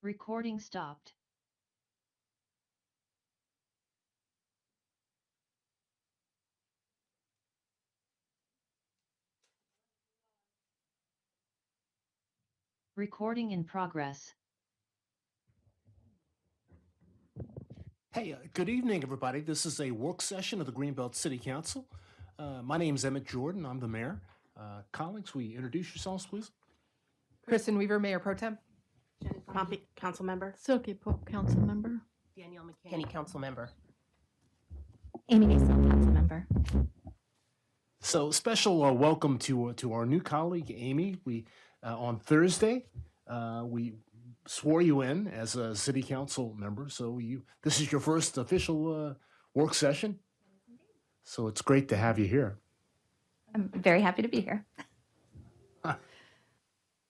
Recording stopped. Recording in progress. Hey, good evening, everybody. This is a work session of the Greenbelt City Council. My name is Emmett Jordan. I'm the mayor. Colleagues, will you introduce yourselves, please? Kristen Weaver, Mayor Pro Tem. Jennifer Pompey, council member. Silky Pope, council member. Danielle McKinney. Kenny, council member. Amy Nason, council member. So, special welcome to our new colleague, Amy. We on Thursday we swore you in as a city council member. So this is your first official work session. So it's great to have you here. I'm very happy to be here.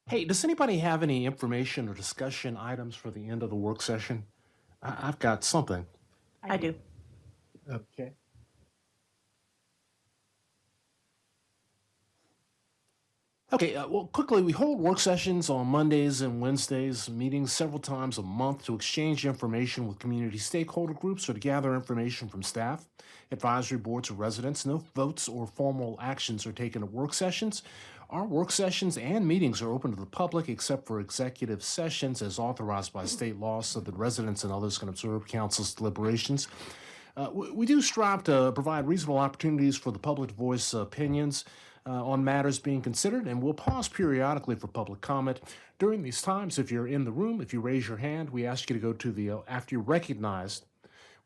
Hey, does anybody have any information or discussion items for the end of the work session? I've got something. I do. Okay. Okay, well, quickly, we hold work sessions on Mondays and Wednesdays, meetings several times a month to exchange information with community stakeholder groups or to gather information from staff, advisory boards, or residents. No votes or formal actions are taken at work sessions. Our work sessions and meetings are open to the public except for executive sessions as authorized by state law so that residents and others can observe council's deliberations. We do strive to provide reasonable opportunities for the public to voice opinions on matters being considered, and we'll pause periodically for public comment. During these times, if you're in the room, if you raise your hand, we ask you to go to the, after you're recognized,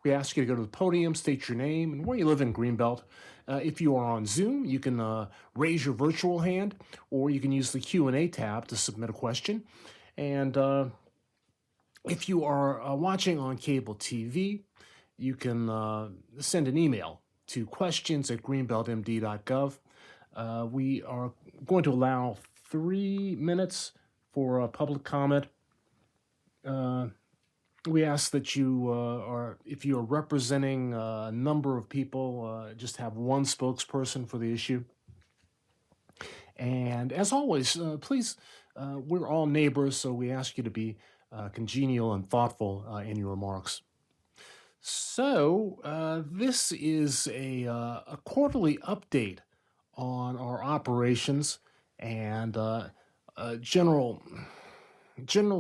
we ask you to go to the podium, state your name, and where you live in Greenbelt. If you are on Zoom, you can raise your virtual hand, or you can use the Q&A tab to submit a question. And if you are watching on cable TV, you can send an email to questions@greenbeltmd.gov. We are going to allow 3 minutes for public comment. We ask that if you are representing a number of people, just have one spokesperson for the issue. And as always, please, we're all neighbors, so we ask you to be congenial and thoughtful in your remarks. So this is a quarterly update on our operations and generally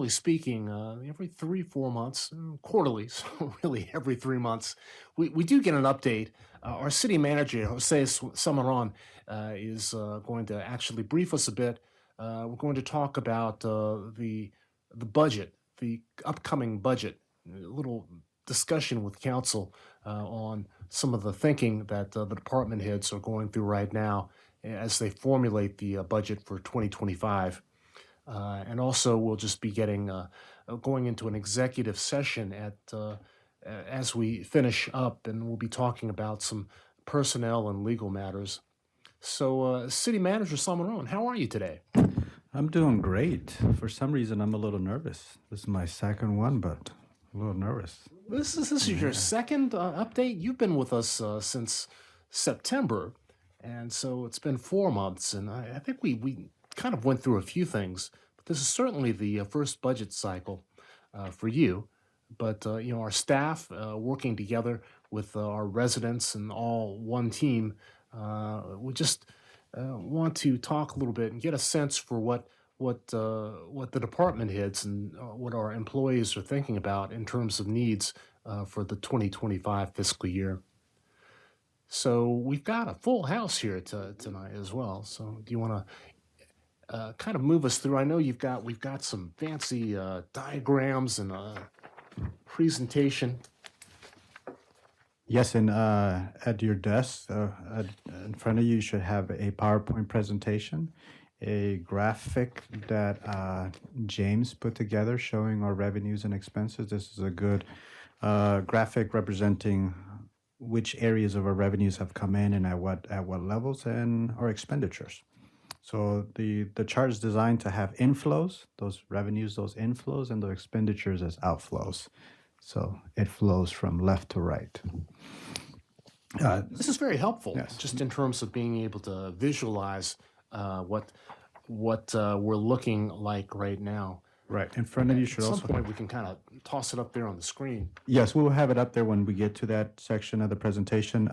speaking, every 3-4 months, quarterly, so really every 3 months, we do get an update. Our city manager, Jose Samaran, is going to actually brief us a bit. We're going to talk about the budget, the upcoming budget, a little discussion with council on some of the thinking that the department heads are going through right now as they formulate the budget for 2025. And also, we'll just be going into an executive session as we finish up, and we'll be talking about some personnel and legal matters. So, City Manager Samaron, how are you today? I'm doing great. For some reason, I'm a little nervous. This is my second one, but a little nervous. This is your second update. You've been with us since September, and so it's been 4 months, and I think we kind of went through a few things. But this is certainly the first budget cycle for you. But our staff working together with our residents and all one team, we just want to talk a little bit and get a sense for what the department heads and what our employees are thinking about in terms of needs for the 2025 fiscal year. So we've got a full house here tonight as well. So do you want to kind of move us through? I know we've got some fancy diagrams and presentation. Yes, and at your desk, in front of you, you should have a PowerPoint presentation, a graphic that James put together showing our revenues and expenses. This is a good graphic representing which areas of our revenues have come in and at what levels, and our expenditures. So the chart is designed to have inflows, those revenues, those inflows, and the expenditures as outflows. So it flows from left to right. This is very helpful, Yes. just in terms of being able to visualize what we're looking like right now. Right. In front of you should At some also. point, we can kind of toss it up there on the screen. Yes, we'll have it up there when we get to that section of the presentation.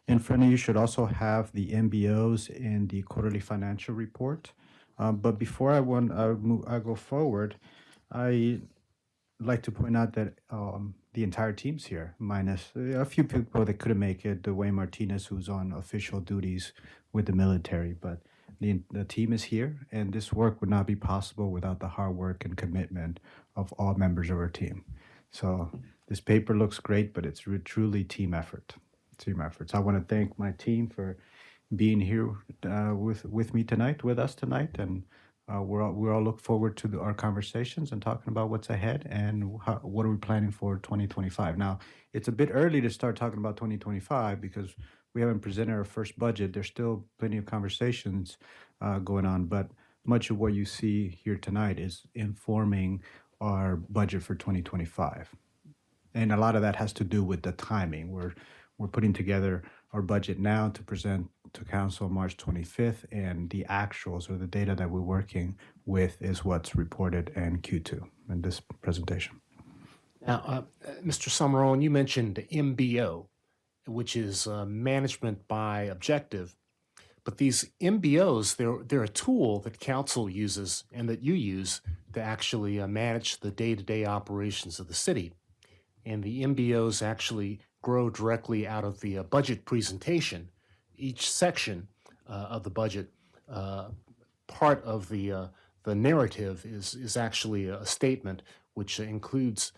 In front of you should also have the MBOs in the quarterly financial report. But before I go forward, I like to point out that the entire team's here, minus a few people that couldn't make it. Dwayne Martinez, who's on official duties with the military, but the team is here, and this work would not be possible without the hard work and commitment of all members of our team. So this paper looks great, but it's truly team effort. Team efforts. I want to thank my team for being here with me tonight, with us tonight, and we all look forward to our conversations and talking about what's ahead and what are we planning for 2025. Now, it's a bit early to start talking about 2025 because we haven't presented our first budget. There's still plenty of conversations going on, but much of what you see here tonight is informing our budget for 2025. And a lot of that has to do with the timing. We're putting together our budget now to present to council March 25th, and the actuals or the data that we're working with is what's reported in Q2 in this presentation. Now, Mr. Summerall, you mentioned MBO, which is management by objective. But these MBOs, they're a tool that council uses and that you use to actually manage the day-to-day operations of the city. And the MBOs actually grow directly out of the budget presentation. Each section of the budget, part of the narrative is actually a statement which includes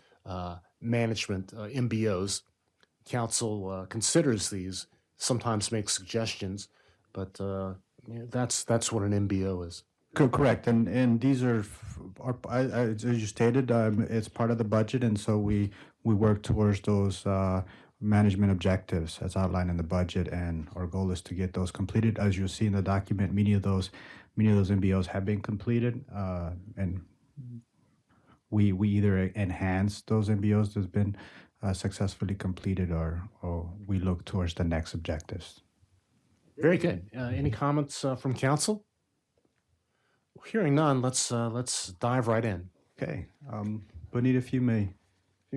management MBOs. Council considers these, sometimes makes suggestions, but that's what an MBO is. Correct, and these are, as you stated, it's part of the budget, and so we work towards those management objectives as outlined in the budget, and our goal is to get those completed. As you'll see in the document, many of those MBOs have been completed, and we either enhance those MBOs that's been successfully completed, or we look towards the next objectives. Very good. Any comments from council? Hearing none, let's dive right in. Okay, Bonita, if you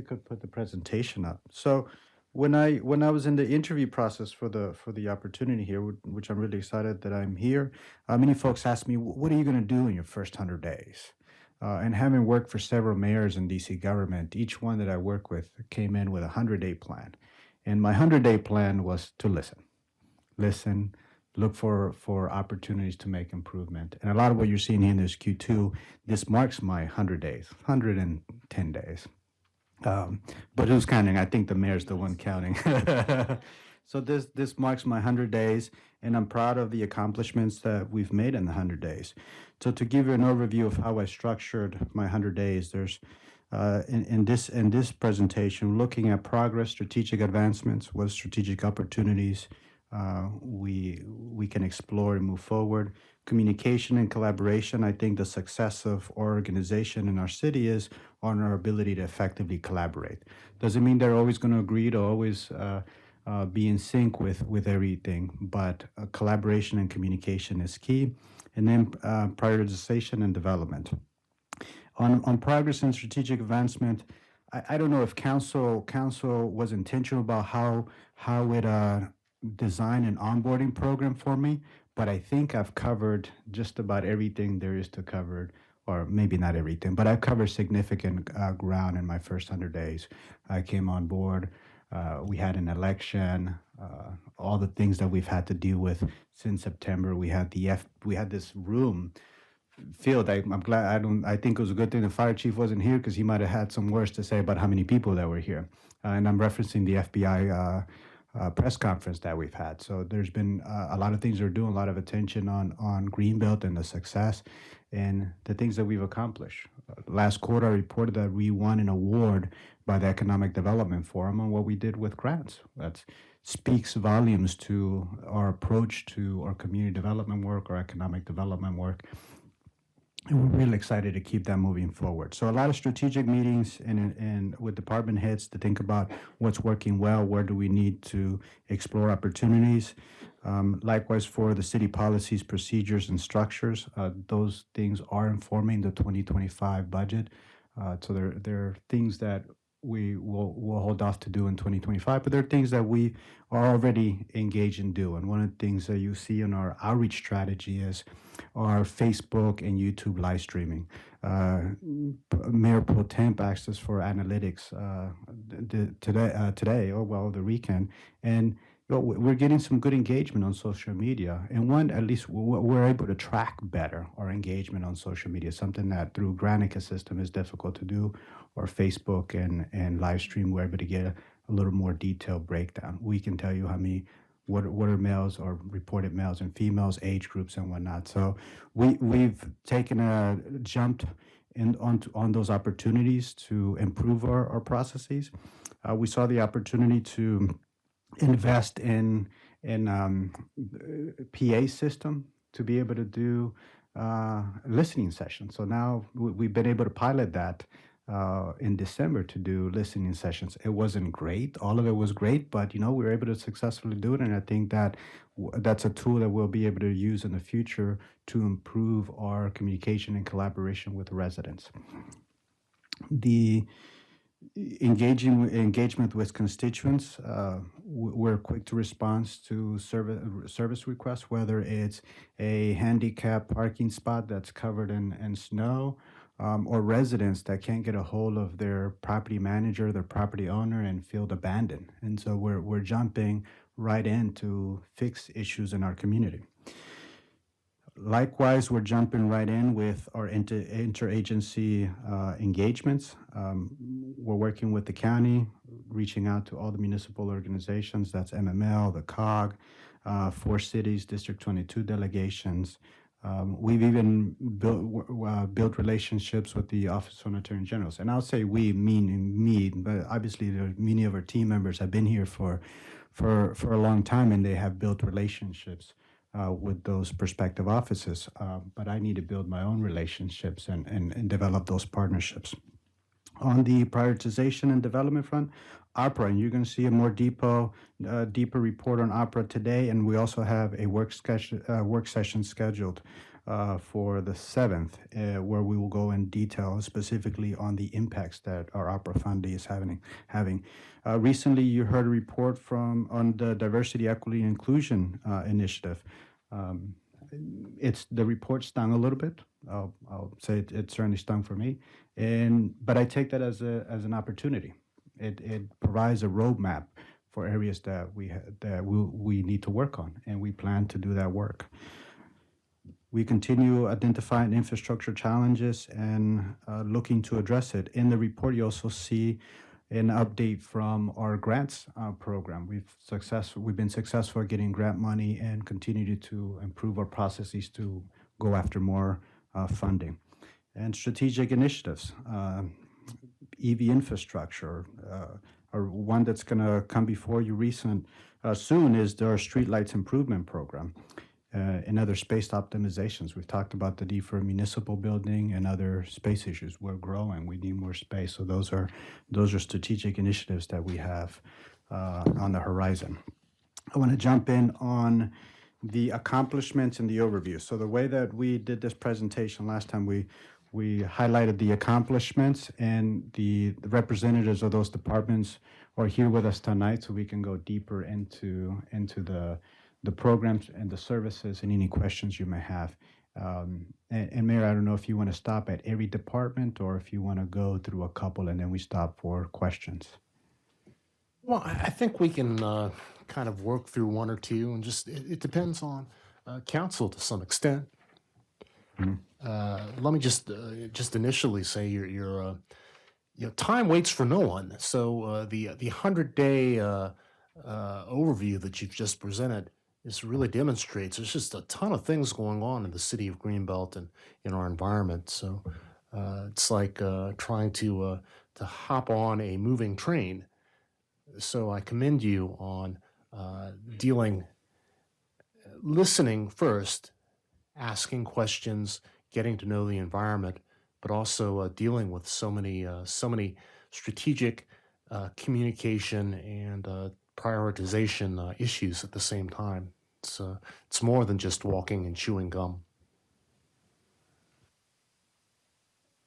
could put the presentation up. So when I was in the interview process for the opportunity here, which I'm really excited that I'm here, many folks asked me, what are you going to do in your first 100 days? And having worked for several mayors in DC government, each one that I work with came in with a 100-day plan. And my 100-day plan was to listen, look for opportunities to make improvement. And a lot of what you're seeing here in this Q2, this marks my 100 days, 110 days. But who's counting? I think the mayor's the one counting. So this marks my 100 days, and I'm proud of the accomplishments that we've made in the 100 days. So to give you an overview of how I structured my 100 days, there's in this presentation, looking at progress, strategic advancements, what strategic opportunities we can explore and move forward. Communication and collaboration. I think the success of our organization in our city is on our ability to effectively collaborate. Doesn't mean they're always going to agree to always be in sync with everything, but collaboration and communication is key. And then prioritization and development. On progress and strategic advancement, I don't know if council was intentional about how it designed an onboarding program for me, but I think I've covered just about everything there is to cover, or maybe not everything, but I've covered significant ground in my first 100 days. I came on board. We had an election, all the things that we've had to deal with since September. We had this room filled. I'm glad I think it was a good thing the fire chief wasn't here, because he might have had some words to say about how many people that were here. And I'm referencing the FBI press conference that we've had. So there's been a lot of things we're doing, a lot of attention on Greenbelt and the success and the things that we've accomplished. Last quarter, I reported that we won an award by the Economic Development Forum on what we did with grants. That speaks volumes to our approach to our community development work, our economic development work. And we're really excited to keep that moving forward. So a lot of strategic meetings and with department heads to think about what's working well, where do we need to explore opportunities. Likewise for the city policies, procedures, and structures, those things are informing the 2025 budget. So there are things that we'll hold off to do in 2025, but there are things that we are already engaged in doing. One of the things that you see in our outreach strategy is our Facebook and YouTube live streaming. Mayor Pro Temp asked us for analytics today, or well, the weekend, and we're getting some good engagement on social media. And one, at least we're able to track better our engagement on social media, something that through Granica system is difficult to do, or Facebook and live stream, we're able to get a little more detailed breakdown. We can tell you how many, what are males or reported males and females, age groups and whatnot. So we've taken a jump on those opportunities to improve our processes. We saw the opportunity to invest in PA system to be able to do listening sessions. So now we've been able to pilot that in December to do listening sessions. It wasn't great. All of it was great, but we were able to successfully do it. And I think that that's a tool that we'll be able to use in the future to improve our communication and collaboration with residents. The engagement with constituents, we're quick to respond to service requests, whether it's a handicap parking spot that's covered in snow, or residents that can't get a hold of their property manager, their property owner, and feel abandoned. And so we're jumping right in to fix issues in our community. Likewise, we're jumping right in with our interagency engagements. We're working with the county, reaching out to all the municipal organizations. That's MML, the COG, 4 cities, District 22 delegations. We've even built relationships with the Office of Attorney Generals. And I'll say we, meaning me, but obviously many of our team members have been here for a long time, and they have built relationships with those prospective offices. But I need to build my own relationships and develop those partnerships. On the prioritization and development front, Opera, and you're going to see a more deeper report on Opera today, and we also have a work session scheduled for the 7th, where we will go in detail specifically on the impacts that our Opera Fund is having. Recently, you heard a report on the Diversity, Equity, and Inclusion Initiative. The report stung a little bit. I'll say it certainly stung for me, but I take that as an opportunity. It provides a roadmap for areas that we need to work on, and we plan to do that work. We continue identifying infrastructure challenges and looking to address it. In the report, you also see an update from our grants program. We've been successful at getting grant money and continue to improve our processes to go after more funding. And strategic initiatives, EV infrastructure, or one that's going to come before you soon is our streetlights improvement program. And other space optimizations. We've talked about the need for a municipal building and other space issues. We're growing. We need more space. So those are strategic initiatives that we have on the horizon. I want to jump in on the accomplishments and the overview. So the way that we did this presentation last time, we highlighted the accomplishments, and the representatives of those departments are here with us tonight, so we can go deeper into the programs and the services and any questions you may have. And Mayor, I don't know if you want to stop at every department or if you want to go through a couple and then we stop for questions. Well, I think we can kind of work through one or two, and it depends on council to some extent. Let me just initially say your time waits for no one. So the 100-day overview that you've just presented really demonstrates there's just a ton of things going on in the city of Greenbelt and in our environment. So it's like trying to hop on a moving train. So I commend you on listening first, asking questions, getting to know the environment, but also dealing with so many strategic communication and prioritization issues at the same time. It's more than just walking and chewing gum.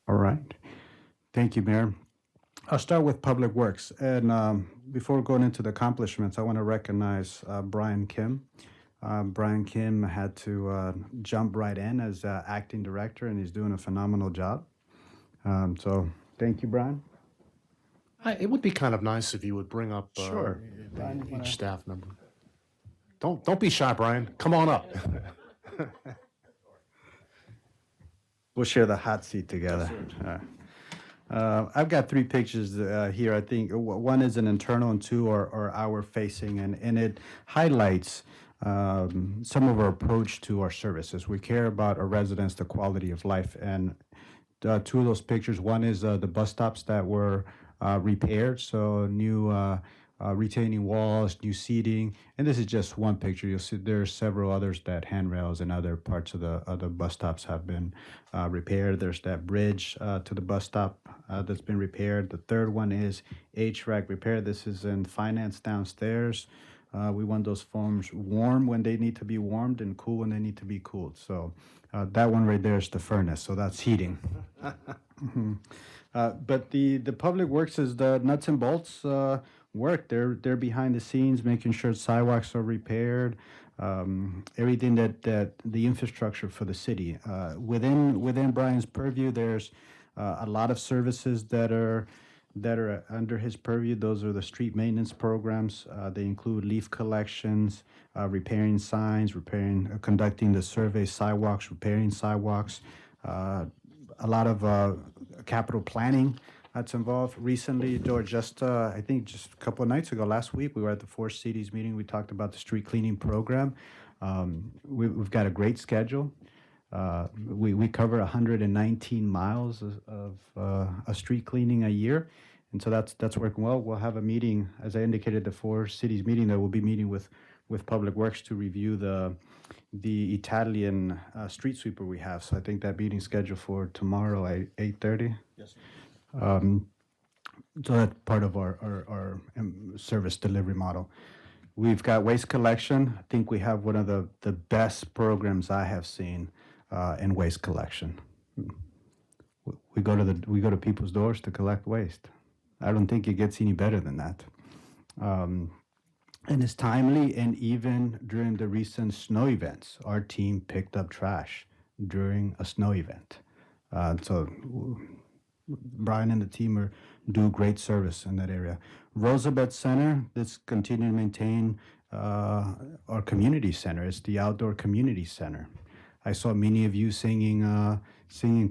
All right. Thank you, Mayor. I'll start with Public Works. And before going into the accomplishments, I want to recognize Brian Kim. Brian Kim had to jump right in as acting director, and he's doing a phenomenal job. So thank you, Brian. It would be kind of nice if you would bring up Sure. Brian, you wanna- each staff member. Don't be shy, Brian. Come on up. We'll share the hot seat together. I've got three pictures here. I think one is an internal and two are our facing, and it highlights some of our approach to our services. We care about our residents, the quality of life, and two of those pictures. One is the bus stops that were repaired, so new retaining walls, new seating, and this is just one picture. You'll see there are several others that handrails and other parts of the other bus stops have been repaired. There's that bridge to the bus stop that's been repaired. The third one is HVAC repair. This is in finance downstairs. We want those foams warm when they need to be warmed and cool when they need to be cooled. So that one right there is the furnace, so that's heating. But the public works is the nuts and bolts work. They're behind the scenes, making sure sidewalks are repaired, everything that the infrastructure for the city. Within Brian's purview, there's a lot of services that are under his purview. Those are the street maintenance programs. They include leaf collections, repairing signs, conducting the survey sidewalks, repairing sidewalks. A lot of capital planning that's involved. Recently, George, I think just a couple of nights ago, last week, we were at the Four Cities meeting. We talked about the street cleaning program. We've got a great schedule. We cover 119 miles of street cleaning a year, and so that's working well. We'll have a meeting, as I indicated, the Four Cities meeting, that we'll be meeting with Public Works to review the Italian street sweeper we have. So I think that meeting's scheduled for tomorrow at 8:30. Yes. So that's part of our service delivery model. We've got waste collection. I think we have one of the best programs I have seen in waste collection. We go to people's doors to collect waste. I don't think it gets any better than that. And it's timely, and even during the recent snow events, our team picked up trash during a snow event. So Brian and the team do great service in that area. Roosevelt Center, let's continue to maintain our community center. It's the outdoor community center. I saw many of you singing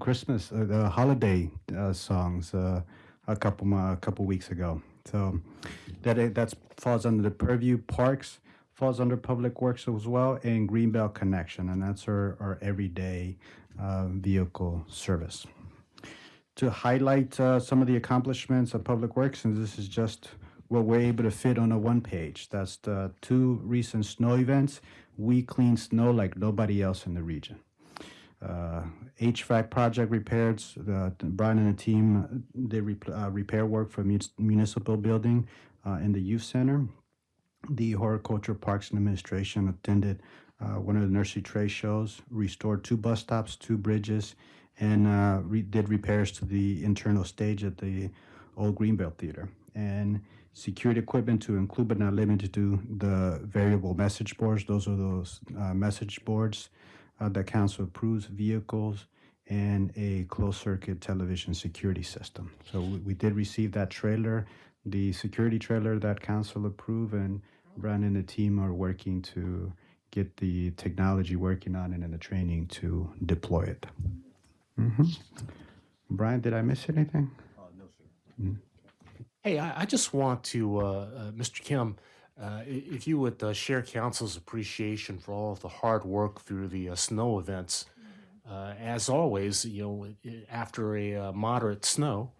Christmas, holiday songs a couple weeks ago. So that falls under the purview. Parks falls under Public Works as well, and Greenbelt Connection, and that's our everyday vehicle service. To highlight some of the accomplishments of Public Works, and this is just what we're able to fit on a one page. That's the two recent snow events. We clean snow like nobody else in the region. HVAC project repairs. Brian and the team did repair work for municipal building in the youth center. The Horticulture Parks and Administration attended one of the nursery trade shows, restored 2 bus stops, 2 bridges, and did repairs to the internal stage at the old Greenbelt Theater. And security equipment to include but not limited to the variable message boards. Those are those message boards that council approves, vehicles, and a closed circuit television security system. So we did receive that trailer, the security trailer that council approved, and Brian and the team are working to get the technology working on it and the training to deploy it. Brian, did I miss anything? No, sir. Hey, I just want to, Mr. Kim, if you would share council's appreciation for all of the hard work through the snow events. As always, after a moderate snow,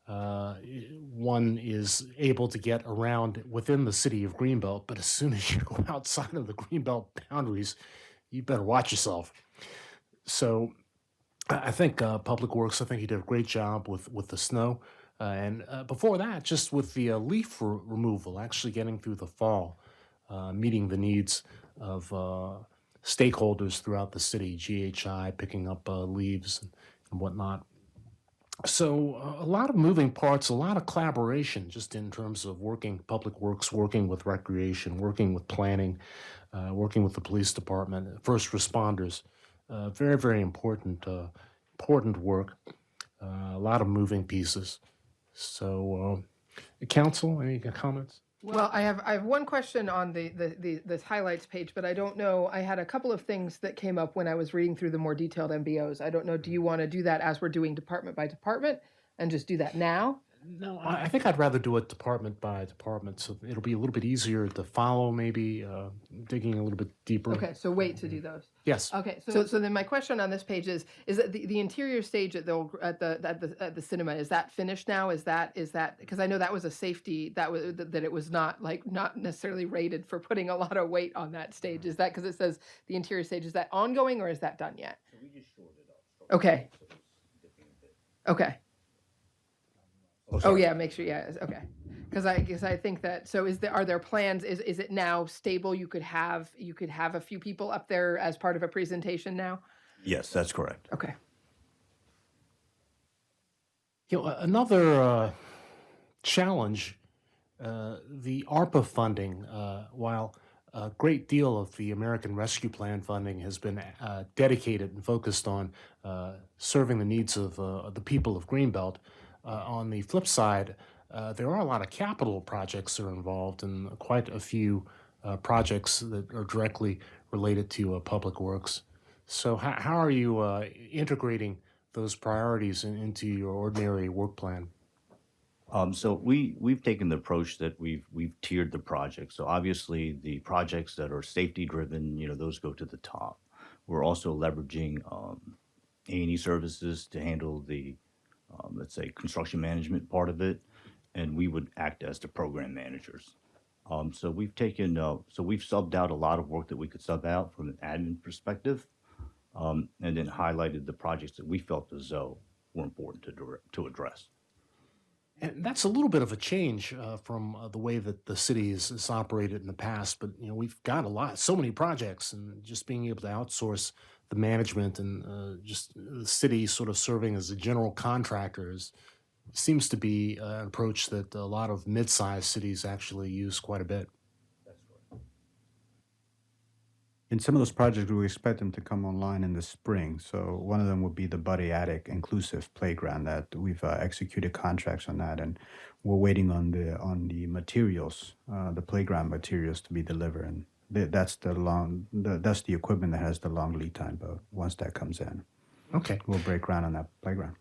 one is able to get around within the city of Greenbelt, but as soon as you go outside of the Greenbelt boundaries, you better watch yourself. So I think Public Works. I think he did a great job with the snow, and before that, just with the leaf removal, actually getting through the fall, meeting the needs of stakeholders throughout the city. GHI picking up leaves and whatnot. So a lot of moving parts, a lot of collaboration, just in terms of working Public Works, working with recreation, working with planning, working with the police department, first responders. Very, very important work. A lot of moving pieces. So, council, any comments? Well, I have one question on the highlights page, but I don't know. I had a couple of things that came up when I was reading through the more detailed MBOs. I don't know. Do you want to do that as we're doing department by department and just do that now? No, I think I'd rather do it department by department, so it'll be a little bit easier to follow. Maybe digging a little bit deeper. Okay, so wait to do those. Yes. Okay, so then my question on this page is that the interior stage at the cinema, is that finished now? Is that because I know that was a safety that it was not necessarily rated for putting a lot of weight on that stage. Is that because it says the interior stage, is that ongoing or is that done yet? So we just shored it up. Okay. Okay. Oh yeah, make sure. Yeah, okay. Because I think that. So are there plans? Is it now stable? You could have a few people up there as part of a presentation now. Yes, that's correct. Okay. Another challenge, the ARPA funding. While a great deal of the American Rescue Plan funding has been dedicated and focused on serving the needs of the people of Greenbelt. On the flip side, there are a lot of capital projects that are involved and quite a few projects that are directly related to Public Works. So how are you integrating those priorities into your ordinary work plan? So we've taken the approach that we've tiered the projects. So obviously the projects that are safety driven, those go to the top. We're also leveraging A&E services to handle the let's say construction management part of it, and we would act as the program managers. So we've subbed out a lot of work that we could sub out from an admin perspective, and then highlighted the projects that we felt as though were important to address. And that's a little bit of a change from the way that the city has operated in the past. But we've got so many projects, and just being able to outsource the management and just the city sort of serving as a general contractor seems to be an approach that a lot of mid-sized cities actually use quite a bit. In some of those projects, we expect them to come online in the spring. So one of them would be the Buddy Attic inclusive playground that we've executed contracts on that, and we're waiting on the materials, the playground materials to be delivered. And that's that's the equipment that has the long lead time. But once that comes in, Okay. we'll break ground on that playground.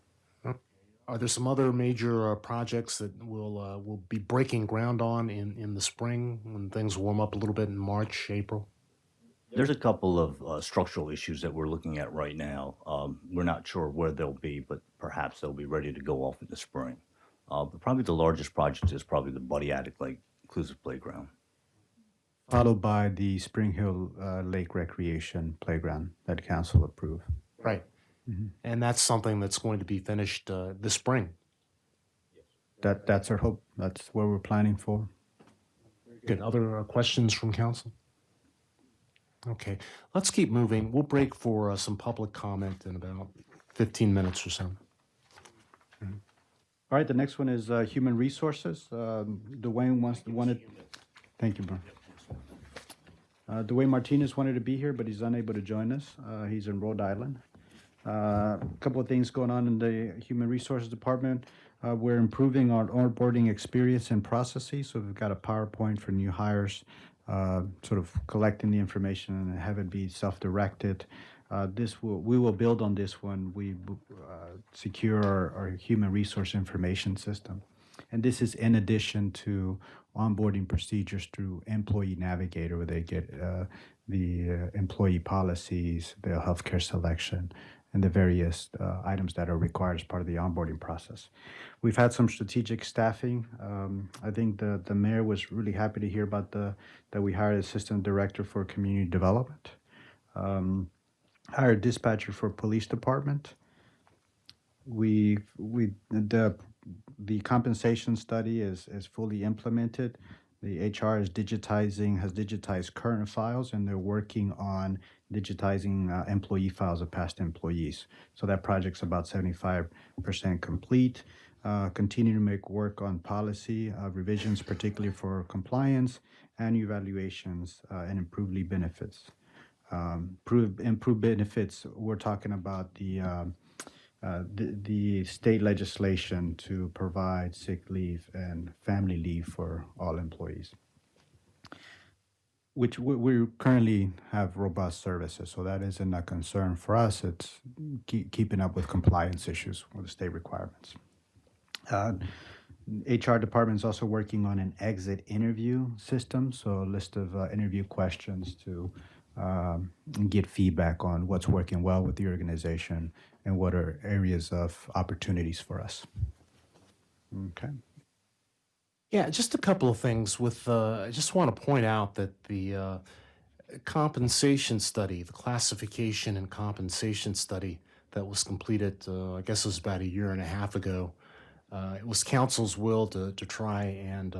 Are there some other major projects that we'll be breaking ground on in the spring when things warm up a little bit in March, April? There's a couple of structural issues that we're looking at right now. We're not sure where they'll be, but perhaps they'll be ready to go off in the spring. But probably the largest project is probably the Buddy Attic Lake Inclusive Playground. Followed by the Spring Hill Lake Recreation Playground that council approved. Right. And that's something that's going to be finished this spring. That's our hope. That's what we're planning for. Good. Other questions from council? Okay, let's keep moving. We'll break for some public comment in about 15 minutes or so. All right, the next one is Human Resources. Dwayne wanted. Thank you, Brian. Dwayne Martinez wanted to be here, but he's unable to join us. He's in Rhode Island. A couple of things going on in the Human Resources Department. We're improving our onboarding experience and processes. So we've got a PowerPoint for new hires, sort of collecting the information and have it be self-directed. We will build on this when we secure our human resource information system. And this is in addition to onboarding procedures through Employee Navigator, where they get the employee policies, the healthcare selection, and the various items that are required as part of the onboarding process. We've had some strategic staffing. I think the mayor was really happy to hear about that we hired assistant director for community development, hired dispatcher for police department, The compensation study is fully implemented. The HR has digitized current files, and they're working on digitizing employee files of past employees. So that project's about 75% complete. Continue to make work on policy revisions, particularly for compliance and evaluations, and improve leave benefits. Improve benefits. We're talking about the state legislation to provide sick leave and family leave for all employees, which we currently have robust services. So that isn't a concern for us. It's keeping up with compliance issues with the state requirements. HR department is also working on an exit interview system, so a list of interview questions to get feedback on what's working well with the organization and what are areas of opportunities for us. Okay. Yeah, just a couple of things with, I just want to point out that the compensation study, the classification and compensation study that was completed, I guess it was about a year and a half ago, it was council's will to try and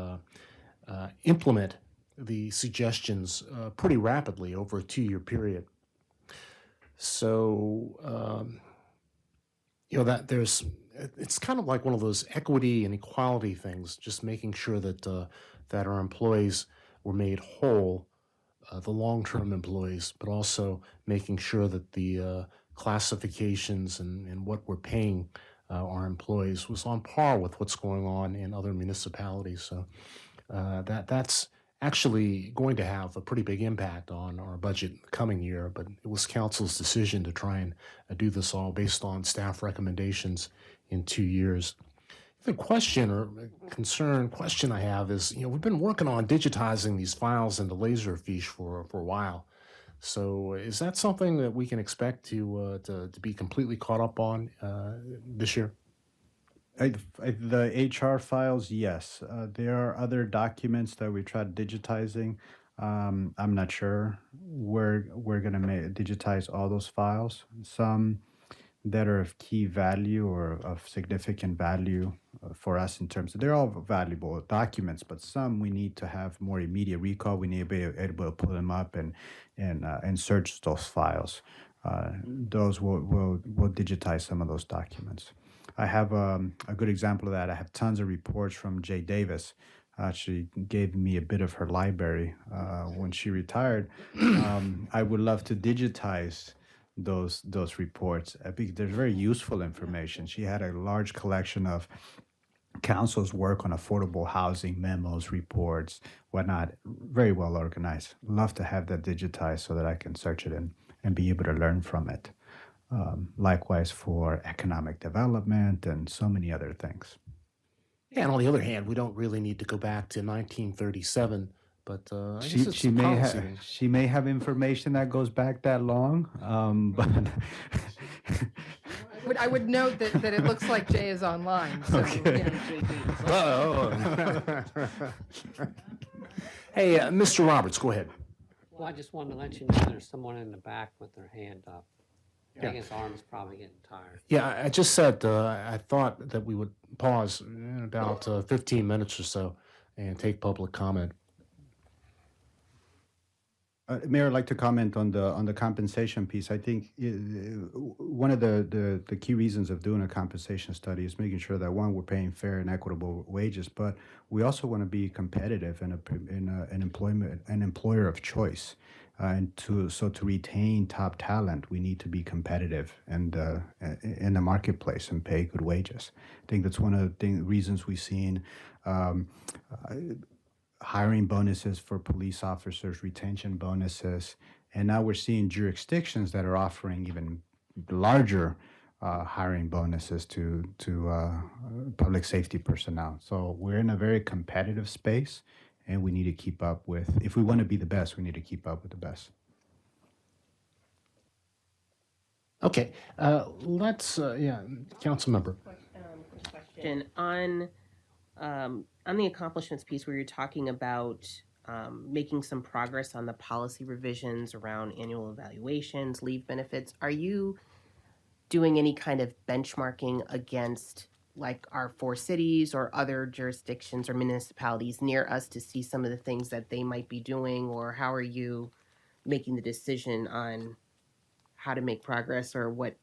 implement the suggestions pretty rapidly over a 2-year period. So, that it's kind of like one of those equity and equality things, just making sure that that our employees were made whole, the long-term employees, but also making sure that the classifications and what we're paying our employees was on par with what's going on in other municipalities. So that's actually going to have a pretty big impact on our budget the coming year, but it was council's decision to try and do this all based on staff recommendations in 2 years. The question I have is, we've been working on digitizing these files into Laserfiche for a while. So is that something that we can expect to be completely caught up on this year? The HR files, yes. There are other documents that we tried digitizing. I'm not sure we're going to digitize all those files. Some that are of key value or of significant value for us in terms of, they're all valuable documents, but some we need to have more immediate recall. We need to be able to pull them up and search those files. Those will digitize some of those documents. I have a good example of that. I have tons of reports from Jay Davis. She gave me a bit of her library when she retired. I would love to digitize those reports because there's very useful information. She had a large collection of council's work on affordable housing, memos, reports, whatnot, very well organized. Love to have that digitized so that I can search it and be able to learn from it. Likewise for economic development and so many other things. Yeah, and on the other hand, we don't really need to go back to 1937, but I guess it's she may have information that goes back that long, but I would note that it looks like Jay is online. So, Okay. Hey, Mr. Roberts, go ahead. Well, I just wanted to let you know there's someone in the back with their hand up. I think his arm's probably getting tired. Yeah, I just said I thought that we would pause in about 15 minutes or so and take public comment. Mayor, I'd like to comment on the compensation piece. I think one of the key reasons of doing a compensation study is making sure that, one, we're paying fair and equitable wages, but we also want to be competitive and an employer of choice. And to retain top talent, we need to be competitive and in the marketplace and pay good wages. I think that's one of the reasons we've seen hiring bonuses for police officers, retention bonuses, and now we're seeing jurisdictions that are offering even larger hiring bonuses to public safety personnel. So we're in a very competitive space, and we need to keep up with, if we want to be the best, we need to keep up with the best. Okay, let's, council member. Question on the accomplishments piece where you're talking about making some progress on the policy revisions around annual evaluations, leave benefits. Are you doing any kind of benchmarking against like our four cities or other jurisdictions or municipalities near us to see some of the things that they might be doing, or how are you making the decision on how to make progress or what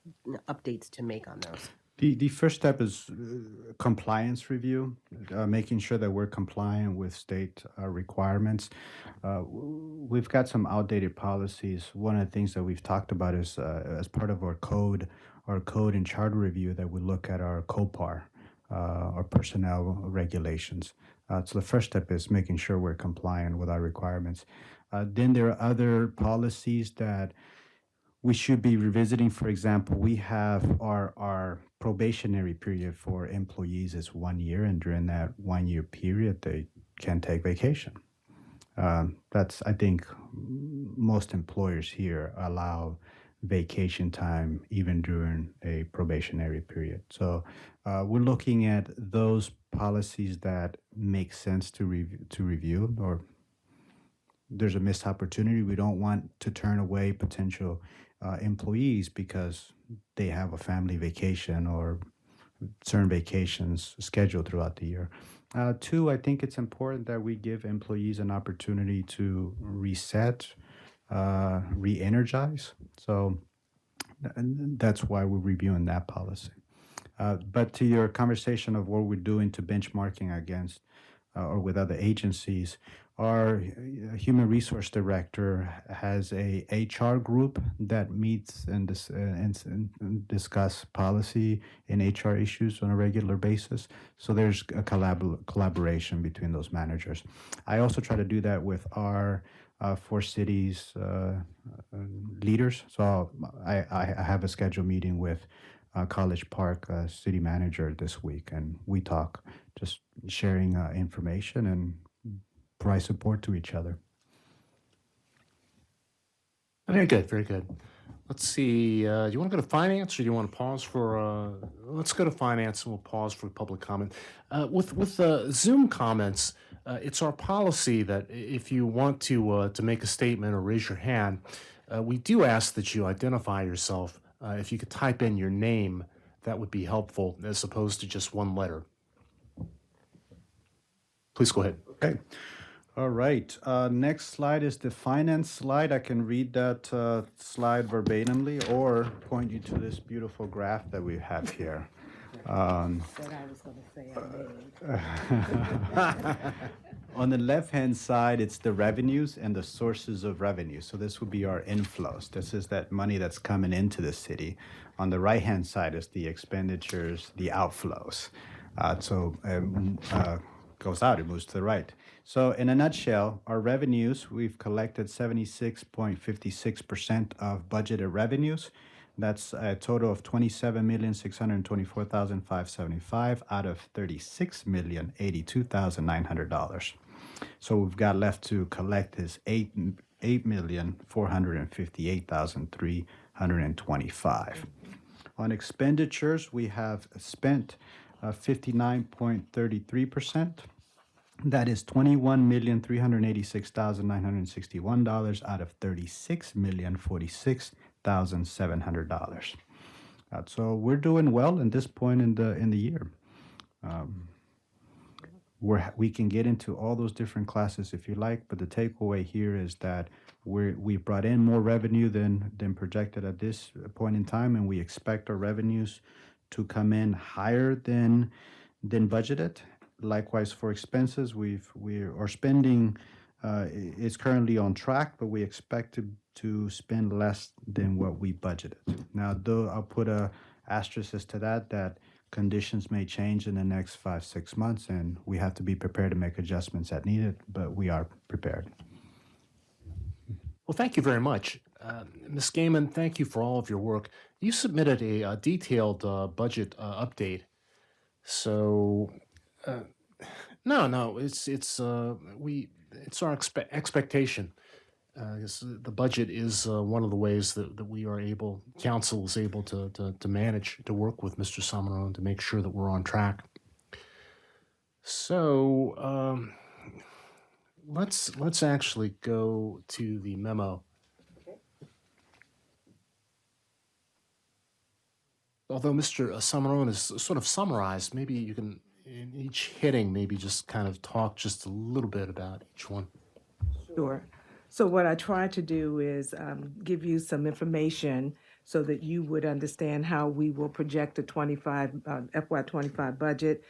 updates to make on those? The first step is compliance review, making sure that we're compliant with state requirements. We've got some outdated policies. One of the things that we've talked about is as part of our code and charter review, that we look at our COPAR, our personnel regulations. So the first step is making sure we're compliant with our requirements. Then there are other policies that we should be revisiting. For example, we have our probationary period for employees is 1 year, and during that 1 year period, they can take vacation. That's, I think, most employers here allow vacation time even during a probationary period. So we're looking at those policies that make sense to review, or there's a missed opportunity. We don't want to turn away potential employees because they have a family vacation or certain vacations scheduled throughout the year. Two, I think it's important that we give employees an opportunity to reset, re-energize. So that's why we're reviewing that policy. But to your conversation of what we're doing to benchmarking against or with other agencies, our human resource director has a HR group that meets and discuss policy and HR issues on a regular basis. So there's a collaboration between those managers. I also try to do that with our four cities leaders. So I have a scheduled meeting with College Park city manager this week, and we talk, just sharing information and provide support to each other. Very good, very good. Let's see, do you want to go to finance, or do you want to pause for, let's go to finance and we'll pause for public comment. With Zoom comments, it's our policy that if you want to make a statement or raise your hand, we do ask that you identify yourself. If you could type in your name, that would be helpful, as opposed to just one letter. Please go ahead. Okay. All right. Next slide is the finance slide. I can read that slide verbatimly or point you to this beautiful graph that we have here. On the left-hand side, it's the revenues and the sources of revenue. So this would be our inflows. This is that money that's coming into the city. On the right-hand side is the expenditures, the outflows. Goes out, it moves to the right. So in a nutshell, our revenues, we've collected 76.56% of budgeted revenues. That's a total of $27,624,575 out of $36,082,900. So we've got left to collect is $8,458,325. On expenditures, we have spent 59.33%. That is $21,386,961 out of $36,046,700. So we're doing well at this point in the year. We can get into all those different classes if you like, but the takeaway here is that we brought in more revenue than projected at this point in time, and we expect our revenues to come in higher than budgeted. Likewise, for expenses, our spending is currently on track, but we expect to spend less than what we budgeted. Now, though, I'll put a asterisk to that conditions may change in the next 5-6 months, and we have to be prepared to make adjustments as needed, but we are prepared. Well, thank you very much. Ms. Gaiman, thank you for all of your work. You submitted a detailed budget update. So, no, it's our expectation. The budget is one of the ways that we are able, council is able to manage, to work with Mr. Samaron to make sure that we're on track. So let's actually go to the memo. Although Mr. Summerone has sort of summarized, maybe you can, in each hitting, maybe just kind of talk just a little bit about each one. Sure. So what I tried to do is give you some information so that you would understand how we will project the FY25 budget,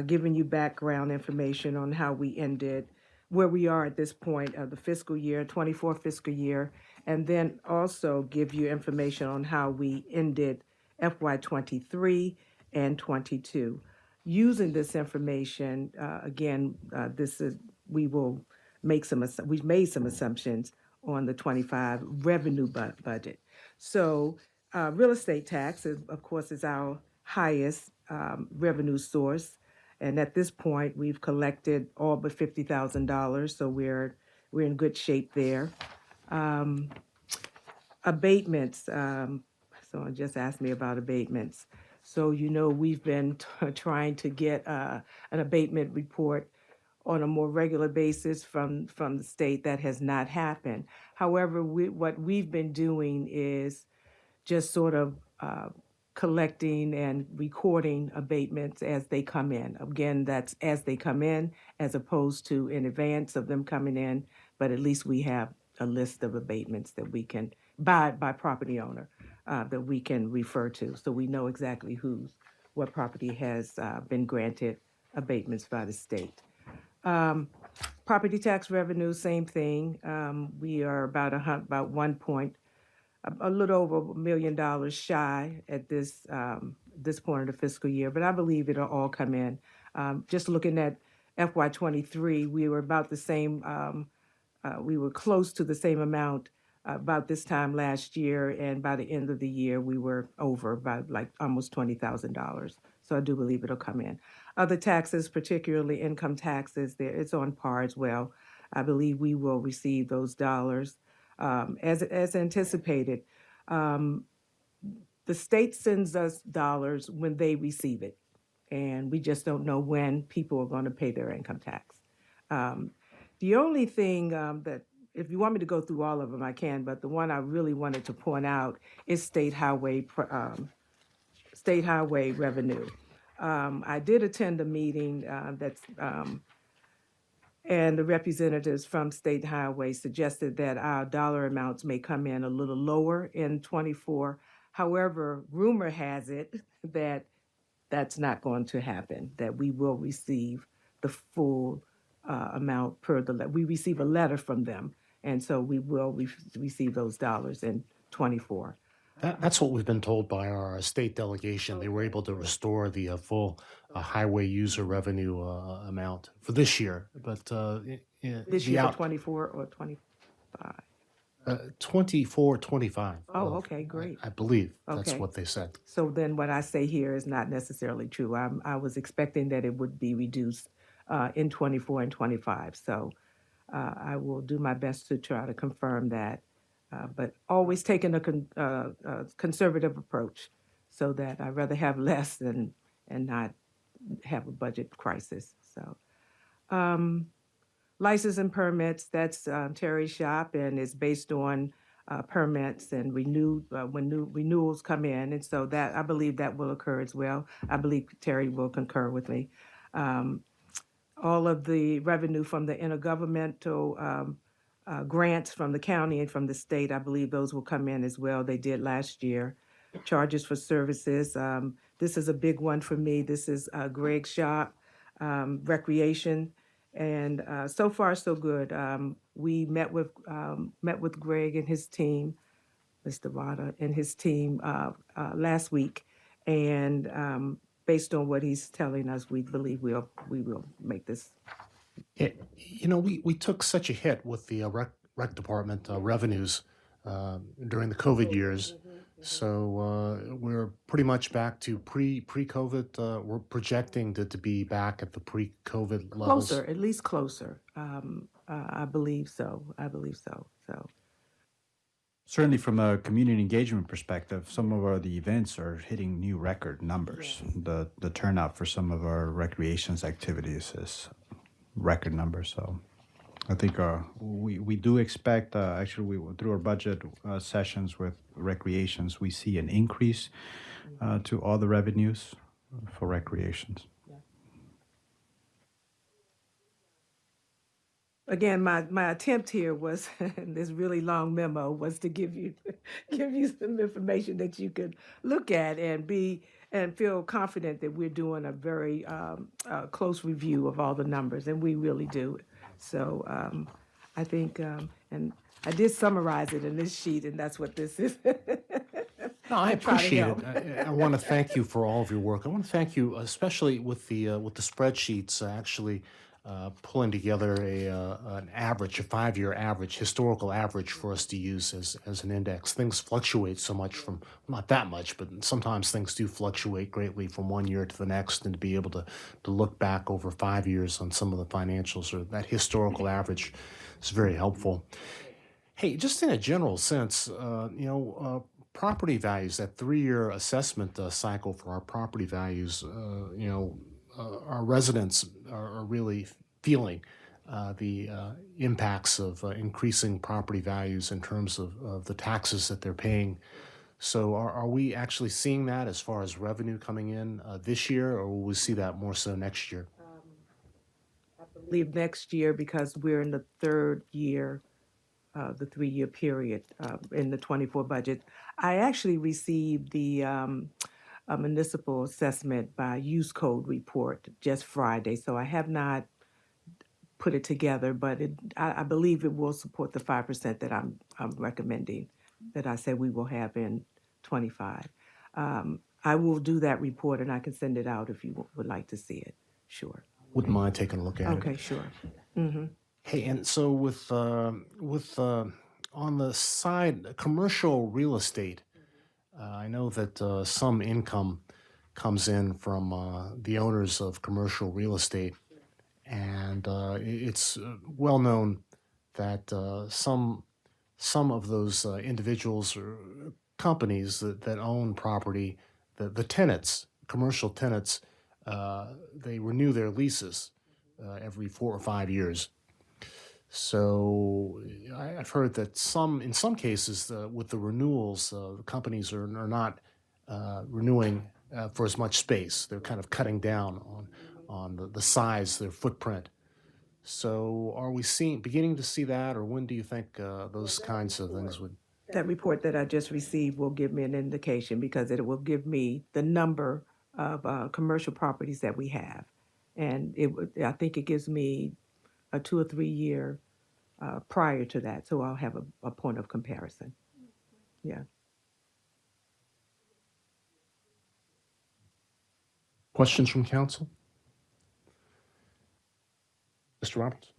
giving you background information on how we ended, where we are at this point of the fiscal year, 24 fiscal year, and then also give you information on how we ended FY23 and 22. Using this information, we've made some assumptions on the 25 revenue budget. So real estate tax, of course, is our highest revenue source. And at this point, we've collected all but $50,000, so we're in good shape there. Abatements, someone just asked me about abatements. So, we've been trying to get an abatement report on a more regular basis from the state. That has not happened. However, what we've been doing is just sort of collecting and recording abatements as they come in. Again, that's as they come in, as opposed to in advance of them coming in, but at least we have a list of abatements that we can, by property owner, that we can refer to, so we know exactly what property has been granted abatements by the state. Property tax revenue, same thing. We are about a little over $1 million shy at this point of the fiscal year, but I believe it'll all come in. Just looking at FY23, we were about the same. We were close to the same amount about this time last year, and by the end of the year, we were over by like almost $20,000. So I do believe it'll come in. Other taxes, particularly income taxes, it's on par as well. I believe we will receive those dollars as anticipated. The state sends us dollars when they receive it, and we just don't know when people are going to pay their income tax. The only thing that, if you want me to go through all of them, I can, but the one I really wanted to point out is state highway revenue. I did attend a meeting and the representatives from State Highway suggested that our dollar amounts may come in a little lower in 24. However, rumor has it that that's not going to happen, that we will receive the full amount we receive a letter from them, and so we will receive those dollars in 24. That's what we've been told by our state delegation. They were able to restore the full highway user revenue amount for this year. But This year, 24 or 25? 24, 25. Oh, okay, great. I believe that's Okay. what they said. So then what I say here is not necessarily true. I was expecting that it would be reduced in 24 and 25. So I will do my best to try to confirm that, but always taking a conservative approach, so that I'd rather have less and not have a budget crisis. So license and permits, that's Terry's shop, and it's based on permits and when new renewals come in, and so that I believe that will occur as well. I believe Terry will concur with me. All of the revenue from the intergovernmental grants from the county and from the state, I believe those will come in as well. They did last year. Charges for services. This is a big one for me. This is Greg's shop, recreation, and so far so good. We met with Greg and his team, Mr. Vada and his team last week, and based on what he's telling us, we believe we will make this. We took such a hit with the rec department revenues during the COVID years. So we're pretty much back to pre-COVID. We're projecting to be back at the pre-COVID levels. Closer, at least closer. I believe so. So Certainly, from a community engagement perspective, some of the events are hitting new record numbers. The turnout for some of our recreations activities is record numbers. So I think we do expect, actually, through our budget sessions with recreations, we see an increase to all the revenues for recreations. Again, my attempt here was, in this really long memo, was to give you some information that you could look at and feel confident that we're doing a very close review of all the numbers, and we really do. So I think, and I did summarize it in this sheet, and that's what this is. No, I To try to appreciate help. it. I want to thank you for all of your work. I want to thank you, especially with the spreadsheets, actually pulling together an average, a 5-year average, historical average for us to use as an index. Things fluctuate so much from, not that much, but sometimes things do fluctuate greatly from one year to the next, and to be able to look back over 5 years on some of the financials or that historical average is very helpful. Hey, just in a general sense, property values, that 3-year assessment cycle for our property values, our residents are really feeling the impacts of increasing property values in terms of the taxes that they're paying. So are we actually seeing that as far as revenue coming in this year, or will we see that more so next year? I believe next year, because we're in the third year, the 3-year period in the 24 budget. I actually received the a municipal assessment by use code report just Friday, so I have not put it together, but I believe it will support the 5% that I'm recommending, that I said we will have in 25. I will do that report, and I can send it out if you would like to see it. Sure. Wouldn't mind taking a look at it. Okay, sure. Mm-hmm. Hey, and so with on the side, commercial real estate, I know that some income comes in from the owners of commercial real estate, and it's well known that some of those individuals or companies that own property, the tenants, commercial tenants, they renew their leases every 4 or 5 years. So I've heard that in some cases, with the renewals, the companies are not renewing for as much space. They're kind of cutting down on the size, their footprint. So are we beginning to see that, or when do you think those kinds of things would? That report that I just received will give me an indication, because it will give me the number of commercial properties that we have. And I think it gives me a 2 or 3 year prior to that, so I'll have a point of comparison. Yeah. Questions from council? Mr. Roberts?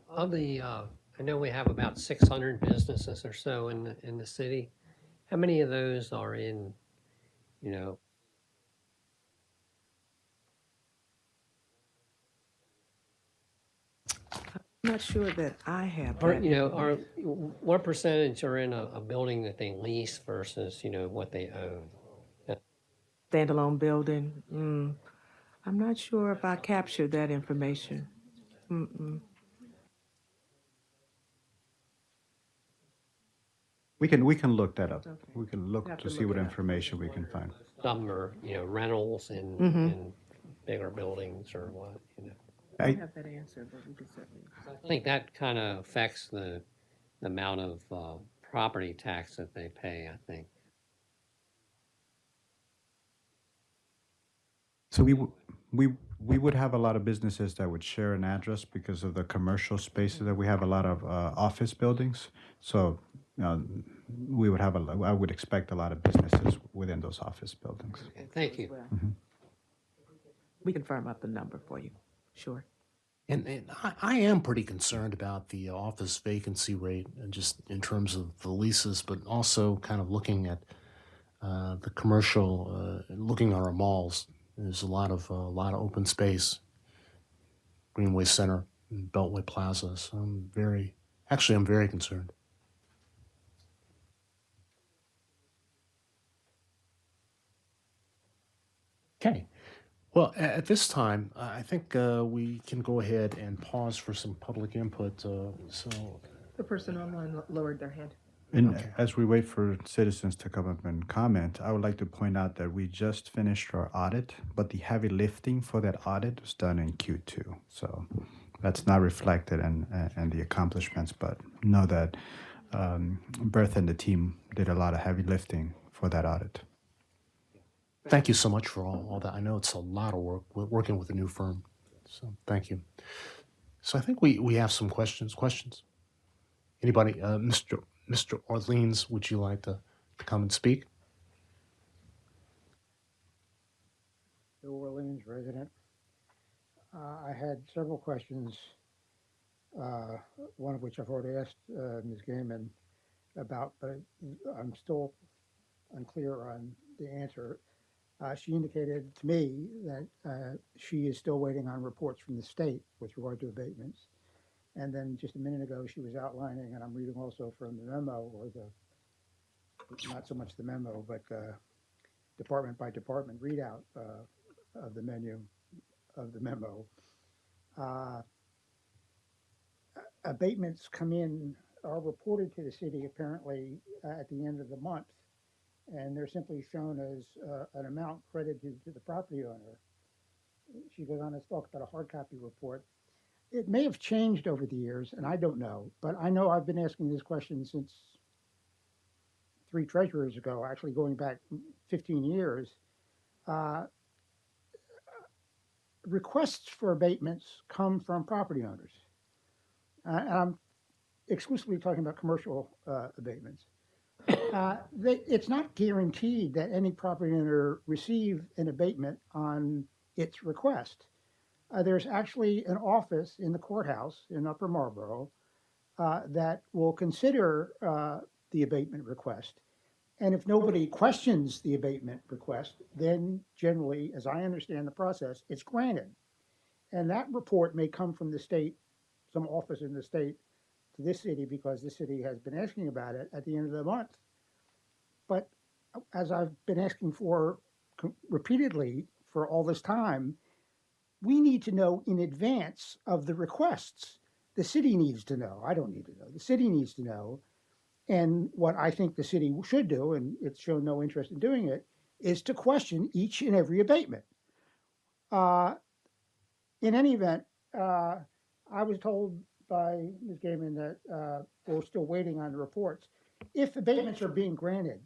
Of the, I know we have about 600 businesses or so in the city. How many of those are in, I'm not sure that I have or, that. what percentage are in a building that they lease versus, what they own? Standalone building. I'm not sure if I captured that information. We can look that up. Okay. We can look Have to to see look what it up. information we can find. Some are, rentals in, Mhm. in bigger buildings or what, I I, don't have that answer, but we can certainly. I think that kind of affects the amount of property tax that they pay, I think. so we would have a lot of businesses that would share an address because of the commercial spaces that we have, a lot of office buildings. So we would have I would expect a lot of businesses within those office buildings. Okay, thank you. We can firm up the number for you. Sure. And I am pretty concerned about the office vacancy rate, and just in terms of the leases, but also kind of looking at the commercial, looking at our malls. There's a lot of open space, Greenway Center, and Beltway Plaza. So I'm very concerned. Okay. Well, at this time, I think we can go ahead and pause for some public input. So, The person online lowered their hand. And Okay. as we wait for citizens to come up and comment, I would like to point out that we just finished our audit, but the heavy lifting for that audit was done in Q2. So that's not reflected in the accomplishments, but know that Bertha and the team did a lot of heavy lifting for that audit. Thank you so much for all that. I know it's a lot of work working with a new firm. So thank you. So I think we have some questions. Anybody? Mr. Orleans, would you like to come and speak? New Orleans resident. I had several questions, one of which I've already asked Ms. Gaiman about, but I'm still unclear on the answer. She indicated to me that she is still waiting on reports from the state with regard to abatements. And then just a minute ago, she was outlining, and I'm reading also from the memo, or not so much the memo, but department by department readout of the menu of the memo. Abatements are reported to the city apparently at the end of the month, and they're simply shown as an amount credited to the property owner. She goes on to talk about a hard copy report. It may have changed over the years, and I don't know, but I know I've been asking this question since 3 treasurers ago, actually going back 15 years. Requests for abatements come from property owners. And I'm exclusively talking about commercial abatements. It's not guaranteed that any property owner receive an abatement on its request. There's actually an office in the courthouse in Upper Marlboro that will consider the abatement request. And if nobody questions the abatement request, then generally, as I understand the process, it's granted. And that report may come from the state, some office in the state, to this city because this city has been asking about it at the end of the month. But as I've been asking for repeatedly for all this time, we need to know in advance of the requests. The city needs to know. I don't need to know. The city needs to know. And what I think the city should do, and it's shown no interest in doing it, is to question each and every abatement. In any event, I was told by Ms. Gaiman that we're still waiting on the reports. If abatements are being granted,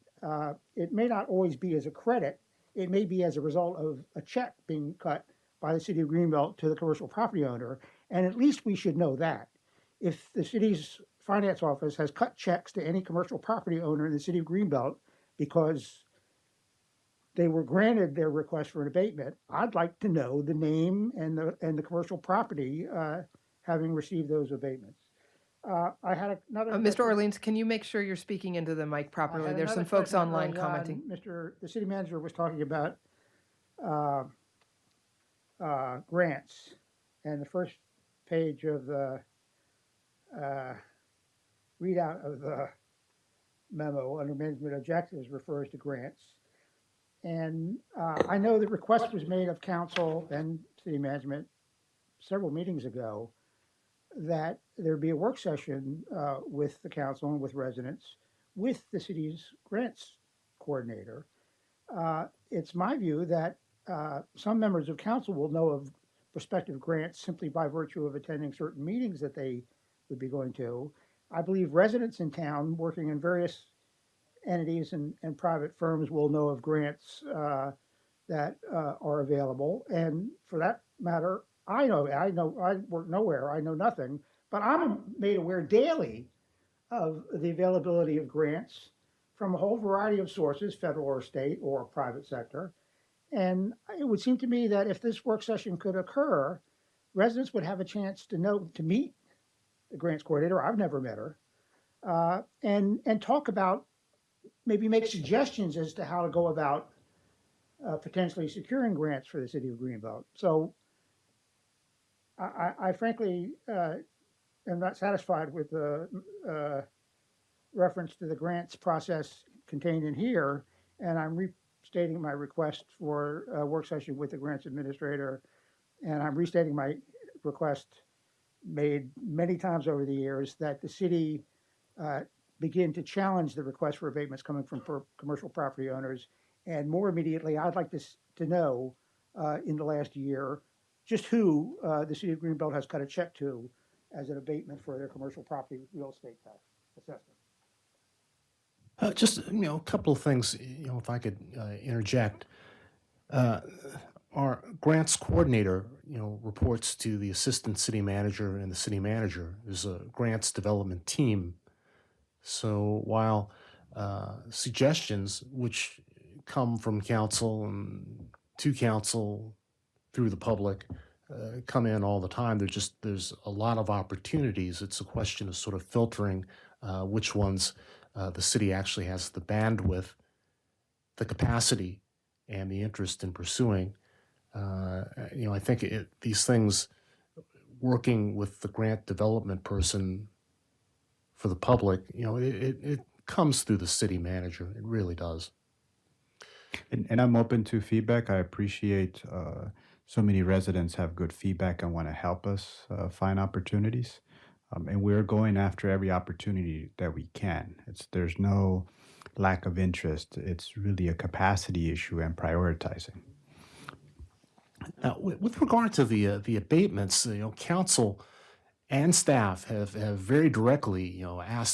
it may not always be as a credit. It may be as a result of a check being cut by the city of Greenbelt to the commercial property owner, and at least we should know that. If the city's finance office has cut checks to any commercial property owner in the city of Greenbelt because they were granted their request for an abatement, I'd like to know the name and the commercial property having received those abatements. I had another. Mr. Orleans, can you make sure you're speaking into the mic properly? There's some folks online commenting. The city manager was talking about grants, and the first page of the readout of the memo under management objectives refers to grants. And I know the request was made of council and city management several meetings ago that there be a work session with the council and with residents with the city's grants coordinator. It's my view that some members of council will know of prospective grants simply by virtue of attending certain meetings that they would be going to. I believe residents in town working in various entities and private firms will know of grants that are available. And for that matter, I work nowhere, I know nothing, but I'm made aware daily of the availability of grants from a whole variety of sources, federal or state or private sector. And it would seem to me that if this work session could occur, residents would have a chance to meet the grants coordinator. I've never met her, and talk about, maybe make suggestions as to how to go about potentially securing grants for the city of Greenbelt. So I frankly am not satisfied with the reference to the grants process contained in here, and I'm stating my request for a work session with the grants administrator, and I'm restating my request made many times over the years that the city begin to challenge the request for abatements coming from commercial property owners. And more immediately, I'd like to know in the last year just who the city of Greenbelt has cut a check to as an abatement for their commercial property real estate tax assessment. Just a couple of things. If I could interject. Our grants coordinator, reports to the assistant city manager and the city manager. There's a grants development team. So while suggestions which come from council and to council through the public come in all the time, there's a lot of opportunities. It's a question of sort of filtering which ones the city actually has the bandwidth, the capacity, and the interest in pursuing. I think these things, working with the grant development person for the public, it comes through the city manager. It really does. And I'm open to feedback. I appreciate so many residents have good feedback and want to help us find opportunities. And we're going after every opportunity that we can. There's no lack of interest. It's really a capacity issue and prioritizing. Now, with regard to the abatements, council and staff have very directly,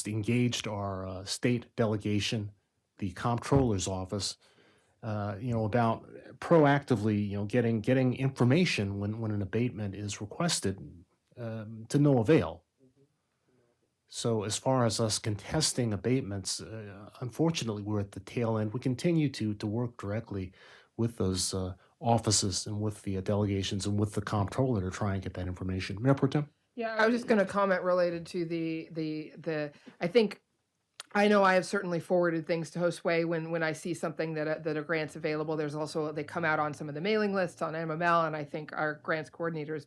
engaged our state delegation, the comptroller's office, about proactively, getting information when an abatement is requested, to no avail. So as far as us contesting abatements, unfortunately, we're at the tail end. We continue to work directly with those offices and with the delegations and with the comptroller to try and get that information. Mayor Pro Tem? Yeah, I was just going to comment related to I think, I know I have certainly forwarded things to Josue when I see something that a grant's available. There's also, they come out on some of the mailing lists on MML, and I think our grants coordinators,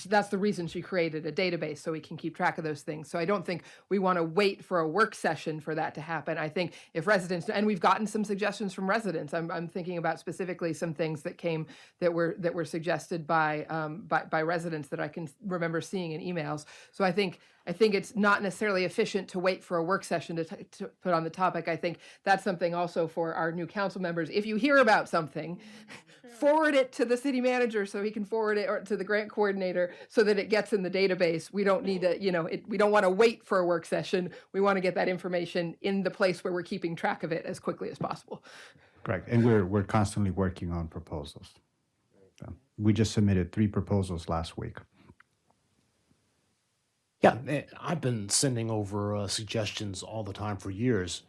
that's the reason she created a database, so we can keep track of those things. So I don't think we want to wait for a work session for that to happen. I think if residents, and we've gotten some suggestions from residents, I'm thinking about specifically some things that came that were suggested by residents that I can remember seeing in emails. So I think it's not necessarily efficient to wait for a work session to put on the topic. I think that's something also for our new council members. If you hear about something, forward it to the city manager so he can forward it or to the grant coordinator so that it gets in the database. We don't need to, we don't want to wait for a work session. We want to get that information in the place where we're keeping track of it as quickly as possible. Correct. And we're constantly working on proposals. So we just submitted 3 proposals last week. Yeah, I've been sending over suggestions all the time for years.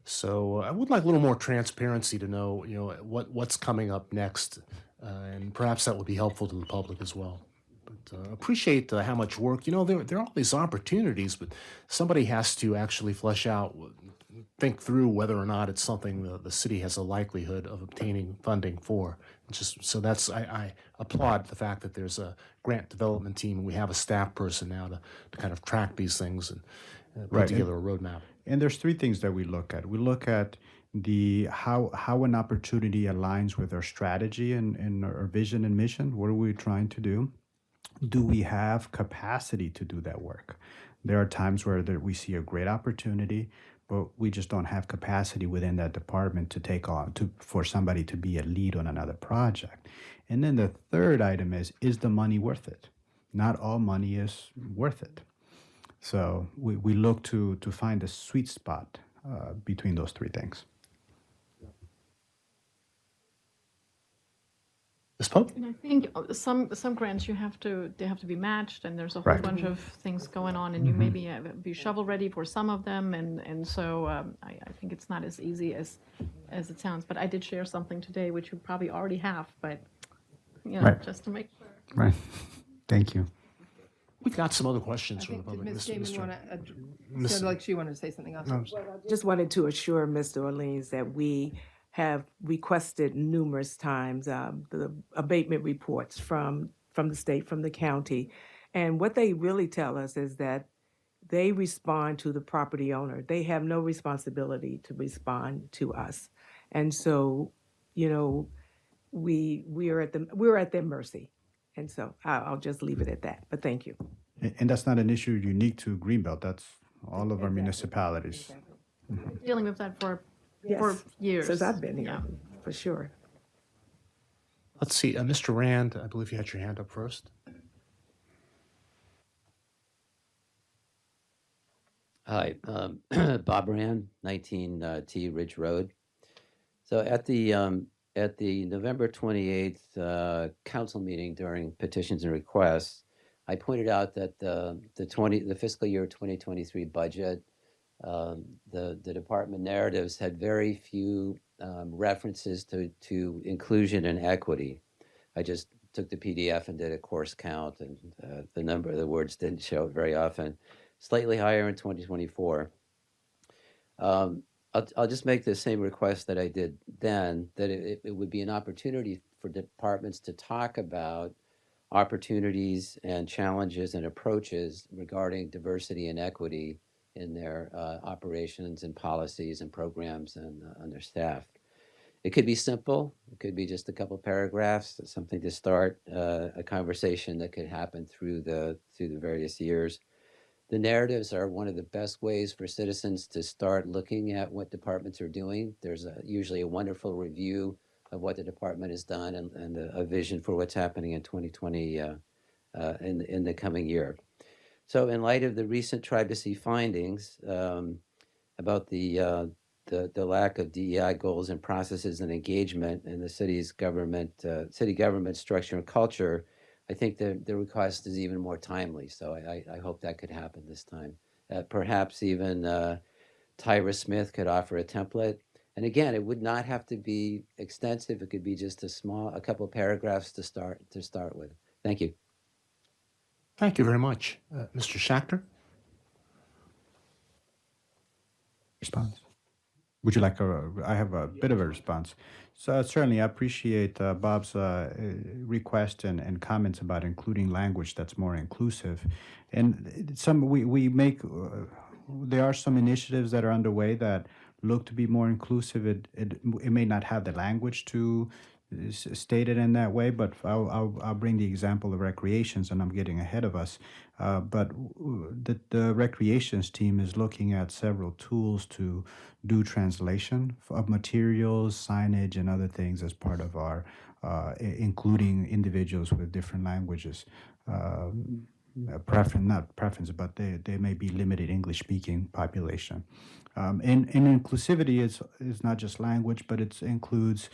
So I would like a little more transparency to know, what's coming up next, and perhaps that would be helpful to the public as well. But appreciate how much work. There are all these opportunities, but somebody has to actually flesh out, think through whether or not it's something the city has a likelihood of obtaining funding for. I applaud the fact that there's a grant development team and we have a staff person now to kind of track these things and put together a roadmap. And there's 3 things that we look at. We look at how an opportunity aligns with our strategy and our vision and mission. What are we trying to do? Do we have capacity to do that work? There are times where we see a great opportunity, but we just don't have capacity within that department to take on for somebody to be a lead on another project. And then the third item is the money worth it? Not all money is worth it. So we look to find a sweet spot between those 3 things. Ms. Pope? And I think some grants they have to be matched, and there's a whole bunch of things going on, and you maybe be shovel ready for some of them, and so I think it's not as easy as it sounds. But I did share something today, which you probably already have, but just to make sure. Right. Thank you. We've got some other questions from the Did public. Ms. Damon want to, sounded like she wanted to say something else. Just wanted to assure Mr. Orleans that we have requested numerous times the abatement reports from the state, from the county. And what they really tell us is that they respond to the property owner. They have no responsibility to respond to us. And so you know, we're at their mercy. And so I'll just leave it at that. But thank you. And that's not an issue unique to Greenbelt. That's all of our Exactly. municipalities. Exactly. Dealing with that for Yes, years. since I've been here, Yeah. for sure. Let's see, Mr. Rand, I believe you had your hand up first. Hi, Bob Rand, 19 T Ridge Road. So at the November 28th council meeting during petitions and requests, I pointed out that the fiscal year 2023 budget, the department narratives had very few references to inclusion and equity. I just took the PDF and did a course count, and the number of the words didn't show it very often. Slightly higher in 2024. I'll just make the same request that I did then, that it would be an opportunity for departments to talk about opportunities and challenges and approaches regarding diversity and equity in their operations and policies and programs and on their staff. It could be simple. It could be just a couple paragraphs, something to start a conversation that could happen through the various years. The narratives are one of the best ways for citizens to start looking at what departments are doing. There's usually a wonderful review of what the department has done and a vision for what's happening in 2020 in the coming year. So in light of the recent Tribe to Sea findings about the lack of DEI goals and processes and engagement in the city's government, city government structure and culture, I think the request is even more timely. So I hope that could happen this time. Perhaps even Tyra Smith could offer a template. And again, it would not have to be extensive. It could be just a couple of paragraphs to start with. Thank you. Thank you very much. Mr. Schachter? Response. Would you like I have a bit of a response. So certainly I appreciate Bob's request and comments about including language that's more inclusive. And there are some initiatives that are underway that look to be more inclusive. It may not have the language to state it in that way, but I'll bring the example of recreations, and I'm getting ahead of us. But the recreations team is looking at several tools to do translation of materials, signage, and other things as part of our including individuals with different languages. Not preference, but they may be limited English-speaking population. And inclusivity is not just language, but it includes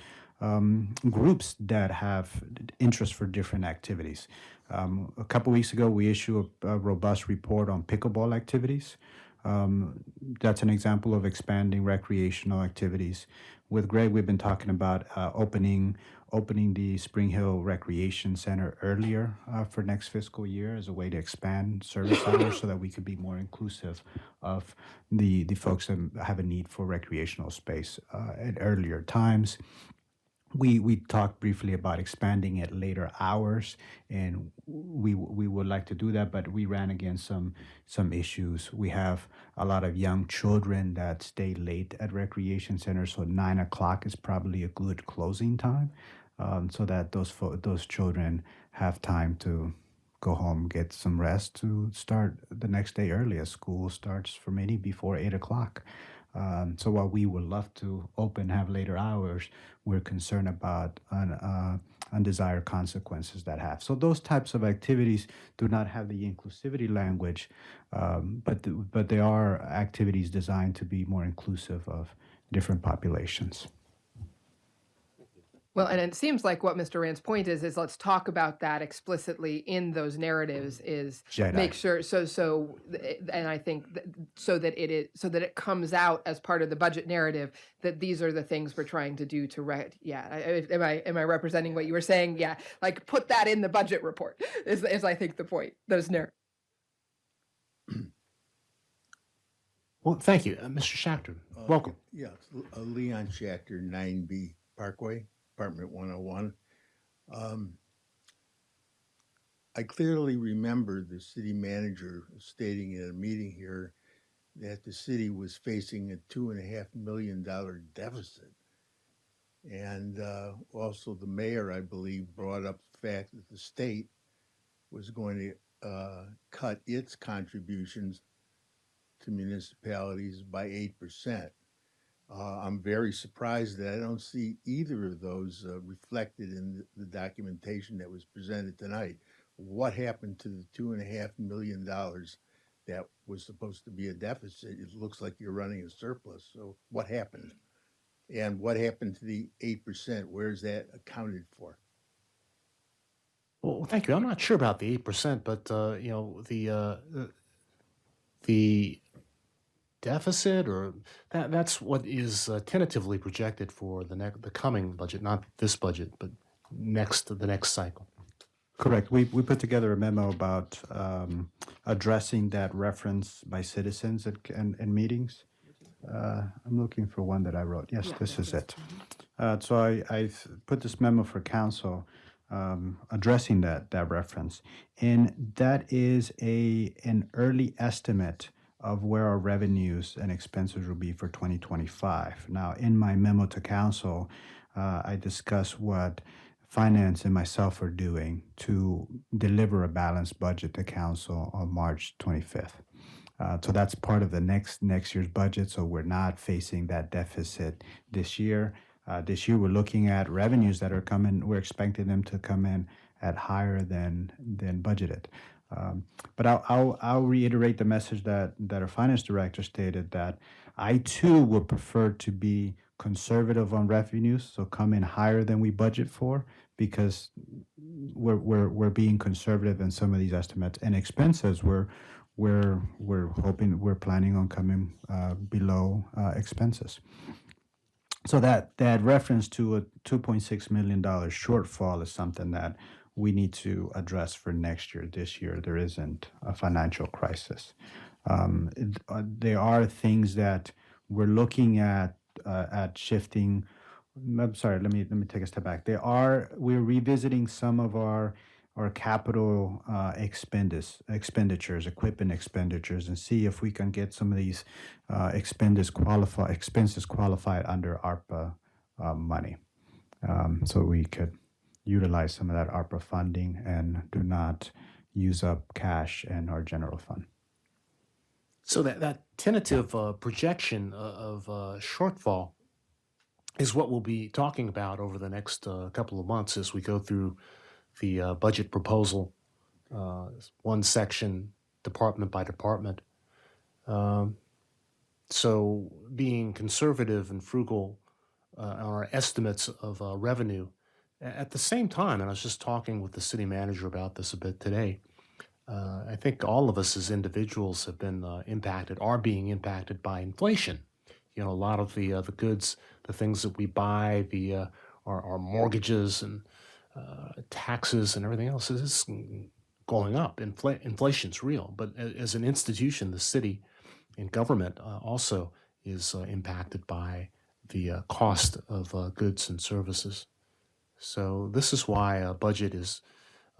groups that have interest for different activities. A couple weeks ago, we issued a robust report on pickleball activities. That's an example of expanding recreational activities. With Greg, we've been talking about opening the Spring Hill Recreation Center earlier for next fiscal year as a way to expand service hours so that we could be more inclusive of the folks that have a need for recreational space at earlier times. We talked briefly about expanding at later hours, and we would like to do that, but we ran against some issues. We have a lot of young children that stay late at recreation centers, so 9 o'clock is probably a good closing time, so that those children have time to go home, get some rest to start the next day early, as school starts for many before 8 o'clock. So while we would love to have later hours, we're concerned about undesired consequences that have. So those types of activities do not have the inclusivity language, but they are activities designed to be more inclusive of different populations. Well, and it seems like what Mr. Rand's point is let's talk about that explicitly in those narratives is Jedi. make sure and I think so that it comes out as part of the budget narrative that these are the things we're trying to do to am I representing what you were saying? Yeah, like put that in the budget report is I think the point. Those narratives. Well, thank you. Mr. Schachter, welcome. Yeah, Leon Schachter, 9B Parkway, Apartment 101. I clearly remember the city manager stating at a meeting here that the city was facing a $2.5 million deficit. And also the mayor, I believe, brought up the fact that the state was going to cut its contributions to municipalities by 8%. I'm very surprised that I don't see either of those reflected in the documentation that was presented tonight. What happened to the $2.5 million that was supposed to be a deficit? It looks like you're running a surplus. So what happened? And what happened to the 8%? Where's that accounted for? Well, thank you. I'm not sure about the 8%, but the deficit, or that's what is tentatively projected for the coming budget, not this budget, but the next cycle. Correct. We put together a memo about addressing that reference by citizens in meetings. I'm looking for one that I wrote. Yes, this is it. So I've put this memo for council addressing that reference. And that is an early estimate of where our revenues and expenses will be for 2025. Now, in my memo to council, I discuss what finance and myself are doing to deliver a balanced budget to council on March 25th. So that's part of the next year's budget. So we're not facing that deficit this year. This year we're looking at revenues that are coming. We're expecting them to come in at higher than budgeted. But I'll reiterate the message that our finance director stated, that I too would prefer to be conservative on revenues, so come in higher than we budget for, because we're being conservative in some of these estimates. And expenses, we're planning on coming below expenses. So that reference to a $2.6 million shortfall is something that we need to address for next year. This year, there isn't a financial crisis. There are things that we're looking at shifting. I'm sorry, let me take a step back. We're revisiting some of our capital expenditures, equipment expenditures, and see if we can get some of these expenses qualified under ARPA money, so we could utilize some of that ARPA funding and do not use up cash in our general fund. So that tentative projection of shortfall is what we'll be talking about over the next couple of months as we go through the budget proposal, one section, department by department. So being conservative and frugal on our estimates of revenue. At the same time, and I was just talking with the city manager about this a bit today, I think all of us as individuals have been are being impacted by inflation. A lot of the goods, the things that we buy, our mortgages and taxes and everything else is going up. Inflation's real, but as an institution, the city and government also is impacted by the cost of goods and services. So this is why a budget is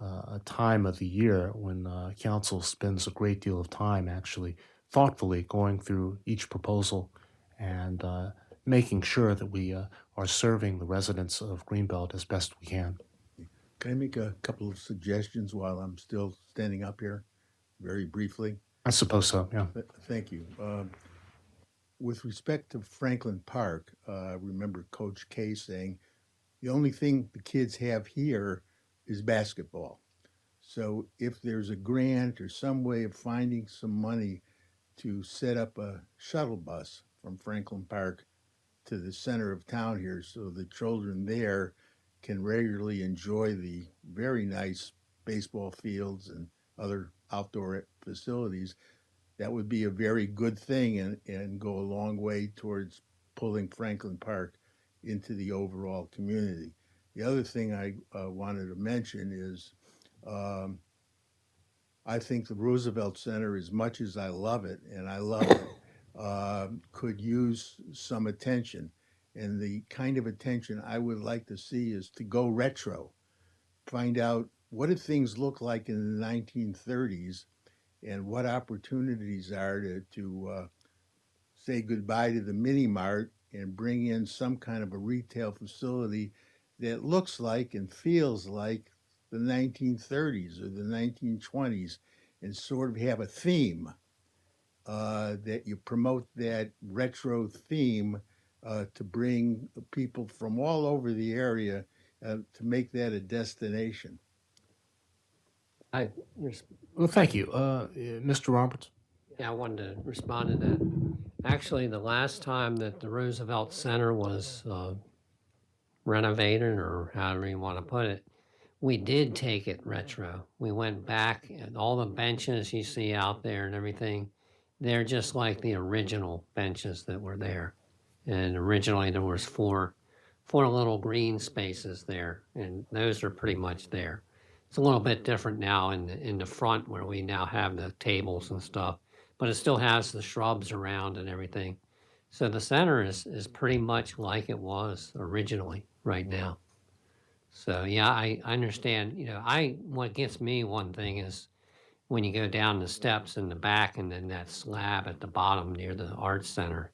a time of the year when council spends a great deal of time actually thoughtfully going through each proposal and making sure that we are serving the residents of Greenbelt as best we can. Can I make a couple of suggestions while I'm still standing up here, very briefly? I suppose so, yeah. Thank you. With respect to Franklin Park, remember Coach K saying, the only thing the kids have here is basketball. So if there's a grant or some way of finding some money to set up a shuttle bus from Franklin Park to the center of town here so the children there can regularly enjoy the very nice baseball fields and other outdoor facilities, that would be a very good thing and go a long way towards pulling Franklin Park into the overall community. The other thing I wanted to mention is I think the Roosevelt Center, as much as I love it, and I love it, could use some attention. And the kind of attention I would like to see is to go retro, find out what did things look like in the 1930s and what opportunities are to say goodbye to the mini mart and bring in some kind of a retail facility that looks like and feels like the 1930s or the 1920s, and sort of have a theme that you promote that retro theme to bring people from all over the area to make that a destination. I, Well, thank you. Mr. Roberts? yeah, I wanted to respond to that. Actually, the last time that the Roosevelt Center was renovated, or however you want to put it, we did take it retro. We went back, and all the benches you see out there and everything, they're just like the original benches that were there. And originally there was four little green spaces there, and those are pretty much there. It's a little bit different now in the front where we now have the tables and stuff, but it still has the shrubs around and everything. So the center is pretty much like it was originally right now. So yeah, I understand. What gets me one thing is when you go down the steps in the back and then that slab at the bottom near the arts center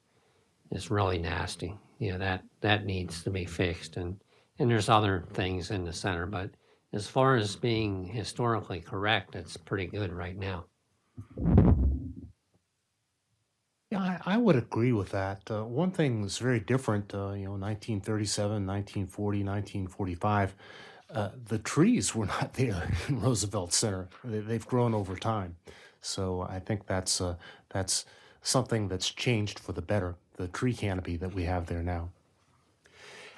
is really nasty. That needs to be fixed, and there's other things in the center, but as far as being historically correct, it's pretty good right now. Yeah, I would agree with that. One thing that's very different, 1937, 1940, 1945, the trees were not there in Roosevelt Center. They've grown over time. So I think that's something that's changed for the better, the tree canopy that we have there now.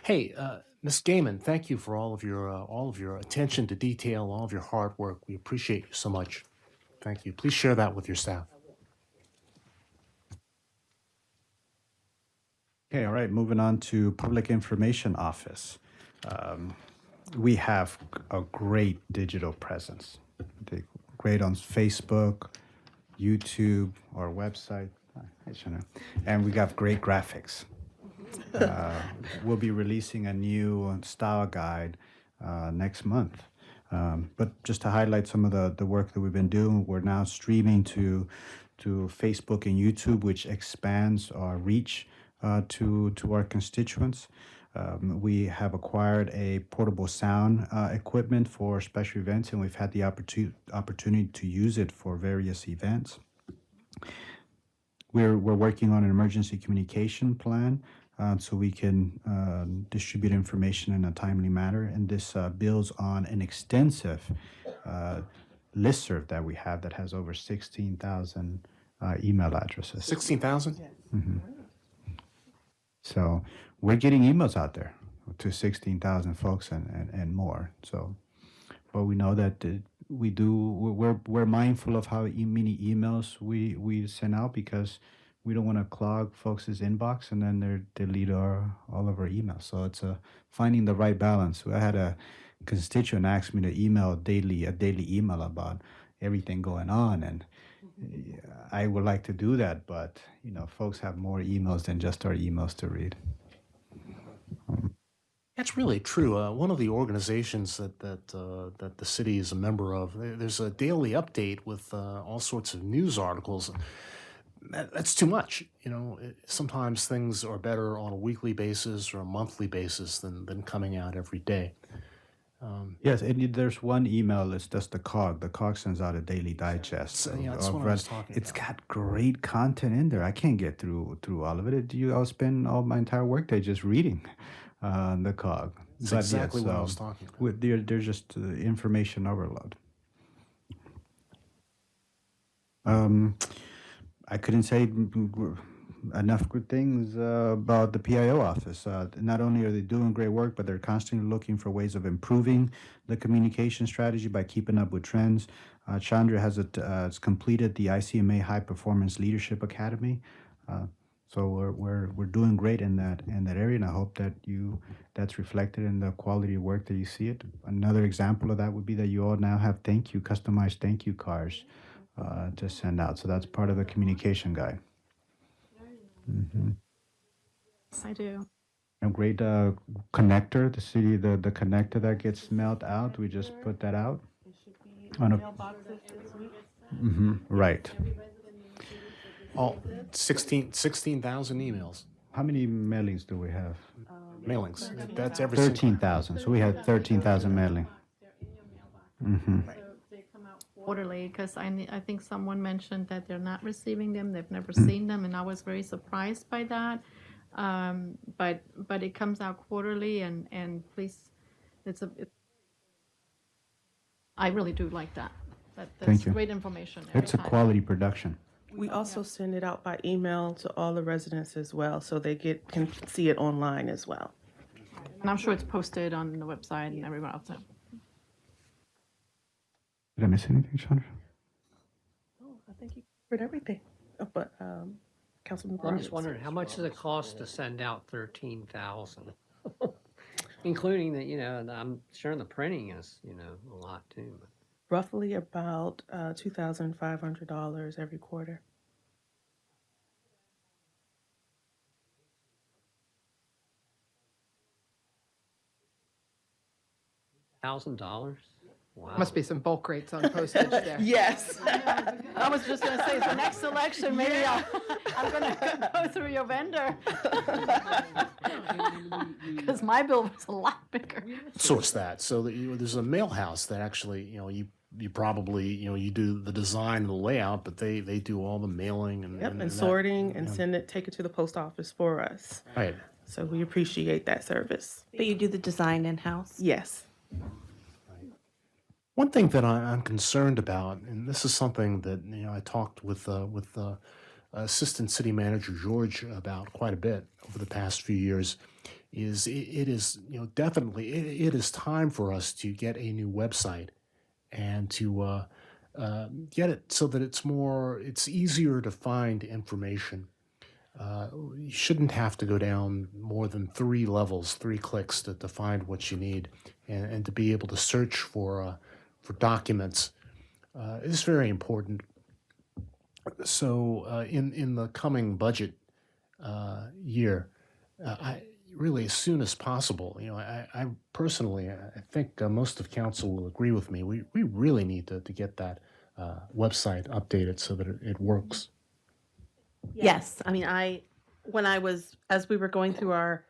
Hey, Ms. Gaiman, thank you for all of your attention to detail, all of your hard work. We appreciate you so much. Thank you. Please share that with your staff. Okay, all right, moving on to Public Information Office. We have a great digital presence. They're great on Facebook, YouTube, our website, and we got great graphics. We'll be releasing a new style guide next month. But just to highlight some of the work that we've been doing, we're now streaming to Facebook and YouTube, which expands our reach to our constituents. We have acquired a portable sound equipment for special events, and we've had the opportunity to use it for various events. We're working on an emergency communication plan so we can distribute information in a timely manner, and this builds on an extensive listserv that we have that has over 16,000 email addresses. 16,000? Mm-hmm. So we're getting emails out there to 16,000 folks and more. So, but we know that we're mindful of how many emails we send out, because we don't want to clog folks' inbox and then they delete all of our emails. So it's finding the right balance. I had a constituent ask me to email a daily email about everything going on, and I would like to do that, but folks have more emails than just our emails to read. That's really true. One of the organizations that the city is a member of, there's a daily update with all sorts of news articles. That's too much. Sometimes things are better on a weekly basis or a monthly basis than coming out every day. Yes, and there's one email. It's just the COG. The COG sends out a daily digest. That's what I was talking It's about. got great content in there. I can't get through all of it. I'll spend all my entire workday just reading the COG. That's But exactly yes, what I was talking about. There's just information overload. I couldn't say enough good things about the PIO office. Not only are they doing great work, but they're constantly looking for ways of improving the communication strategy by keeping up with trends. Chandra has completed the ICMA High Performance Leadership Academy. So we're doing great in that area, and I hope that's reflected in the quality of work that you see it. Another example of that would be that you all now have customized thank you cards to send out. So that's part of the communication guide. Mm-hmm. Yes, I do. A great connector, the connector that gets mailed out. We just put that out on a Mailboxes this week. right. All 16,000 emails. How many mailings do we have? Mailings. That's every single. 13,000. So we had 13,000 mailing. Mm-hmm. They come out quarterly, because I think someone mentioned that they're not receiving them, they've never seen them, and I was very surprised by that. But it comes out quarterly, and please, I really do like that. That's Thank you. great information every It's a time. quality production. We also send it out by email to all the residents as well, so they can see it online as well. And I'm sure it's posted on the website and everywhere else. Did I miss anything, Chandra? Oh, I think you covered everything. But Councilman I'm Brown. just wondering, how much does it cost to send out 13,000? Including the, and I'm sure the printing is, a lot too. But. Roughly about $2,500 every quarter. $1,000? Wow. Must be some bulk rates on postage there. Yes. I was just going to say, the next election, maybe I'm going to go through your vendor. Because my bill was a lot bigger. Source that. So that there's a mail house that actually, you probably, you do the design and the layout, but they do all the mailing and Yep, and that, sorting and take it to the post office for us. Right. So we appreciate that service. But you do the design in-house? Yes. One thing that I'm concerned about, and this is something that I talked with Assistant City Manager George about quite a bit over the past few years, is it is definitely it is time for us to get a new website and to get it so that it's easier to find information. You shouldn't have to go down more than 3 levels, 3 clicks to find what you need, and to be able to search for documents is very important. So in the coming budget year, I really as soon as possible. I personally, I think most of council will agree with me. We really need to get that website updated so that it works. Yes, I mean, as we were going through our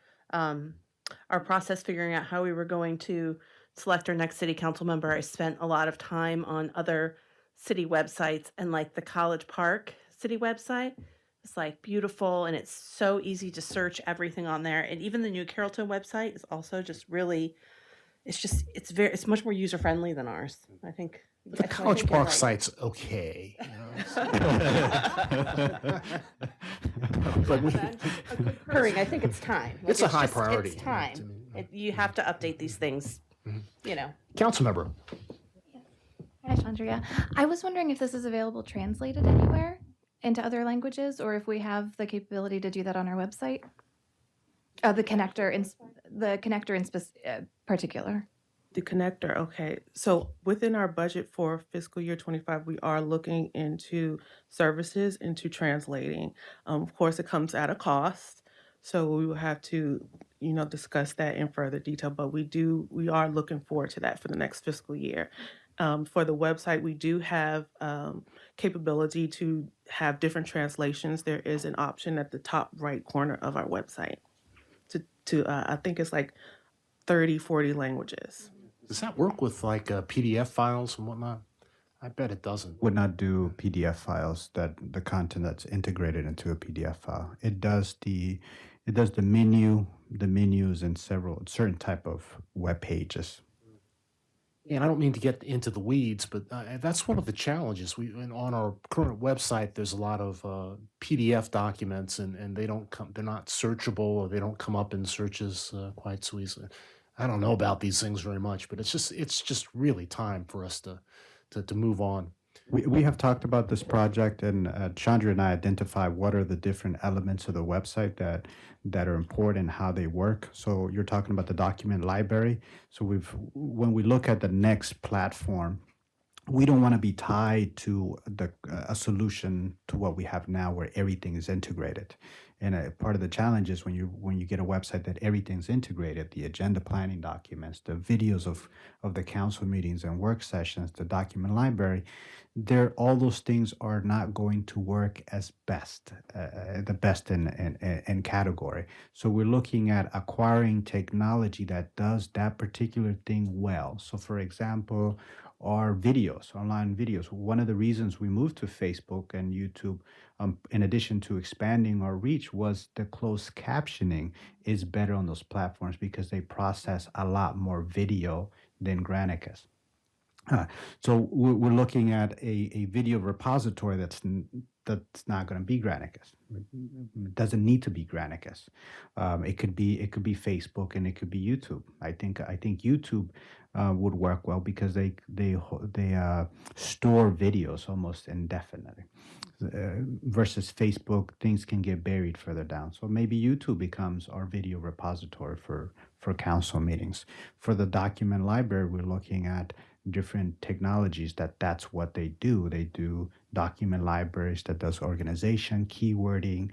process, figuring out how we were going to select our next city council member, I spent a lot of time on other city websites, and like the College Park city website, it's like beautiful, and it's so easy to search everything on there. And even the New Carrollton website is also just really, it's much more user friendly than ours, I think. The College Park site's okay. But Occurring, I think it's time. It's a high priority. It's time. You have to update these things, Council member. Hi, Chandria. I was wondering if this is available translated anywhere into other languages, or if we have the capability to do that on our website. The connector in particular. The connector, okay. So within our budget for fiscal year 25, we are looking into services, into translating. Of course, it comes at a cost, so we will have to, discuss that in further detail. But we are looking forward to that for the next fiscal year. For the website, we do have capability to have different translations. There is an option at the top right corner of our website to I think it's like 30, 40 languages. Does that work with like PDF files and whatnot? I bet it doesn't. Would not do PDF files, that the content that's integrated into a PDF file. It does the menus and certain type of web pages. And I don't mean to get into the weeds, but that's one of the challenges. On our current website, there's a lot of PDF documents, and they're not searchable, or they don't come up in searches quite so easily. I don't know about these things very much, but it's just really time for us to move on. We have talked about this project, and Chandra and I identify what are the different elements of the website that are important, how they work. So you're talking about the document library. So when we look at the next platform, we don't want to be tied to a solution to what we have now, where everything is integrated. And part of the challenge is when you get a website that everything's integrated, the agenda planning documents, the videos of the council meetings and work sessions, the document library, all those things are not going to work as the best in category. So we're looking at acquiring technology that does that particular thing well. So for example, our videos, online videos. One of the reasons we moved to Facebook and YouTube, in addition to expanding our reach, was the closed captioning is better on those platforms because they process a lot more video than Granicus. So we're looking at a video repository that's not going to be Granicus. It doesn't need to be Granicus. It could be Facebook and it could be YouTube. I think YouTube would work well because they store videos almost indefinitely. Versus Facebook, things can get buried further down. So maybe YouTube becomes our video repository for council meetings. For the document library, we're looking at different technologies that's what they do. They do document libraries that does organization, keywording,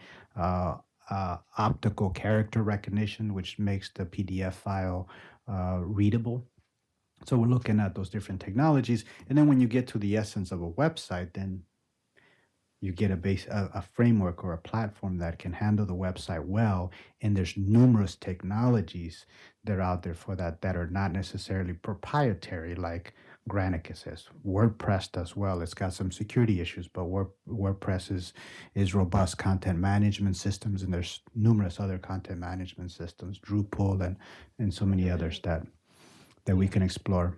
optical character recognition, which makes the PDF file readable. So we're looking at those different technologies. And then when you get to the essence of a website, then you get a framework or a platform that can handle the website well. And there's numerous technologies that are out there for that are not necessarily proprietary like Granicus is. WordPress does well. It's got some security issues, but WordPress is robust content management systems, and there's numerous other content management systems, Drupal and so many others that we can explore.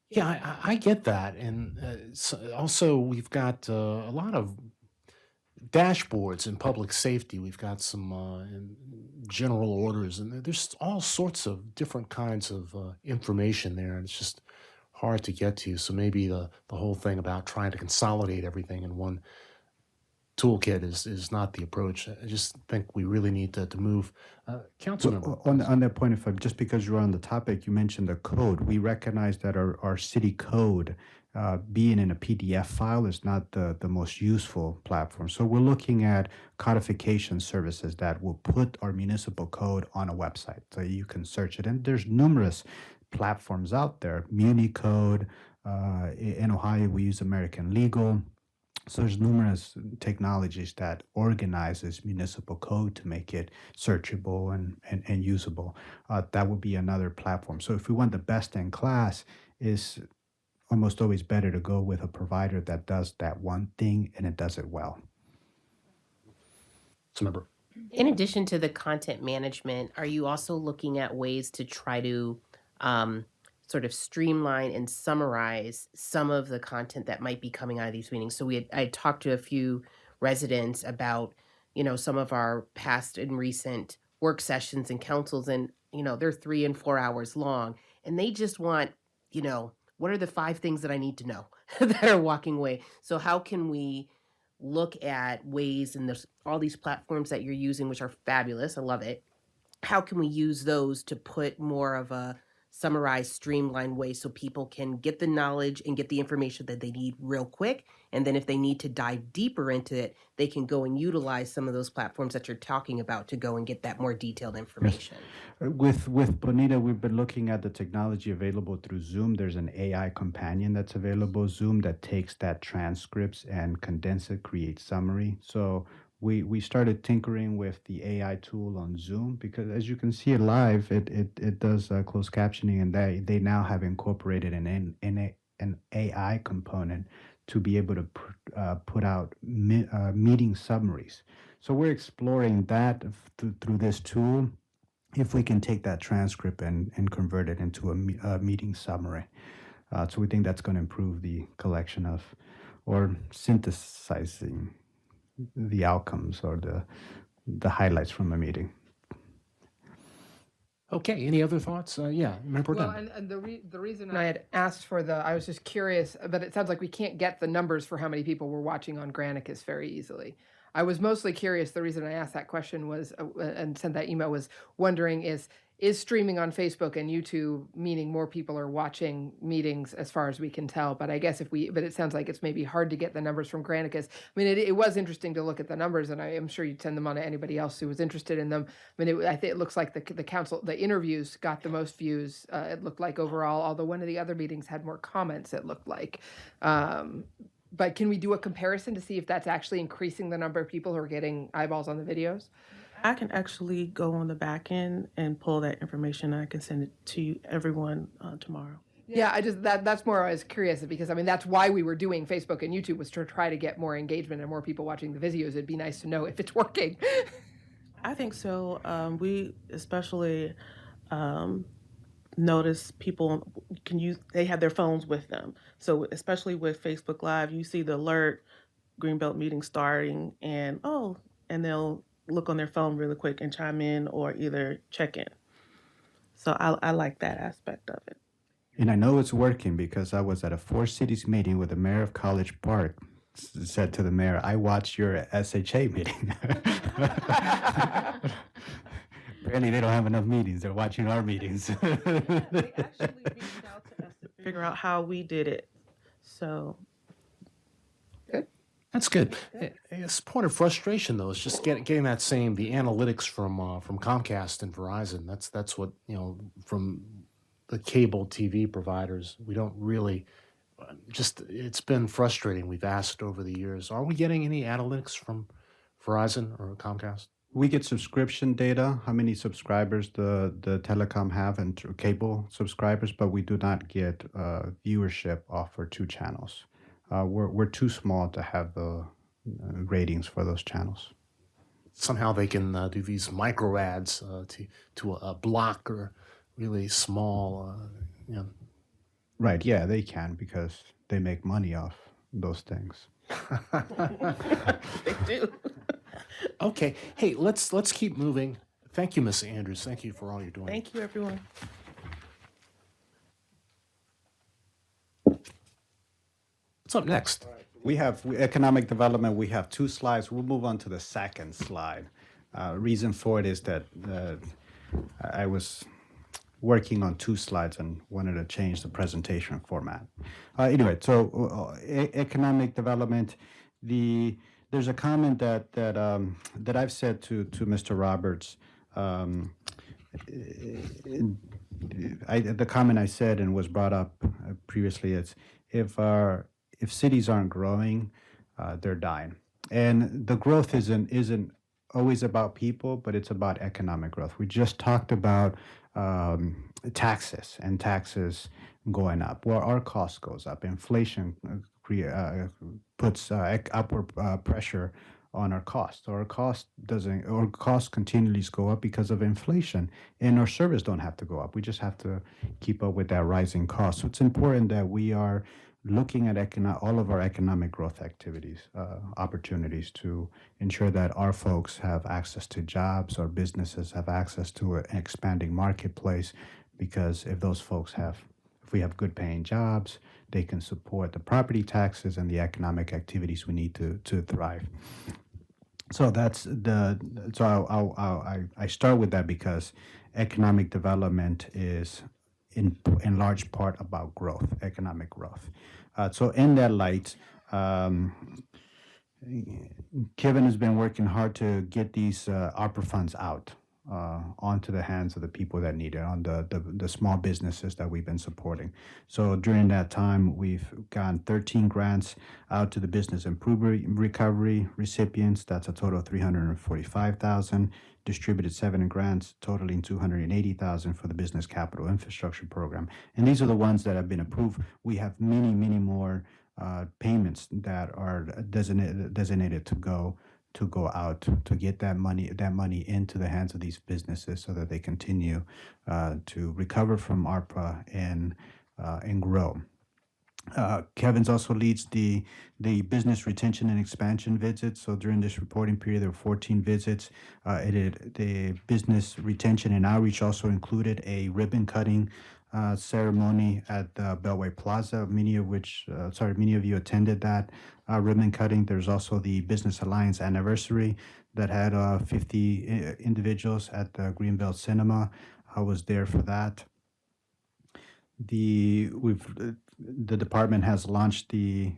Yeah, I get that. And also, we've got a lot of dashboards in public safety. We've got some in general orders, and there's all sorts of different kinds of information there. And it's just hard to get to. So maybe the whole thing about trying to consolidate everything in one toolkit is not the approach. I just think we really need to move. Councilmember. On that point, just because you're on the topic, you mentioned the code. We recognize that our city code, being in a PDF file, is not the most useful platform. So we're looking at codification services that will put our municipal code on a website so you can search it. And there's numerous platforms out there. MuniCode, in Ohio, we use American Legal. So there's numerous technologies that organizes municipal code to make it searchable and usable. That would be another platform. So if we want the best in class, is almost always better to go with a provider that does that one thing and it does it well. So remember, in addition to the content management, are you also looking at ways to try to sort of streamline and summarize some of the content that might be coming out of these meetings? So I talked to a few residents about, some of our past and recent work sessions and councils, and, they're 3 and 4 hours long, and they just want, what are the 5 things that I need to know that are walking away? So how can we look at ways, and there's all these platforms that you're using, which are fabulous. I love it. How can we use those to put more of a summarized, streamlined way so people can get the knowledge and get the information that they need real quick? And then if they need to dive deeper into it, they can go and utilize some of those platforms that you're talking about to go and get that more detailed information. With Bonita, we've been looking at the technology available through Zoom. There's an AI companion that's available, Zoom, that takes that transcripts and condense it, creates summary. So we started tinkering with the AI tool on Zoom because, as you can see it live, it does closed captioning, and they now have incorporated an AI component to be able to put out meeting summaries. So we're exploring that through this tool, if we can take that transcript and convert it into a meeting summary. So we think that's going to improve the collection of, or synthesizing the outcomes or the highlights from a meeting. Okay, any other thoughts? Yeah, Member Well, Dunn. and the reason I had asked for I was just curious, but it sounds like we can't get the numbers for how many people were watching on Granicus very easily. I was mostly curious. The reason I asked that question was, and sent that email, was wondering is is streaming on Facebook and YouTube, meaning more people are watching meetings as far as we can tell. But I guess but it sounds like it's maybe hard to get the numbers from Granicus. I mean, it was interesting to look at the numbers, and I am sure you'd send them on to anybody else who was interested in them. I mean, I think it looks like the interviews got the most views. It looked like overall, although one of the other meetings had more comments, it looked like. But can we do a comparison to see if that's actually increasing the number of people who are getting eyeballs on the videos? I can actually go on the back end and pull that information. And I can send it to everyone tomorrow. Yeah, that's more I was curious because I mean that's why we were doing Facebook and YouTube was to try to get more engagement and more people watching the videos. It'd be nice to know if it's working. I think so. We especially notice people they have their phones with them. So especially with Facebook Live, you see the alert, Greenbelt meeting starting, and they'll look on their phone really quick and chime in or either check in. So I like that aspect of it. And I know it's working because I was at a Four Cities meeting with the mayor of College Park. Said to the mayor, "I watched your SHA meeting." Apparently, they don't have enough meetings. They're watching our meetings. They actually reached out to us to figure out how we did it. So That's good. It's a point of frustration though. It's just getting the analytics from Comcast and Verizon. That's what from the cable TV providers. We don't really. It's been frustrating. We've asked over the years. Are we getting any analytics from Verizon or Comcast? We get subscription data, how many subscribers the telecom have and cable subscribers, but we do not get viewership off our two channels. We're too small to have the ratings for those channels. Somehow they can do these micro ads to a block or really small. Right, yeah, they can because they make money off those things. they do. Okay, hey, let's keep moving. Thank you, Ms. Andrews. Thank you for all you're doing. Thank you, everyone. What's up next? We have economic development. We have two slides. We'll move on to the second slide. Reason for it is that I was working on two slides and wanted to change the presentation format. Anyway, so economic development. There's a comment that I've said to Mr. Roberts. The comment I said and was brought up previously is if cities aren't growing, they're dying. And the growth isn't always about people, but it's about economic growth. We just talked about taxes and taxes going up. Well, our cost goes up. Inflation puts upward pressure on our cost. Our cost continually go up because of inflation, and our service don't have to go up. We just have to keep up with that rising cost. So it's important that we are looking at all of our economic growth activities, opportunities to ensure that our folks have access to jobs, our businesses have access to an expanding marketplace, because if we have good paying jobs, they can support the property taxes and the economic activities we need to thrive. So I start with that because economic development is in large part about growth, economic growth. So in that light, Kevin has been working hard to get these ARPA funds out onto the hands of the people that need it, on the small businesses that we've been supporting. So during that time, we've gotten 13 grants out to the business improvement recovery recipients. That's a total of $345,000. Distributed 7 grants totaling $280,000 for the Business Capital Infrastructure Program. And these are the ones that have been approved. We have many more payments that are designated to go out to get that money into the hands of these businesses so that they continue to recover from ARPA and grow. Kevin's also leads the business retention and expansion visits. So during this reporting period, there were 14 visits. The business retention and outreach also included a ribbon cutting ceremony at the Beltway Plaza. Many of you attended that ribbon cutting. There's also the Business Alliance anniversary that had 50 individuals at the Greenbelt Cinema. I was there for that. The department has launched the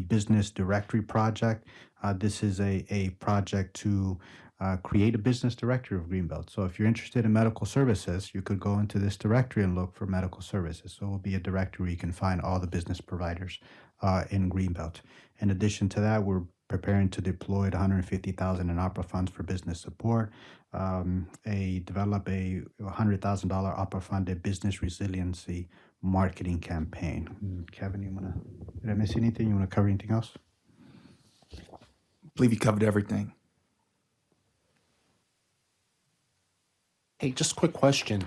business directory project. This is a project to create a business directory of Greenbelt. So if you're interested in medical services, you could go into this directory and look for medical services. So it will be a directory where you can find all the business providers in Greenbelt. In addition to that, we're preparing to deploy $150,000 in ARPA funds for business support. Develop a $100,000 ARPA funded business resiliency marketing campaign. Kevin, did I miss anything? You wanna cover anything else? Believe you covered everything. Hey, just a quick question.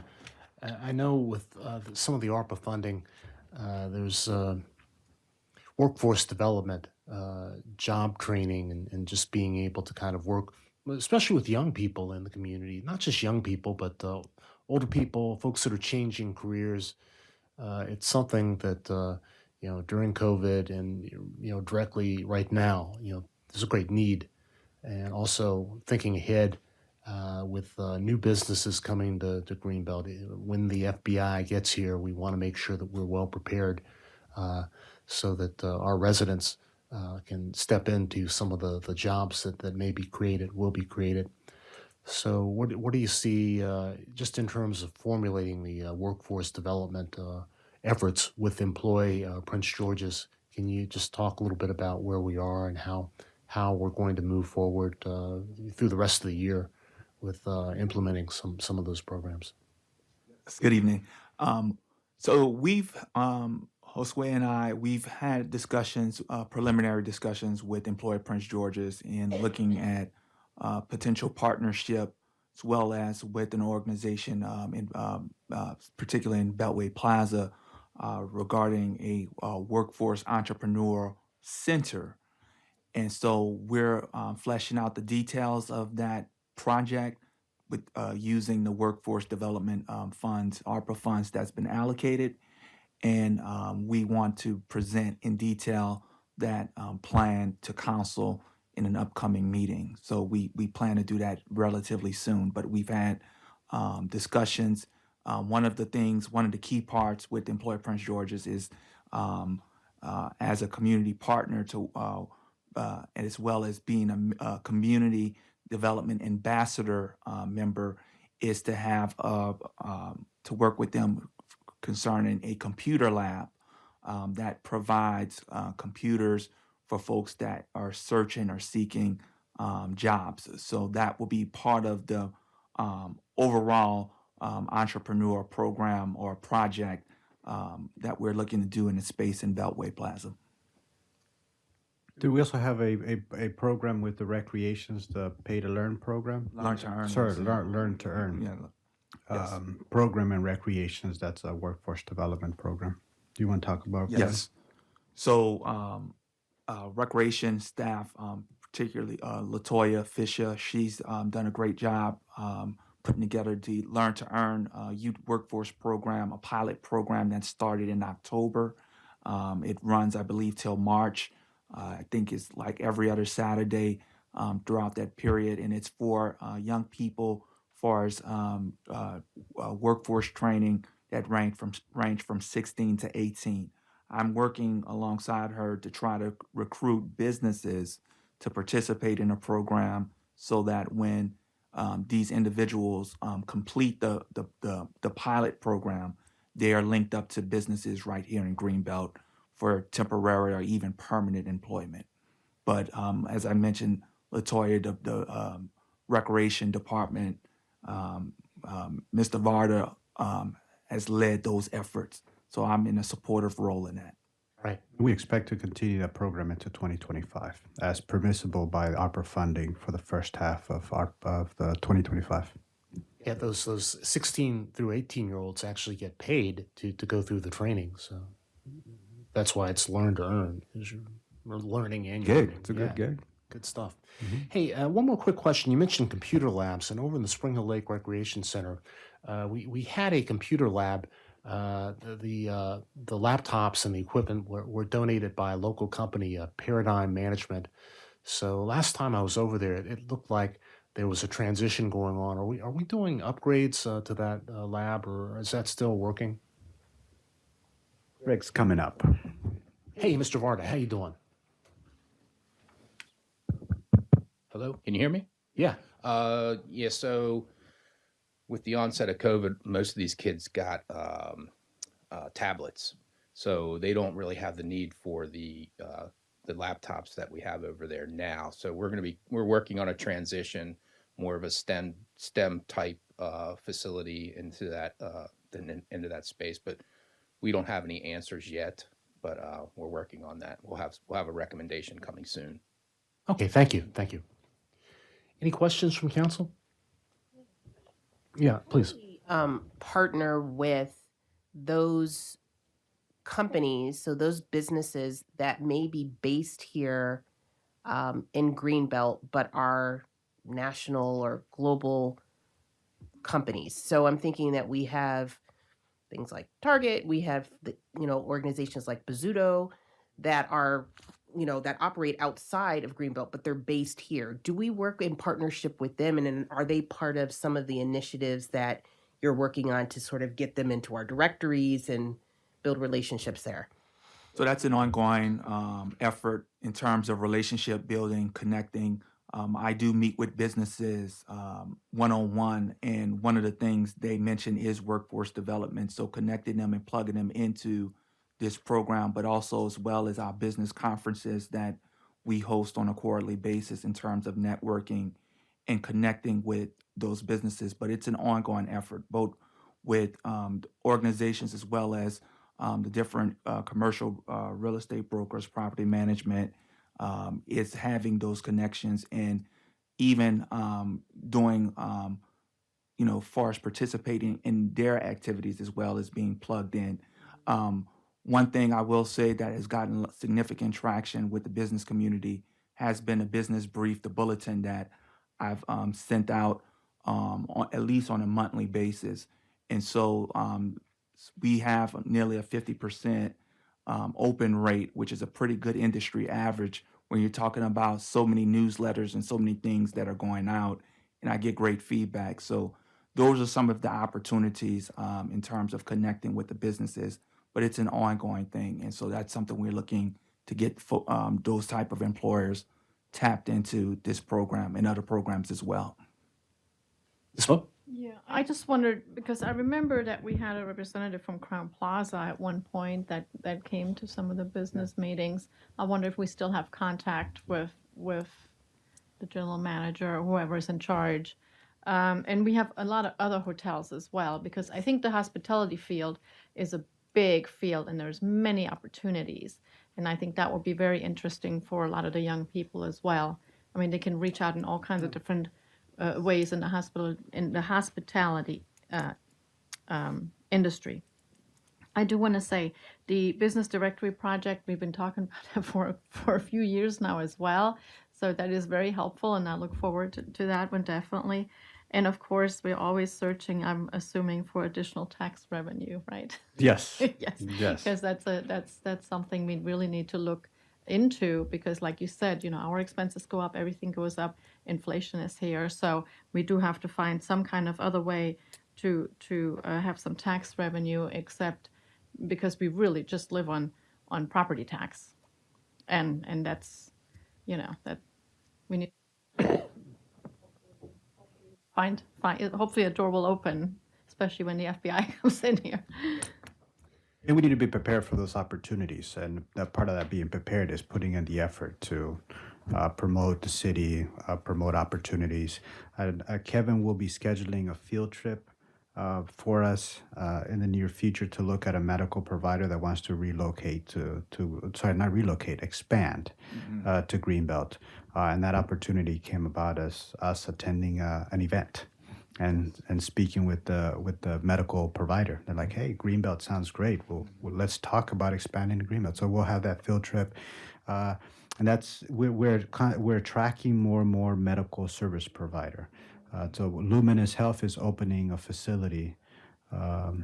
I know with some of the ARPA funding, there's workforce development, job training, and just being able to kind of work, especially with young people in the community, not just young people, but older people, folks that are changing careers. It's something that, during COVID and, directly right now, there's a great need. And also thinking ahead with new businesses coming to Greenbelt. When the FBI gets here, we want to make sure that we're well prepared so that our residents can step into some of the jobs that may be created, will be created. So what do you see just in terms of formulating the workforce development efforts with Employ Prince George's? Can you just talk a little bit about where we are and how we're going to move forward through the rest of the year with implementing some of those programs? Good evening. So we've, Josue and I, we've had discussions, preliminary discussions with Employ Prince George's in looking at potential partnership as well as with an organization, particularly in Beltway Plaza, regarding a workforce entrepreneur center. And so we're fleshing out the details of that project with using the workforce development funds, ARPA funds that's been allocated. And we want to present in detail that plan to council in an upcoming meeting. So we plan to do that relatively soon, but we've had discussions. One of the key parts with Employ Prince George's is as a community partner to, as well as being a community development ambassador member, is to have to work with them concerning a computer lab that provides computers for folks that are searching or seeking jobs. So that will be part of the overall entrepreneur program or project that we're looking to do in the space in Beltway Plaza. Do we also have a program with the recreations, the Pay to Learn program? Learn to Earn. Sorry, Learn to Earn. Yeah. Yes. Program and recreations, that's a workforce development program. Do you want to talk about that? Yes. So recreation staff, particularly Latoya Fisher, she's done a great job putting together the Learn to Earn youth workforce program, a pilot program that started in October. It runs, I believe, till March. I think it's like every other Saturday throughout that period, and it's for young people as far as workforce training that range from 16 to 18. I'm working alongside her to try to recruit businesses to participate in a program so that when these individuals complete the pilot program, they are linked up to businesses right here in Greenbelt for temporary or even permanent employment. But as I mentioned, Latoya, the recreation department, Mr. Varda has led those efforts. So I'm in a supportive role in that. Right. We expect to continue that program into 2025 as permissible by ARPA funding for the first half of the 2025. Yeah, those 16 through 18-year-olds actually get paid to go through the training. So that's why it's Learn to Earn. We're learning and you're Gig. learning. It's a good gig. Good stuff. Hey, one more quick question. You mentioned computer labs, and over in the Spring Hill Lake Recreation Center, we had a computer lab. The laptops and the equipment were donated by a local company, Paradigm Management. So last time I was over there, it looked like there was a transition going on. Are we doing upgrades to that lab, or is that still working? Greg's coming up. Hey, Mr. Varda, how you doing? Hello, can you hear me? Yeah. Yeah, so with the onset of COVID, most of these kids got tablets, so they don't really have the need for the laptops that we have over there now. So we're working on a transition, more of a STEM type facility into that space, but we don't have any answers yet. But we're working on that. We'll have a recommendation coming soon. Okay, thank you. Thank you. Any questions from council? Yeah, please. Partner with those companies, so those businesses that may be based here in Greenbelt, but are national or global companies. So I'm thinking that we have things like Target, we have organizations like Bozzuto that are that operate outside of Greenbelt, but they're based here. Do we work in partnership with them, and then are they part of some of the initiatives that you're working on to sort of get them into our directories and build relationships there? So that's an ongoing effort in terms of relationship building, connecting. I do meet with businesses one-on-one, and one of the things they mention is workforce development. So connecting them and plugging them into this program, but also as well as our business conferences that we host on a quarterly basis in terms of networking and connecting with those businesses. But it's an ongoing effort, both with organizations as well as the different commercial real estate brokers, property management, is having those connections and even doing, far as participating in their activities as well as being plugged in. One thing I will say that has gotten significant traction with the business community has been a business brief, the bulletin that I've sent out at least on a monthly basis. And so we have nearly a 50% open rate, which is a pretty good industry average when you're talking about so many newsletters and so many things that are going out, and I get great feedback. So those are some of the opportunities in terms of connecting with the businesses, but it's an ongoing thing. And so that's something we're looking to get those type of employers tapped into this program and other programs as well. Yeah, I just wondered, because I remember that we had a representative from Crown Plaza at one point that came to some of the business meetings. I wonder if we still have contact with the general manager or whoever's in charge. And we have a lot of other hotels as well, because I think the hospitality field is a big field and there's many opportunities. And I think that will be very interesting for a lot of the young people as well. I mean, they can reach out in all kinds of different ways in the hospitality industry. I do want to say the business directory project, we've been talking about it for a few years now as well. So that is very helpful, and I look forward to that one definitely. And of course, we're always searching, I'm assuming, for additional tax revenue, right? Yes. Yes. Yes. Because that's something we really need to look into, because like you said, our expenses go up, everything goes up, inflation is here. So we do have to find some kind of other way to have some tax revenue, except because we really just live on property tax. And that's, that we need find hopefully a door will open, especially when the FBI comes in here. And we need to be prepared for those opportunities. And that part of that being prepared is putting in the effort to promote the city, promote opportunities. Kevin will be scheduling a field trip for us in the near future to look at a medical provider that wants to relocate expand to Greenbelt. And that opportunity came about as us attending an event and speaking with the medical provider. They're like, hey, Greenbelt sounds great. Well, let's talk about expanding to Greenbelt. So we'll have that field trip. And that's we're tracking more and more medical service provider. So Luminous Health is opening a facility. They're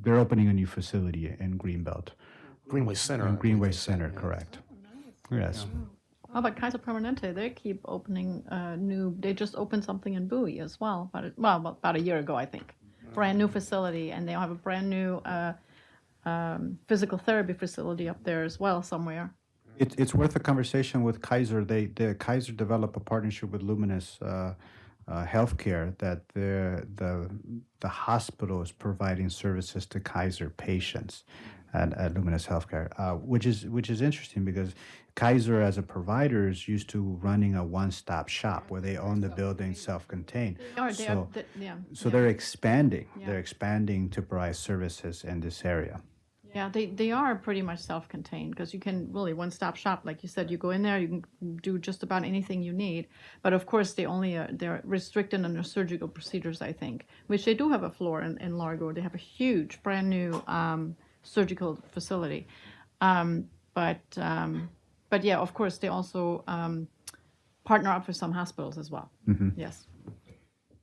opening a new facility in Greenbelt. Greenway Center. In Greenway Center, correct. Yes. How about Kaiser Permanente? They keep opening they just opened something in Bowie as well, about a year ago, I think. Brand new facility, and they'll have a brand new physical therapy facility up there as well somewhere. It's worth a conversation with Kaiser. Kaiser developed a partnership with Luminous Healthcare that the hospital is providing services to Kaiser patients at Luminous Healthcare, which is interesting because Kaiser as a provider is used to running a one-stop shop where they own the building self-contained. They're expanding. Yeah. They're expanding to provide services in this area. Yeah, they are pretty much self-contained because you can really one-stop shop. Like you said, you go in there, you can do just about anything you need. But of course, they're restricted on their surgical procedures, I think, which they do have a floor in Largo. They have a huge, brand new surgical facility. But yeah, of course, they also partner up with some hospitals as well. Yes.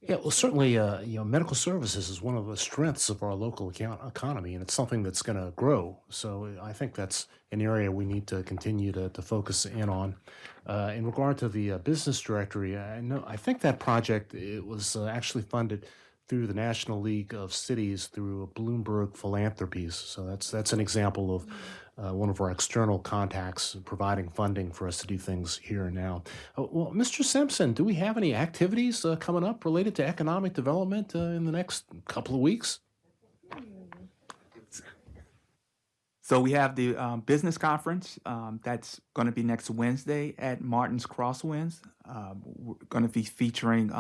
Yeah, well, certainly, medical services is one of the strengths of our local economy, and it's something that's going to grow. So I think that's an area we need to continue to focus in on. In regard to the business directory, I think that project it was actually funded through the National League of Cities through Bloomberg Philanthropies. So that's an example of one of our external contacts providing funding for us to do things here and now. Well, Mr. Simpson, do we have any activities coming up related to economic development in the next couple of weeks? So we have the business conference that's going to be next Wednesday at Martin's Crosswinds. We're going to be featuring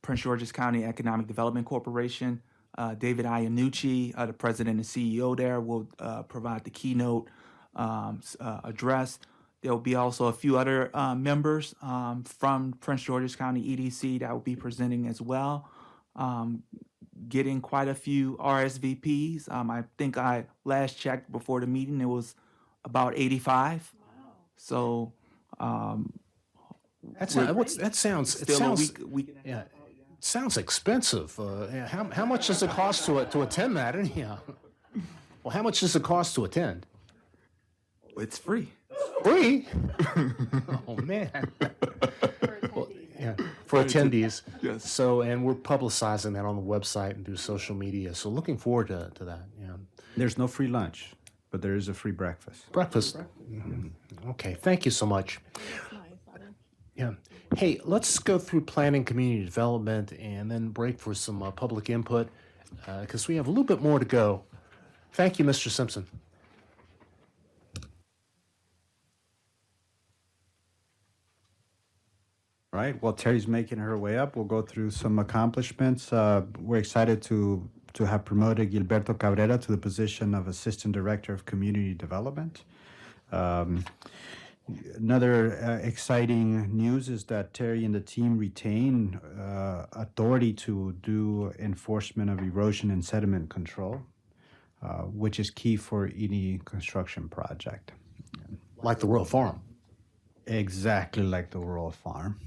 Prince George's County Economic Development Corporation. David Iannucci, the president and CEO there, will provide the keynote address. There will be also a few other members from Prince George's County EDC that will be presenting as well. Getting quite a few RSVPs. I think I last checked before the meeting, it was about 85. So that sounds yeah. Sounds expensive. How much does it cost to attend that anyhow? Well, how much does it cost to attend? It's free. Free? Oh man. Well, yeah, for attendees. Yes. So, and we're publicizing that on the website and through social media. So, looking forward to that. Yeah. There's no free lunch, but there is a free breakfast. Breakfast. Okay. Thank you so much. Yeah. Hey, let's go through planning, community development, and then break for some public input because we have a little bit more to go. Thank you, Mr. Simpson. All right. Well, Terry's making her way up. We'll go through some accomplishments. We're excited to have promoted Gilberto Cabrera to the position of Assistant Director of Community Development. Another exciting news is that Terry and the team retain authority to do enforcement of erosion and sediment control, which is key for any construction project. Like the Royal Farm. Exactly like the Rural Farm.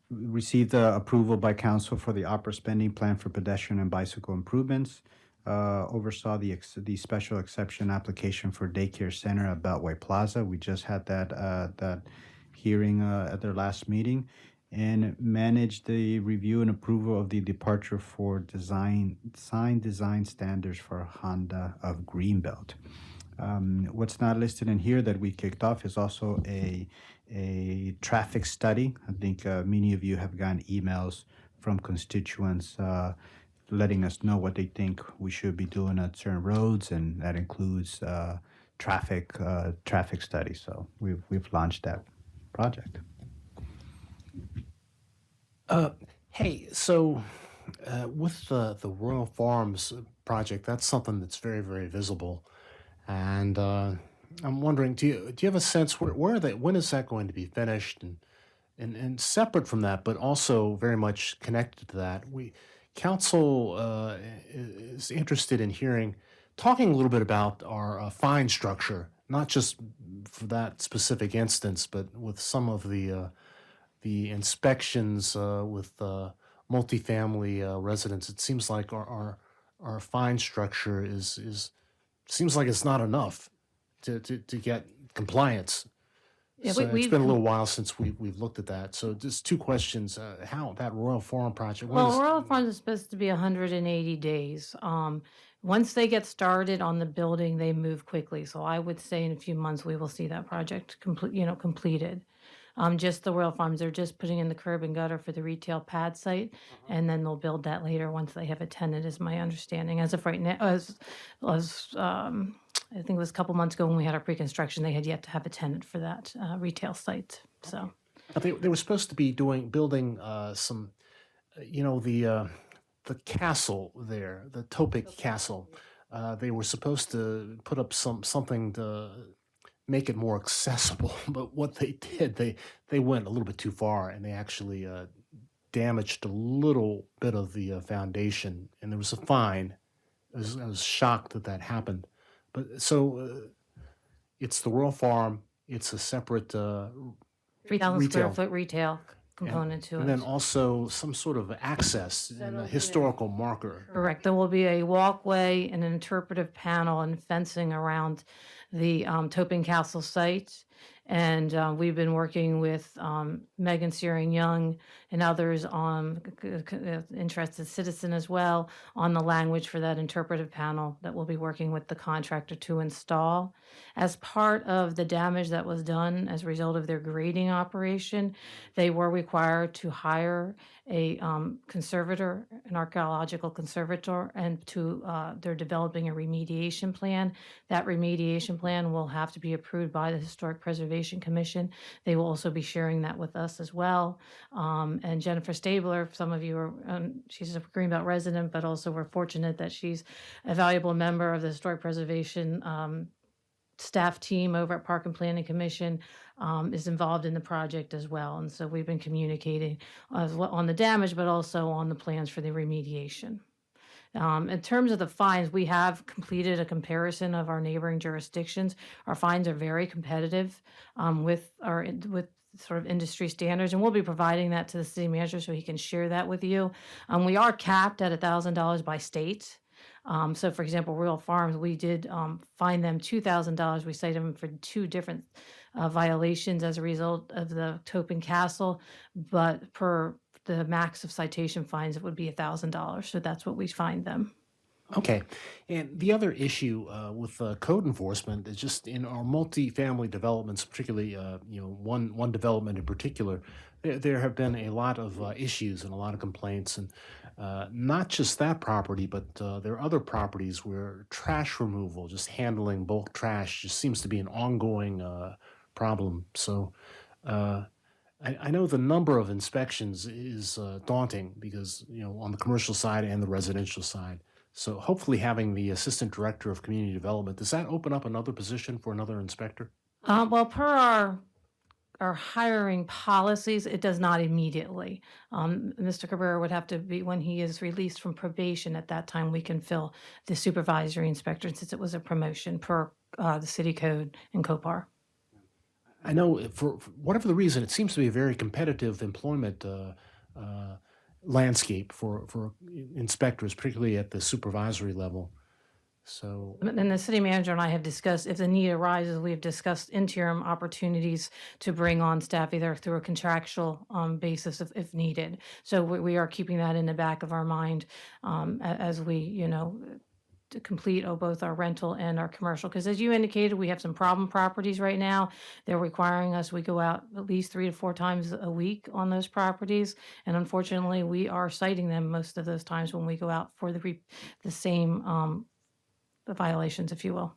Received approval by council for the opera spending plan for pedestrian and bicycle improvements. Oversaw the special exception application for daycare center at Beltway Plaza. We just had that hearing at their last meeting, and managed the review and approval of the departure for design standards for Honda of Greenbelt. What's not listed in here that we kicked off is also a traffic study. I think many of you have gotten emails from constituents letting us know what they think we should be doing at certain roads, and that includes traffic studies. So we've launched that project. Hey, so with the Royal Farms project, that's something that's very, very visible. And I'm wondering, do you have a sense when is that going to be finished? And separate from that, but also very much connected to that, council is interested in talking a little bit about our fine structure, not just for that specific instance, but with some of the inspections with multifamily residents. It seems like our fine structure seems like it's not enough to get compliance. Yeah, So we- it's we've- been a little while since we've looked at that. So just two questions. How that Royal Farm project? when Well, is- Royal Farms is supposed to be 180 days. Once they get started on the building, they move quickly. So I would say in a few months, we will see that project completed. Just the Royal Farms, they're just putting in the curb and gutter for the retail pad site, and then they'll build that later once they have a tenant, is my understanding. As of right now, I think it was a couple months ago when we had our pre-construction, they had yet to have a tenant for that retail site. So. They were supposed to be building some, the castle there, the Topic Castle. They were supposed to put up something to make it more accessible, but what they did, they went a little bit too far, and they actually damaged a little bit of the foundation, and there was a fine. I was shocked that happened, but so it's the Royal Farm. It's a separate 3,000 square retail. foot retail component to it. And then also some sort of access and a historical marker. Correct. There will be a walkway and an interpretive panel and fencing around the Topin Castle site. And we've been working with Megan Searing Young and others on interested citizen as well on the language for that interpretive panel that we'll be working with the contractor to install. As part of the damage that was done as a result of their grading operation, they were required to hire a conservator, an archaeological conservator, and they're developing a remediation plan. That remediation plan will have to be approved by the Historic Preservation Commission. They will also be sharing that with us as well. And Jennifer Stabler, some of you are, she's a Greenbelt resident, but also we're fortunate that she's a valuable member of the Historic Preservation staff team over at Park and Planning Commission, is involved in the project as well. And so we've been communicating as well on the damage, but also on the plans for the remediation. In terms of the fines, we have completed a comparison of our neighboring jurisdictions. Our fines are very competitive with sort of industry standards, and we'll be providing that to the city manager so he can share that with you. We are capped at $1,000 by state. So, for example, Royal Farms, we did fine them $2,000. We cited them for two different violations as a result of the Topin Castle, but per the max of citation fines, it would be $1,000. So that's what we fined them. Okay. And the other issue with code enforcement is just in our multifamily developments, particularly one development in particular, there have been a lot of issues and a lot of complaints, and not just that property, but there are other properties where trash removal, just handling bulk trash, just seems to be an ongoing problem. So I know the number of inspections is daunting because, on the commercial side and the residential side. So hopefully having the assistant director of community development, does that open up another position for another inspector? Well, per our hiring policies, it does not immediately. Mr. Cabrera would have to be, when he is released from probation, at that time we can fill the supervisory inspector since it was a promotion per the city code and COPAR. I know for whatever the reason, it seems to be a very competitive employment landscape for inspectors, particularly at the supervisory level. So, And the city manager and I have discussed, if the need arises, we have discussed interim opportunities to bring on staff either through a contractual basis if needed. So we are keeping that in the back of our mind as we, to complete both our rental and our commercial. Because as you indicated, we have some problem properties right now. They're requiring us, we go out at least 3 to 4 times a week on those properties. And unfortunately, we are citing them most of those times when we go out for the same the violations, if you will.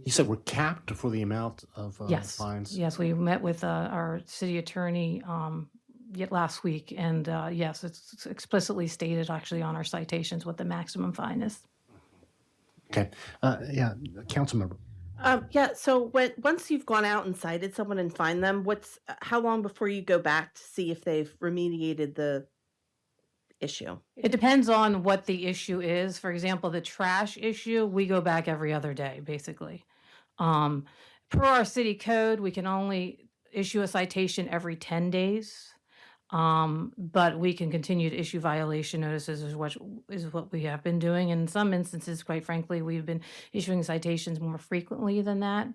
you said we're capped for the amount of Yes. fines? Yes, we met with our city attorney yet last week. And yes, it's explicitly stated actually on our citations what the maximum fine is. Okay. Yeah, council member. Yeah, so once you've gone out and cited someone and fined them, how long before you go back to see if they've remediated the issue? It depends on what the issue is. For example, the trash issue, we go back every other day, basically. Per our city code, we can only issue a citation every 10 days. But we can continue to issue violation notices is what we have been doing. In some instances, quite frankly, we've been issuing citations more frequently than that.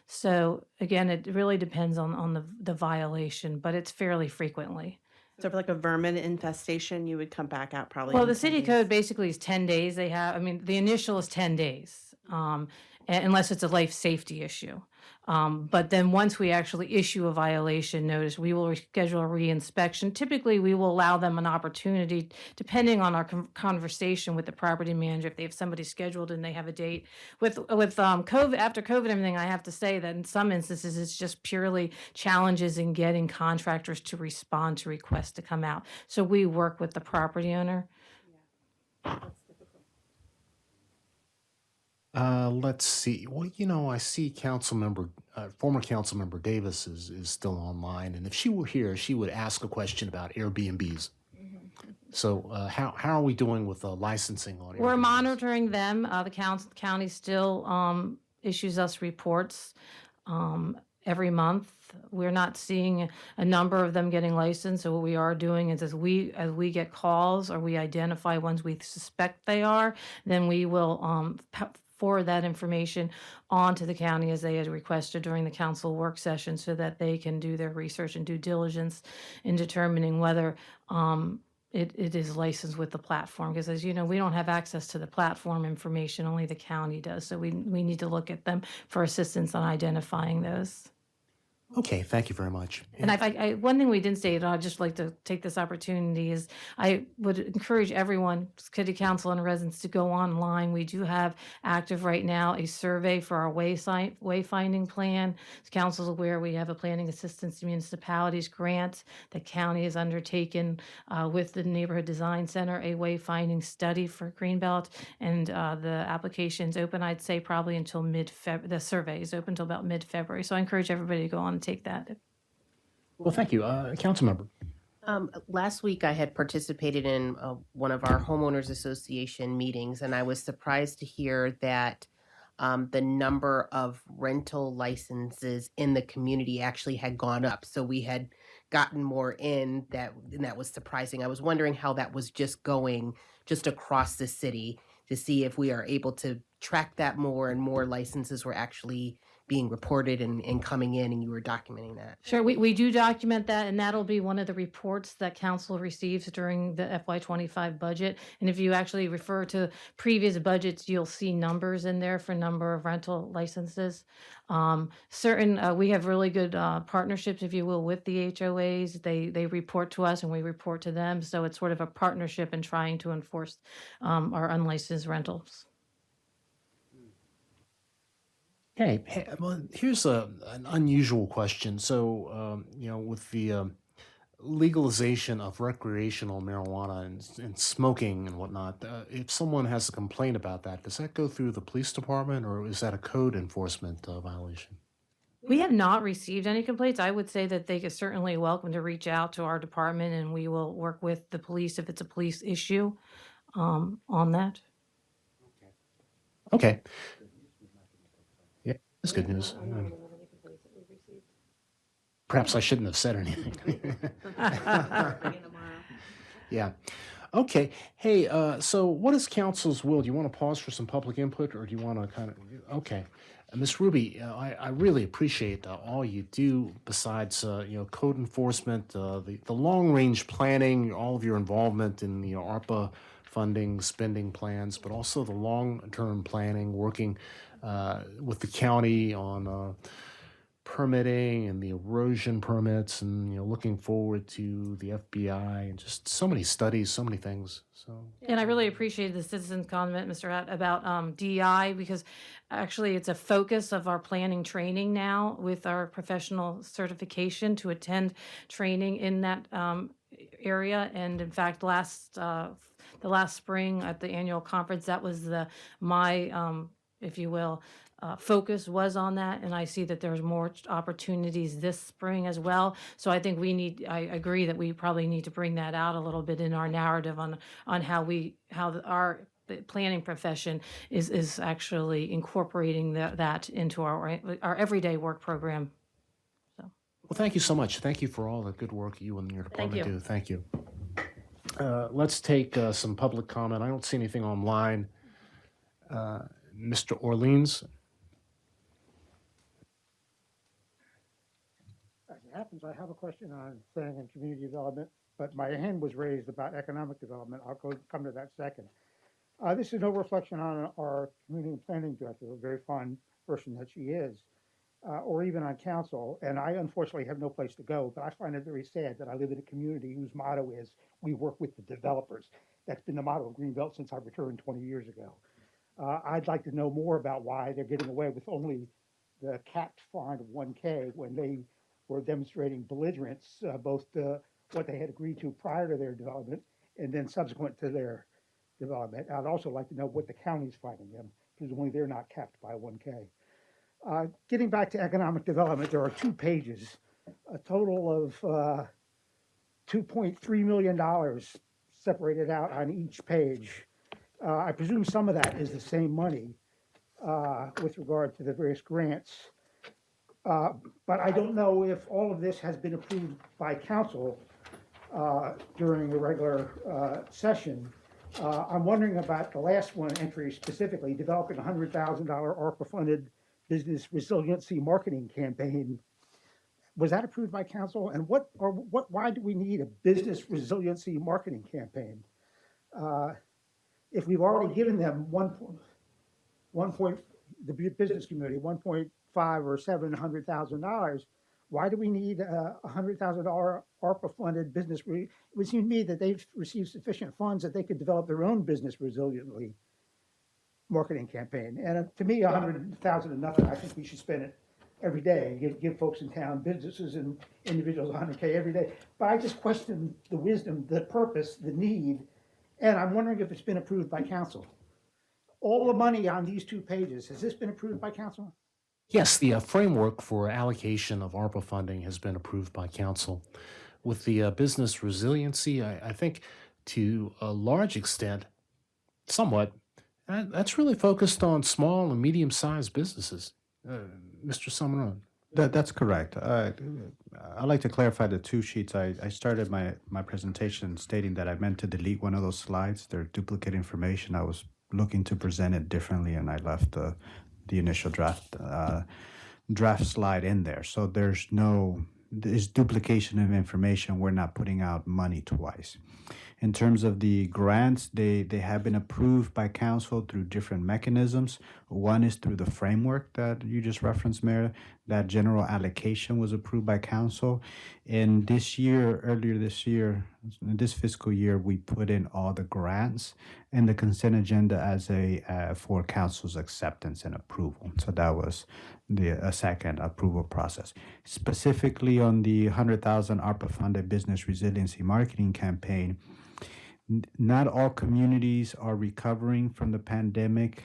So again, it really depends on the violation, but it's fairly frequently. So for like a vermin infestation, you would come back out probably. Well, in the 10 city days. code basically is 10 days. They have, I mean, the initial is 10 days, unless it's a life safety issue. But then once we actually issue a violation notice, we will schedule a reinspection. Typically, we will allow them an opportunity, depending on our conversation with the property manager, if they have somebody scheduled and they have a date. With COVID, after COVID and everything, I have to say that in some instances, it's just purely challenges in getting contractors to respond to requests to come out. So we work with the property owner. Let's see. Well, I see former council member Davis is still online, and if she were here, she would ask a question about Airbnbs. So, how are we doing with licensing on We're Airbnbs? monitoring them. The county still issues us reports every month. We're not seeing a number of them getting licensed. So what we are doing is as we get calls or we identify ones we suspect they are, then we will forward that information on to the county as they had requested during the council work session so that they can do their research and due diligence in determining whether it is licensed with the platform. Because as you know, we don't have access to the platform information, only the county does. So we need to look at them for assistance on identifying those. Okay, thank you very much. And one thing we didn't state, and I'd just like to take this opportunity, is I would encourage everyone, city council and residents, to go online. We do have active right now a survey for our wayfinding plan. As council is aware, we have a planning assistance to municipalities grant. The county has undertaken with the Neighborhood Design Center a wayfinding study for Greenbelt, and the application's open, I'd say probably until mid-February. The survey is open until about mid-February. So I encourage everybody to go on and take that. Well, thank you. Council member. Last week, I had participated in one of our homeowners association meetings, and I was surprised to hear that the number of rental licenses in the community actually had gone up. So we had gotten more in that, and that was surprising. I was wondering how that was just going just across the city to see if we are able to track that more and more licenses were actually being reported and coming in, and you were documenting that. Sure, we do document that, and that'll be one of the reports that council receives during the FY25 budget. And if you actually refer to previous budgets, you'll see numbers in there for number of rental licenses. We have really good partnerships, if you will, with the HOAs. They report to us and we report to them. So it's sort of a partnership in trying to enforce our unlicensed rentals. Hey, well, here's an unusual question. So, with the legalization of recreational marijuana and smoking and whatnot, if someone has a complaint about that, does that go through the police department or is that a code enforcement violation? We have not received any complaints. I would say that they are certainly welcome to reach out to our department, and we will work with the police if it's a police issue on that. Okay. Yeah, that's good news. Perhaps I shouldn't have said anything. Yeah. Okay. Hey, so what is council's will? Do you want to pause for some public input, or do you want to kind of? Okay. Ms. Ruby, I really appreciate all you do besides, code enforcement, the long-range planning, all of your involvement in the ARPA funding, spending plans, but also the long-term planning, working with the county on permitting and the erosion permits, and looking forward to the FBI and just so many studies, so many things. So And I really appreciate the citizen's comment, Mr. At, about DEI, because actually it's a focus of our planning training now with our professional certification to attend training in that area. And in fact, the last spring at the annual conference, that was my if you will, focus was on that, and I see that there's more opportunities this spring as well. So I think I agree that we probably need to bring that out a little bit in our narrative on how our planning profession is actually incorporating that into our everyday work program. Well, thank you so much. Thank you for all the good work you and your department you. do. Thank you. Let's take some public comment. I don't see anything online. Mr. Orleans. happens, I have a question on planning and community development, but my hand was raised about economic development. I'll come to that second. This is no reflection on our community and planning director, a very fine person that she is, or even on council. And I unfortunately have no place to go, but I find it very sad that I live in a community whose motto is, we work with the developers. That's been the motto of Greenbelt since I returned 20 years ago. I'd like to know more about why they're getting away with only the capped fine of 1K when they were demonstrating belligerence, both what they had agreed to prior to their development and then subsequent to their development. I'd also like to know what the county's fining them. Presumably they're not capped by 1K. Getting back to economic development, there are 2 pages, a total of $2.3 million separated out on each page. I presume some of that is the same money with regard to the various grants. But I don't know if all of this has been approved by council during a regular session. I'm wondering about the last one entry specifically, developing a $100,000 ARPA-funded business resiliency marketing campaign. Was that approved by council? And why do we need a business resiliency marketing campaign? If we've already given them the business community, 1.5 or $700,000, why do we need a $100,000 ARPA-funded business? It would seem to me that they've received sufficient funds that they could develop their own business resiliently marketing campaign. And to me, 100,000 is nothing. I think we should spend it every day, give folks in town, businesses and individuals 100K every day. But I just question the wisdom, the purpose, the need, and I'm wondering if it's been approved by council. All the money on these 2 pages, has this been approved by council? Yes, the framework for allocation of ARPA funding has been approved by council. With the business resiliency, I think to a large extent, somewhat, that's really focused on small and medium-sized businesses. Mr. Samaran. That's correct. I'd like to clarify the 2 sheets. I started my presentation stating that I meant to delete one of those slides. They're duplicate information. I was looking to present it differently, and I left the initial draft slide in there. So there's duplication of information. We're not putting out money twice. In terms of the grants, they have been approved by council through different mechanisms. One is through the framework that you just referenced, Mayor. That general allocation was approved by council. And earlier this year, in this fiscal year, we put in all the grants and the consent agenda as for council's acceptance and approval. So that was a second approval process. Specifically on the 100,000 ARPA-funded business resiliency marketing campaign, not all communities are recovering from the pandemic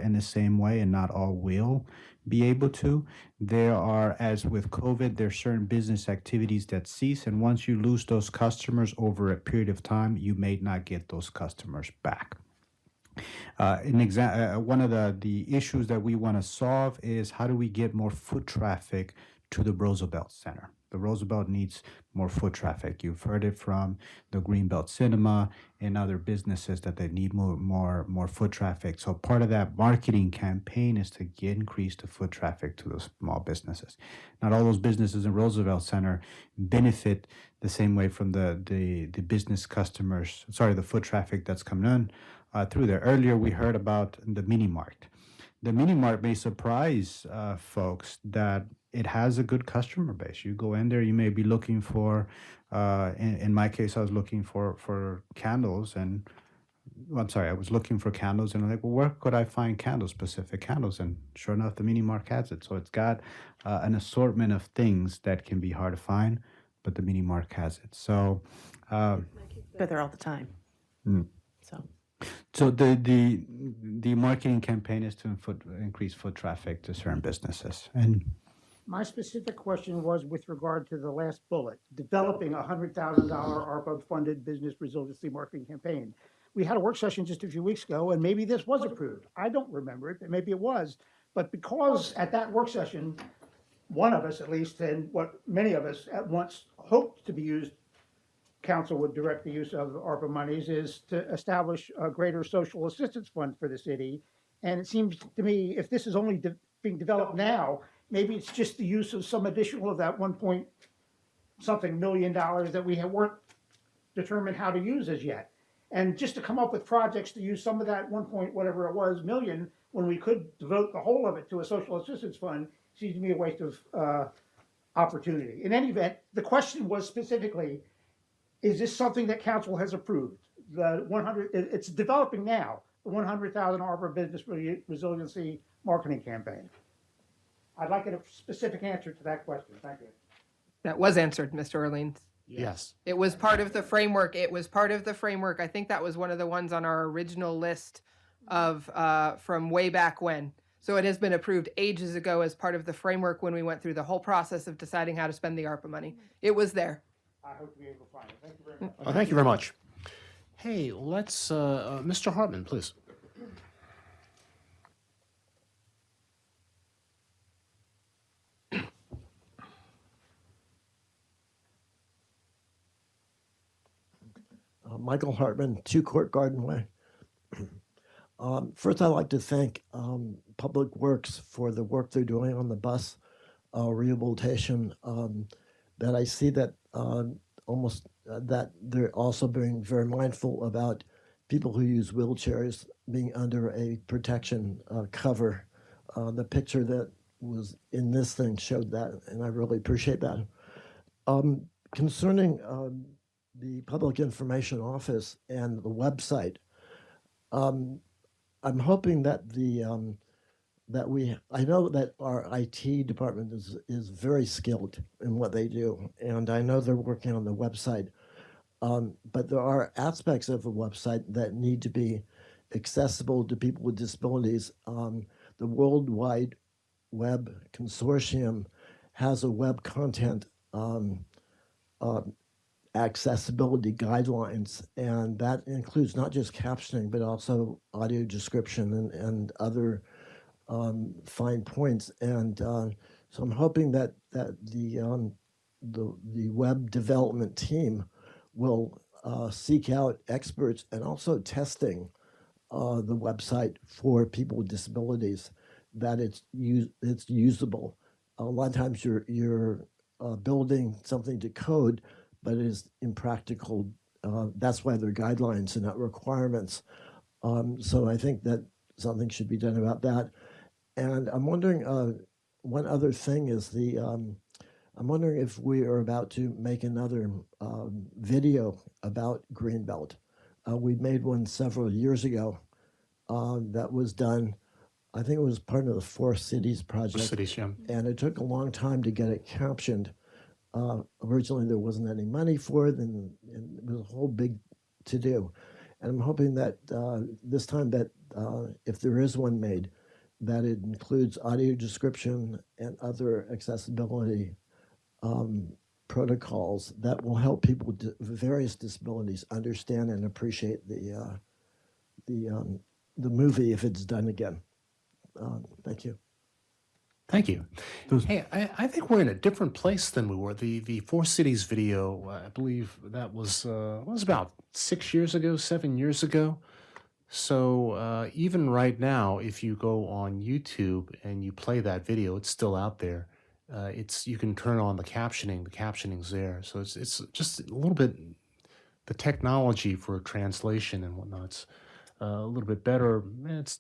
in the same way, and not all will be able to. There are, as with COVID, there are certain business activities that cease, and once you lose those customers over a period of time, you may not get those customers back. One of the issues that we want to solve is how do we get more foot traffic to the Roosevelt Center. The Roosevelt needs more foot traffic. You've heard it from the Greenbelt Cinema and other businesses that they need more foot traffic. So part of that marketing campaign is to increase the foot traffic to those small businesses. Not all those businesses in Roosevelt Center benefit the same way from the business customers, the foot traffic that's coming in through there. Earlier we heard about the mini mart. The mini mart may surprise folks that it has a good customer base. You go in there, you may be looking for, in my case, I was looking for candles, and I was looking for candles, and I'm like, well, where could I find specific candles? And sure enough, the mini mart has it. So it's got an assortment of things that can be hard to find, but the mini mart has it. So, But there all the time. So the marketing campaign is to increase foot traffic to certain businesses. And my specific question was with regard to the last bullet, developing a $100,000 ARPA-funded business resiliency marketing campaign. We had a work session just a few weeks ago, and maybe this was approved. I don't remember it, but maybe it was. But because at that work session, one of us at least, and what many of us at once hoped to be used, council would direct the use of ARPA monies, is to establish a greater social assistance fund for the city. And it seems to me, if this is only being developed now, maybe it's just the use of some additional of that 1.5 something $1 million that we weren't determined how to use as yet. And just to come up with projects to use some of that 1 point whatever it was million when we could devote the whole of it to a social assistance fund seems to me a waste of opportunity. In any event, the question was specifically, is this something that council has approved? The 100, it's developing now, the 100,000 Arbor Business Resiliency Marketing Campaign. I'd like a specific answer to that question. Thank you. That was answered, Mr. Orleans. Yes. It was part of the framework. It was part of the framework. I think that was one of the ones on our original list of from way back when. So it has been approved ages ago as part of the framework when we went through the whole process of deciding how to spend the ARPA money. It was there. I hope to be able to find it. Thank you very much. Thank you very much. Hey, let's, Mr. Hartman, please. Michael Hartman, 2 Court Garden Way. First, I'd like to thank Public Works for the work they're doing on the bus rehabilitation. That I see that that they're also being very mindful about people who use wheelchairs being under a protection cover. The picture that was in this thing showed that, and I really appreciate that. Concerning the Public Information Office and the website, I'm hoping that I know that our IT department is very skilled in what they do, and I know they're working on the website. But there are aspects of the website that need to be accessible to people with disabilities. The World Wide Web Consortium has a web content accessibility guidelines, and that includes not just captioning, but also audio description and other fine points. And so I'm hoping that the web development team will seek out experts and also testing the website for people with disabilities, that it's usable. A lot of times you're building something to code, but it is impractical. That's why they're guidelines and not requirements. So I think that something should be done about that. And I'm wondering, one other thing is I'm wondering if we are about to make another video about Greenbelt. We made one several years ago that was done, I think it was part of the 4 Cities project. 4 Cities, yeah. And it took a long time to get it captioned. Originally, there wasn't any money for it, and it was a whole big to-do. And I'm hoping that this time that if there is one made, that it includes audio description and other accessibility protocols that will help people with various disabilities understand and appreciate the movie if it's done again. Thank you. Thank you. Hey, I think we're in a different place than we were. The 4 Cities video, I believe that was about 6 years ago, 7 years ago. So even right now, if you go on YouTube and you play that video, it's still out there. You can turn on the captioning. The captioning's there. So it's just a little bit, the technology for translation and whatnot's a little bit better.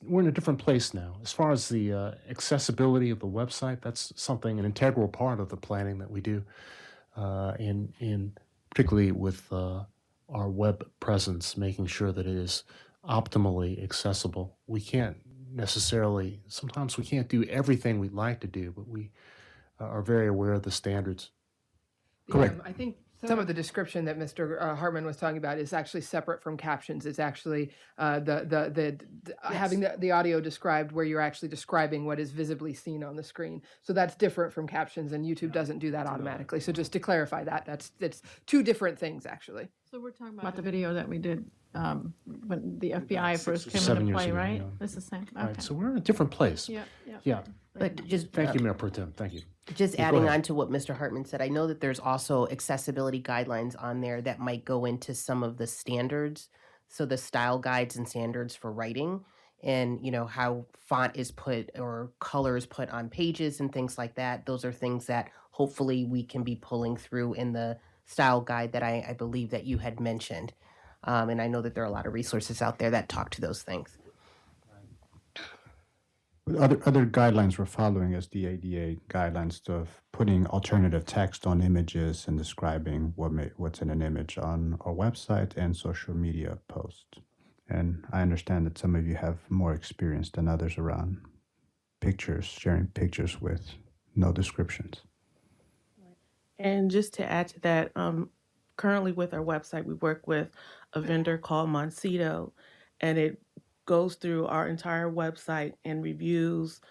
We're in a different place now. As far as the accessibility of the website, that's an integral part of the planning that we do, in particularly with our web presence, making sure that it is optimally accessible. We can't necessarily, sometimes we can't do everything we'd like to do, but we are very aware of the standards. Correct. I think some of the description that Mr. Hartman was talking about is actually separate from captions. It's actually having the audio described where you're actually describing what is visibly seen on the screen. So that's different from captions, and YouTube doesn't do that automatically. So just to clarify that, it's 2 different things actually. So we're talking about the video that we did when the FBI first came 7 into years play, ago, right? yeah. It's the same. All Okay. right, so we're in a different place. Yeah. But just Thank you, Mayor Pro Tem. Thank you. Just Go adding ahead. on to what Mr. Hartman said, I know that there's also accessibility guidelines on there that might go into some of the standards. So the style guides and standards for writing, and how font is put or colors put on pages and things like that. Those are things that hopefully we can be pulling through in the style guide that I believe that you had mentioned. And I know that there are a lot of resources out there that talk to those things. Other guidelines we're following is the ADA guidelines of putting alternative text on images and describing what's in an image on our website and social media posts. And I understand that some of you have more experience than others around pictures, sharing pictures with no descriptions. And just to add to that, currently with our website, we work with a vendor called Moncito, and it goes through our entire website and reviews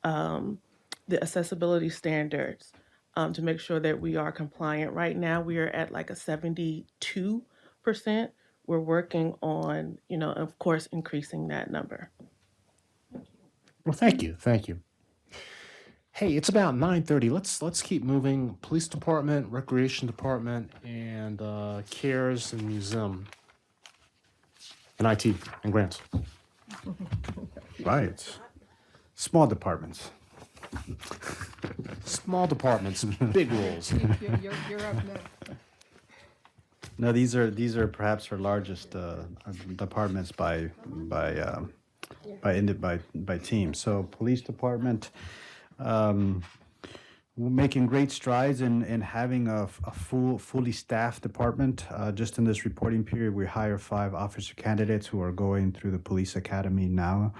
the accessibility standards to make sure that we are compliant. Right now, we are at like a 72%. We're working on, of course, increasing that number. Well, thank you. Thank you. Hey, it's about 9:30. Let's keep moving. Police department, recreation department, and CARES and museum, and IT and grants. Right. Small departments. Small departments, big roles. You're up next. No, these are perhaps our largest departments by team. So police department, we're making great strides in having a fully staffed department. Just in this reporting period, we hire 5 officer candidates who are going through the police academy now.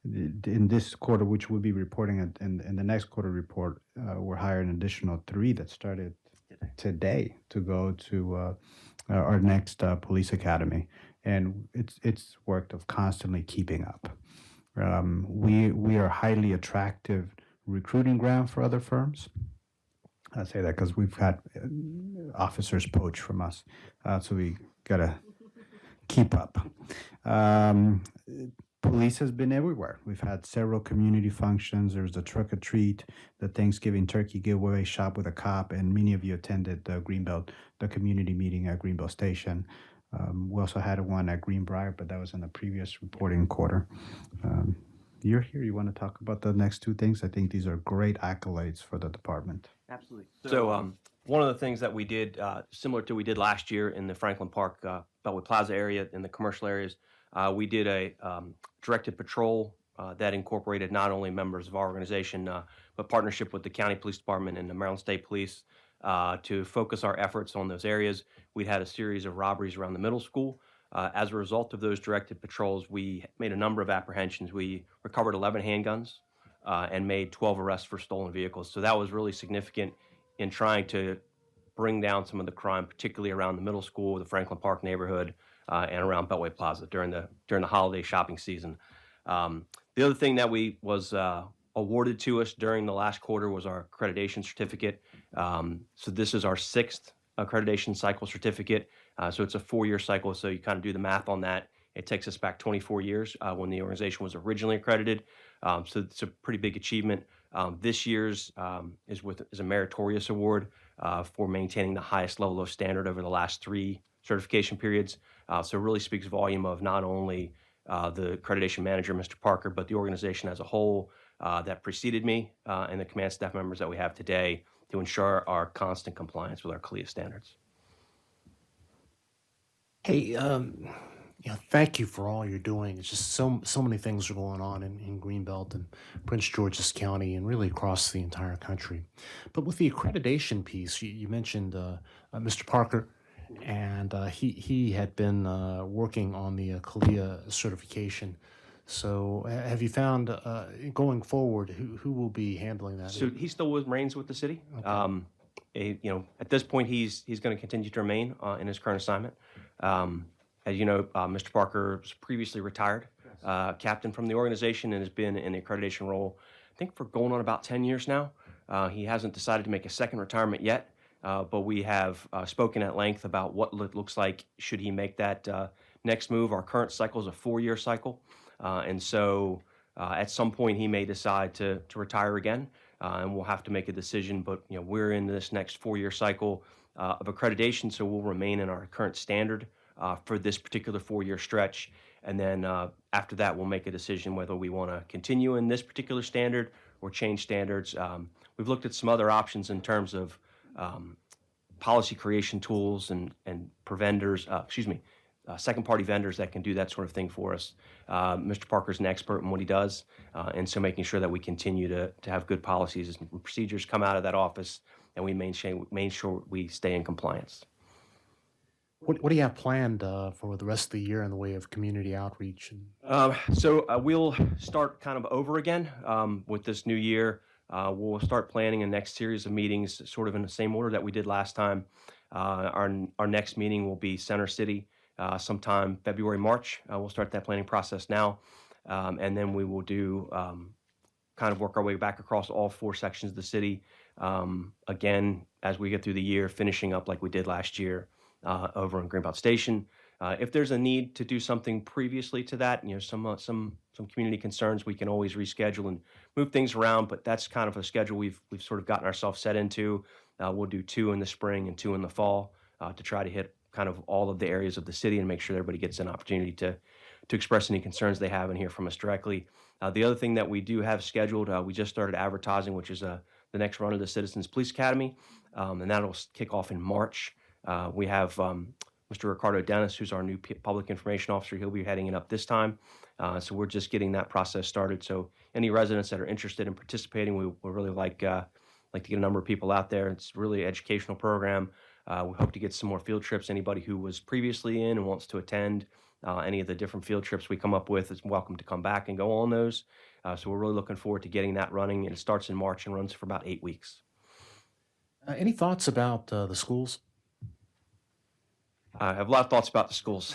In this quarter, which we'll be reporting in the next quarter report, we're hiring an additional 3 that started today to go to our next police academy, and it's work of constantly keeping up. We are a highly attractive recruiting ground for other firms. I say that because we've had officers poach from us, so we gotta keep up. Police has been everywhere. We've had several community functions. There's the Truck or Treat, the Thanksgiving turkey giveaway, Shop with a Cop, and many of you attended the Greenbelt, the community meeting at Greenbelt Station. We also had one at Greenbrier, but that was in the previous reporting quarter. You're here. You want to talk about the next 2 things? I think these are great accolades for the department. Absolutely. So one of the things that we did, similar to we did last year in the Franklin Park, Beltway Plaza area, in the commercial areas, we did a directed patrol that incorporated not only members of our organization, but partnership with the county police department and the Maryland State Police to focus our efforts on those areas. We'd had a series of robberies around the middle school. As a result of those directed patrols, we made a number of apprehensions. We recovered 11 handguns and made 12 arrests for stolen vehicles. So that was really significant in trying to bring down some of the crime, particularly around the middle school, the Franklin Park neighborhood, and around Beltway Plaza during the holiday shopping season. The other thing that was awarded to us during the last quarter was our accreditation certificate. So this is our 6th accreditation cycle certificate. So it's a 4-year cycle. So you kind of do the math on that. It takes us back 24 years when the organization was originally accredited. So it's a pretty big achievement. This year's is a meritorious award for maintaining the highest level of standard over the last 3 certification periods. So it really speaks volume of not only the accreditation manager, Mr. Parker, but the organization as a whole that preceded me and the command staff members that we have today to ensure our constant compliance with our CALEA standards. Hey, thank you for all you're doing. It's just so many things are going on in Greenbelt and Prince George's County and really across the entire country. But with the accreditation piece, you mentioned Mr. Parker, and he had been working on the CALEA certification. So have you found, going forward, who will be handling that? So he still remains with the city. Okay. At this point, he's going to continue to remain in his current assignment. As you know, Mr. Parker was previously retired captain from the organization and has been in the accreditation role, I think, for going on about 10 years now. He hasn't decided to make a second retirement yet, but we have spoken at length about what it looks like should he make that next move. Our current cycle is a 4-year cycle. And so at some point he may decide to retire again, and we'll have to make a decision. But we're in this next 4-year cycle of accreditation, so we'll remain in our current standard for this particular 4-year stretch. And then after that, we'll make a decision whether we want to continue in this particular standard or change standards. we've looked at some other options in terms of policy creation tools and second party vendors that can do that sort of thing for us. Mr. Parker's an expert in what he does, and so making sure that we continue to have good policies and procedures come out of that office, and we make sure we stay in compliance. What do you have planned for the rest of the year in the way of community outreach? We'll start kind of over again with this new year. We'll start planning a next series of meetings sort of in the same order that we did last time. Our next meeting will be Center City sometime February, March. We'll start that planning process now. And then we will do kind of work our way back across all 4 sections of the city. Again, as we get through the year, finishing up like we did last year over in Greenbelt Station. If there's a need to do something previously to that, some community concerns, we can always reschedule and move things around. But that's kind of a schedule we've sort of gotten ourselves set into. We'll do 2 in the spring and 2 in the fall to try to hit kind of all of the areas of the city and make sure everybody gets an opportunity to express any concerns they have and hear from us directly. The other thing that we do have scheduled, we just started advertising, which is the next run of the Citizens Police Academy, and that'll kick off in March. We have Mr. Ricardo Dennis, who's our new public information officer. He'll be heading it up this time. So we're just getting that process started. So any residents that are interested in participating, we really like to get a number of people out there. It's really an educational program. We hope to get some more field trips. Anybody who was previously in and wants to attend any of the different field trips we come up with is welcome to come back and go on those. So we're really looking forward to getting that running. And it starts in March and runs for about 8 weeks. Any thoughts about the schools? I have a lot of thoughts about the schools.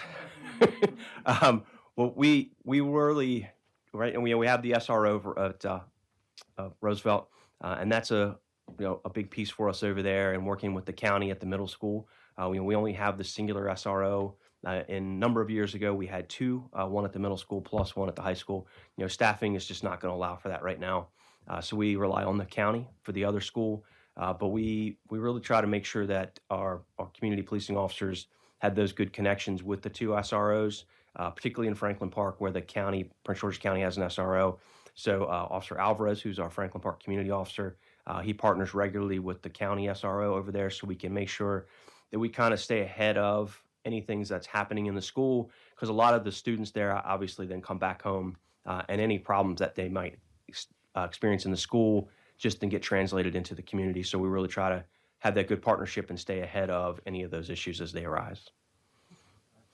Well, we really, right, and we have the SRO over at Roosevelt, and that's a big piece for us over there, and working with the county at the middle school. We only have the singular SRO. A number of years ago, we had 2, one at the middle school plus one at the high school. Staffing is just not going to allow for that right now. So we rely on the county for the other school, but we really try to make sure that our community policing officers had those good connections with the 2 SROs, particularly in Franklin Park, where the county, Prince George's County, has an SRO. So Officer Alvarez, who's our Franklin Park community officer, he partners regularly with the county SRO over there, so we can make sure that we kind of stay ahead of anything that's happening in the school, because a lot of the students there obviously then come back home, and any problems that they might experience in the school just then get translated into the community. So we really try to have that good partnership and stay ahead of any of those issues as they arise.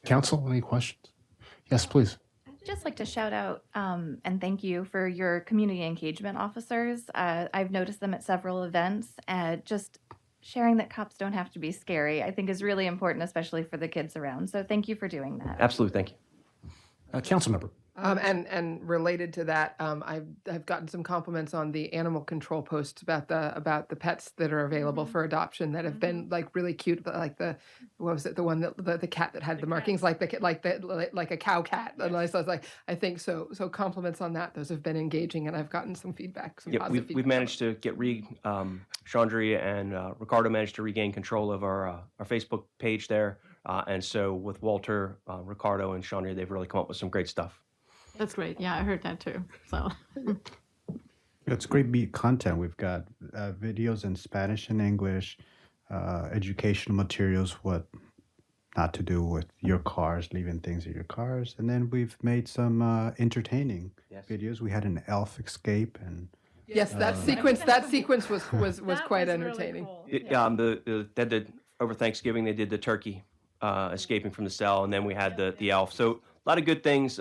Council, any questions? Yes, please. I'd just like to shout out and thank you for your community engagement officers. I've noticed them at several events. Just sharing that cops don't have to be scary, I think, is really important, especially for the kids around. So thank you for doing that. Absolutely, thank you. Council member. And related to that, I've gotten some compliments on the animal control posts about the pets that are available for adoption that have been like really cute, like what was it, the one that the cat that had the markings like a cow cat, and I was like, I think so compliments on that. Those have been engaging, and I've gotten some feedback, some positive feedback. We've managed to get Chandria and Ricardo managed to regain control of our Facebook page there, and so with Walter, Ricardo, and Chandria, they've really come up with some great stuff. That's great. Yeah, I heard that too. So It's great content. We've got videos in Spanish and English, educational materials, what not to do with your cars, leaving things in your cars. And then we've made some entertaining videos. We had an elf escape and yes, that sequence was quite entertaining. Over Thanksgiving they did the turkey escaping from the cell, and then we had the elf. So a lot of good things.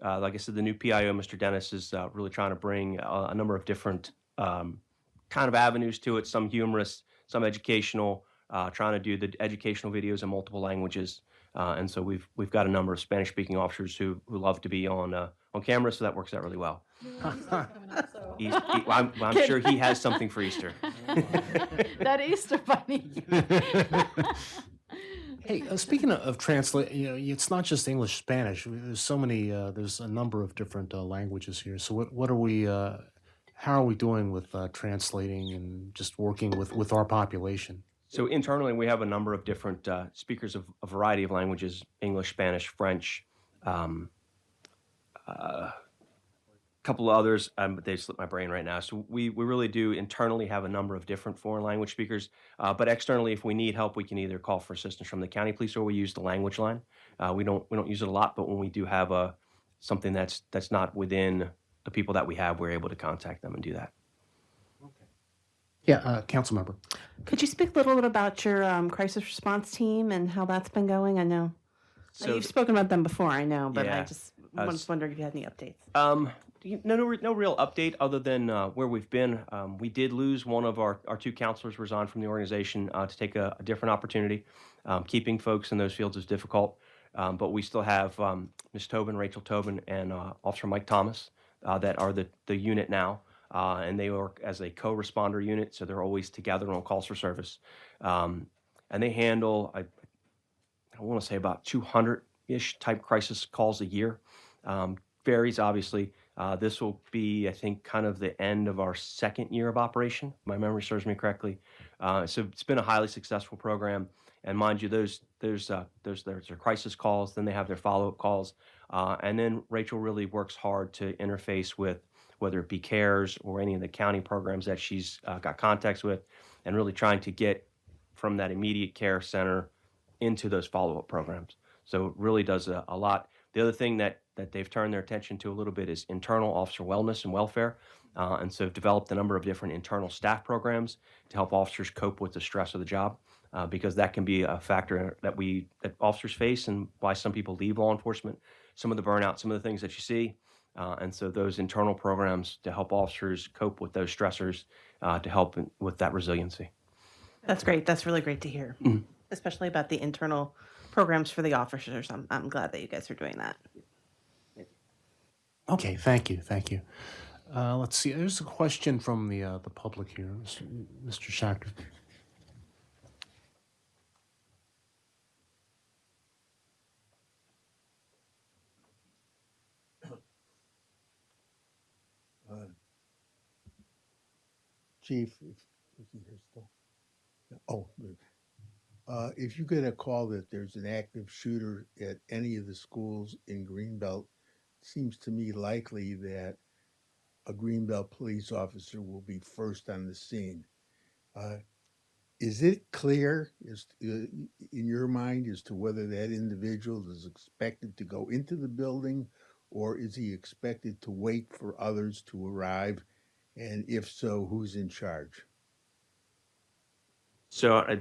Like I said, the new PIO, Mr. Dennis, is really trying to bring a number of different kind of avenues to it, some humorous, some educational, trying to do the educational videos in multiple languages. And so we've got a number of Spanish-speaking officers who love to be on camera, so that works out really well. I'm sure he has something for Easter. That Easter bunny. Hey, speaking of translate, it's not just English, Spanish. There's so many. There's a number of different languages here. So what are we? How are we doing with translating and just working with our population? So internally, we have a number of different speakers of a variety of languages: English, Spanish, French, couple of others, but they slipped my brain right now. So we really do internally have a number of different foreign language speakers, but externally, if we need help, we can either call for assistance from the county police or we use the language line. We don't use it a lot, but when we do have something that's not within the people that we have, we're able to contact them and do that. Yeah, council member. Could you speak a little bit about your crisis response team and how that's been going? I know you've spoken about them before, I know, but I Yeah. just was wondering if you had any updates. No real update other than where we've been. We did lose one of our two counselors, resigned from the organization to take a different opportunity. Keeping folks in those fields is difficult, but we still have Ms. Tobin, Rachel Tobin, and Officer Mike Thomas that are the unit now, and they work as a co-responder unit, so they're always together on calls for service. And they handle, I want to say about 200-ish type crisis calls a year. Varies, obviously. This will be, I think, kind of the end of our second year of operation. If my memory serves me correctly. So it's been a highly successful program. And mind you, there's their crisis calls, then they have their follow-up calls. And then Rachel really works hard to interface with whether it be CARES or any of the county programs that she's got contacts with, and really trying to get from that immediate care center into those follow-up programs. So it really does a lot. The other thing that they've turned their attention to a little bit is internal officer wellness and welfare. And so developed a number of different internal staff programs to help officers cope with the stress of the job, because that can be a factor that officers face and why some people leave law enforcement, some of the burnout, some of the things that you see. And so those internal programs to help officers cope with those stressors to help with that resiliency. That's great. That's really great to hear, especially about the internal programs for the officers. I'm glad that you guys are doing that. Okay, thank you. Let's see. There's a question from the public here, Mr. Schachter. Chief, is he here still? Oh, good. If you get a call that there's an active shooter at any of the schools in Greenbelt, it seems to me likely that a Greenbelt police officer will be first on the scene. Is it clear in your mind as to whether that individual is expected to go into the building, or is he expected to wait for others to arrive? And if so, who's in charge? So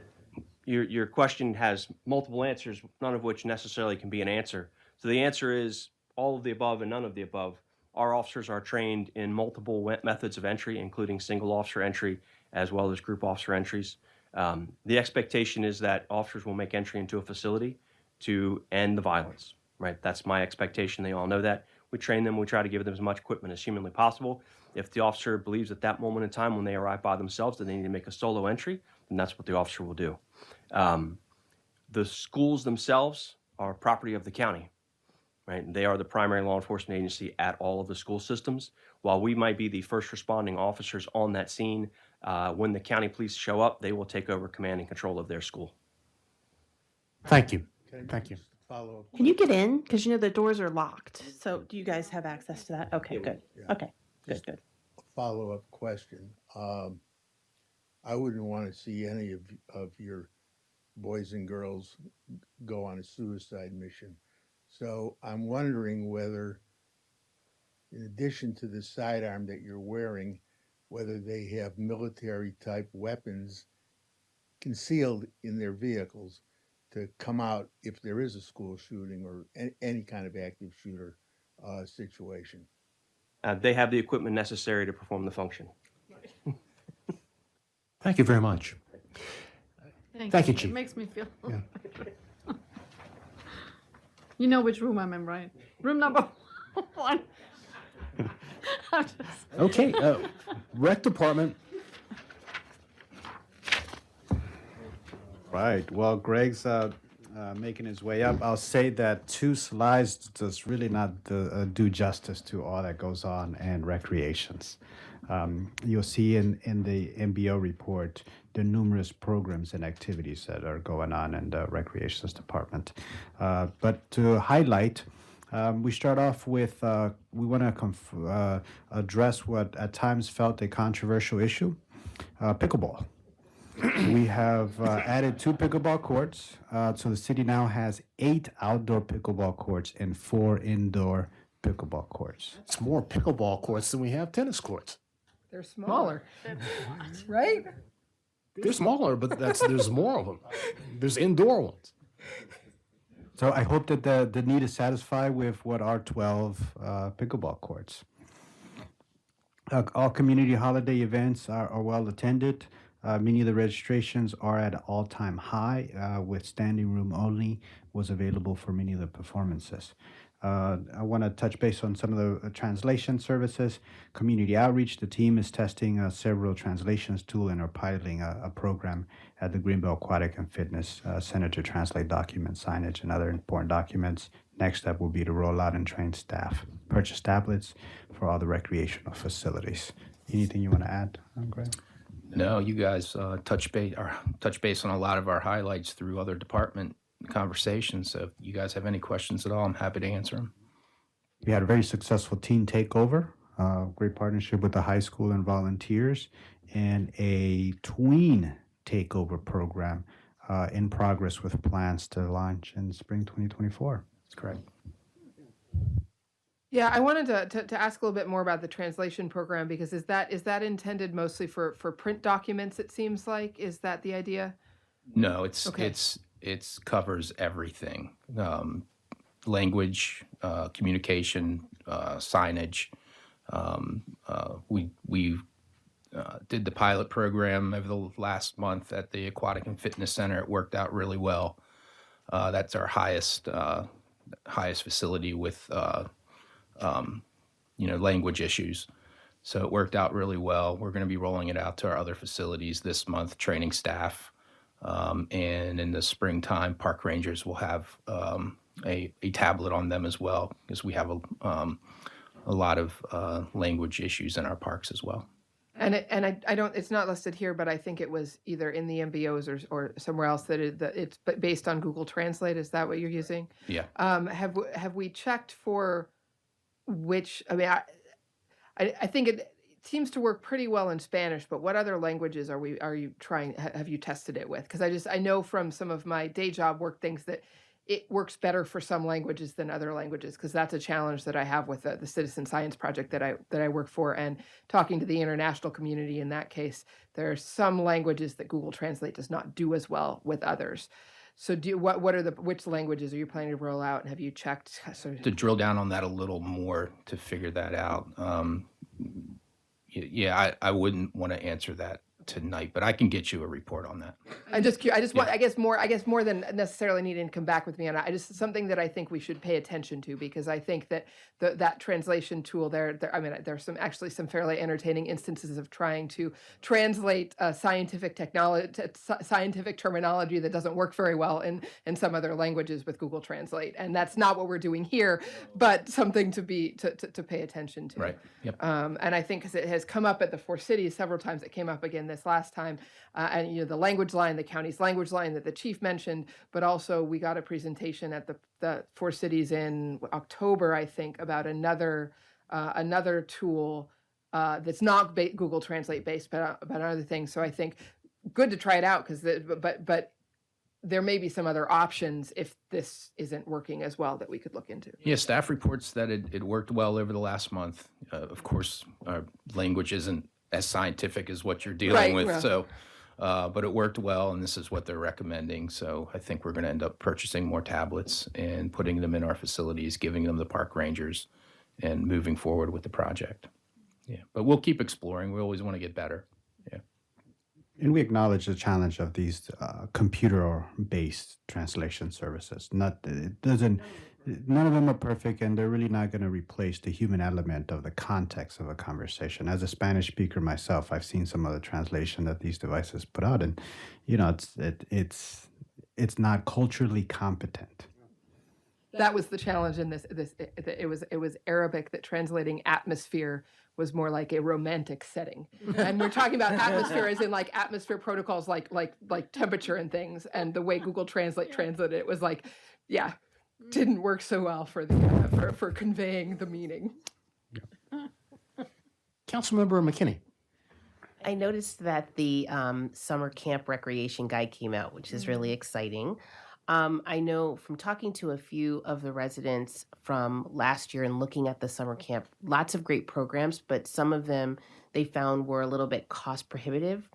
your question has multiple answers, none of which necessarily can be an answer. So the answer is all of the above and none of the above. Our officers are trained in multiple methods of entry, including single officer entry as well as group officer entries. The expectation is that officers will make entry into a facility to end the violence, right? That's my expectation. They all know that. We train them. We try to give them as much equipment as humanly possible. If the officer believes at that moment in time when they arrive by themselves that they need to make a solo entry, then that's what the officer will do. The schools themselves are property of the county, right? They are the primary law enforcement agency at all of the school systems. While we might be the first responding officers on that scene, when the county police show up, they will take over command and control of their school. Thank you. Follow up. Can you get in? Because the doors are locked. So do you guys have access to that? Okay, good. Yeah. Okay, good. Follow-up question. I wouldn't want to see any of your boys and girls go on a suicide mission. So I'm wondering whether, in addition to the sidearm that you're wearing, whether they have military-type weapons concealed in their vehicles to come out if there is a school shooting or any kind of active shooter situation. They have the equipment necessary to perform the function. Thank you very much. Thank you, Chief. It makes me feel. Yeah. You know which room I'm in, right? Room number 1. Okay, Rec Department. Right. Well, Greg's making his way up. I'll say that 2 slides does really not do justice to all that goes on in recreations. You'll see in the MBO report the numerous programs and activities that are going on in the recreations department. But to highlight, We start off with we want to address what at times felt a controversial issue, pickleball. We have added 2 pickleball courts, so the city now has 8 outdoor pickleball courts and 4 indoor pickleball courts. It's more pickleball courts than we have tennis courts. They're smaller, right? They're smaller, but there's more of them. There's indoor ones. So I hope that the need is satisfied with what are 12 pickleball courts. All community holiday events are well attended. Many of the registrations are at an all-time high, with standing room only was available for many of the performances. I want to touch base on some of the translation services. Community outreach, the team is testing several translations tool and are piloting a program at the Greenbelt Aquatic and Fitness Center to translate documents, signage, and other important documents. Next step will be to roll out and train staff, purchase tablets for all the recreational facilities. Anything you want to add, Greg? No, you guys touch base on a lot of our highlights through other department conversations. So if you guys have any questions at all, I'm happy to answer them. We had a very successful teen takeover, great partnership with the high school and volunteers, and a tween takeover program in progress with plans to launch in spring 2024. That's correct. Yeah, I wanted to ask a little bit more about the translation program, because is that intended mostly for print documents, it seems like? Is that the idea? No, it's Okay. it's covers everything. Language, communication, signage. We did the pilot program over the last month at the Aquatic and Fitness Center. It worked out really well. That's our highest facility with language issues. So it worked out really well. We're going to be rolling it out to our other facilities this month, training staff. And in the springtime, park rangers will have a tablet on them as well, because we have a lot of language issues in our parks as well. And I don't, it's not listed here, but I think it was either in the MBOs or somewhere else that it's based on Google Translate. Is that what you're using? Yeah. Have we checked for which? I mean, I think it seems to work pretty well in Spanish, but what other languages are you trying? Have you tested it with? Because I know from some of my day job work things that it works better for some languages than other languages, because that's a challenge that I have with the citizen science project that I work for, and talking to the international community. In that case, there are some languages that Google Translate does not do as well with others. So which languages are you planning to roll out, and have you checked? To drill down on that a little more to figure that out. Yeah, I wouldn't want to answer that tonight, but I can get you a report on that. I'm just curious. I just want, I guess more than necessarily needing to come back with me on it. Something that I think we should pay attention to, because I think that that translation tool there's some fairly entertaining instances of trying to translate scientific terminology that doesn't work very well in some other languages with Google Translate, and that's not what we're doing here, but something to pay attention to. Right. Yep. And I think because it has come up at the Four Cities several times, it came up again this last time, and the language line, the county's language line that the chief mentioned, but also we got a presentation at the Four Cities in October, I think, about another tool that's not Google Translate based, but about other things. So I think good to try it out, but there may be some other options if this isn't working as well that we could look into. Yeah, staff reports that it worked well over the last month. Of course, our language isn't as scientific as what you're dealing with, so but it worked well, and this is what they're recommending. So I think we're going to end up purchasing more tablets and putting them in our facilities, giving them to park rangers, and moving forward with the project. Yeah, but we'll keep exploring. We always want to get better. Yeah. And we acknowledge the challenge of these computer-based translation services. None of them are perfect, and they're really not going to replace the human element of the context of a conversation. As a Spanish speaker myself, I've seen some of the translation that these devices put out, and it's not culturally competent. That was the challenge in this. It was Arabic, that translating atmosphere was more like a romantic setting, and we're talking about atmosphere as in like atmosphere protocols, like temperature and things. And the way Google translated it was like, yeah, didn't work so well for the for conveying the meaning. Councilmember McKinney. I noticed that the summer camp recreation guide came out, which is really exciting. I know from talking to a few of the residents from last year and looking at the summer camp, lots of great programs, but some of them they found were a little bit cost prohibitive.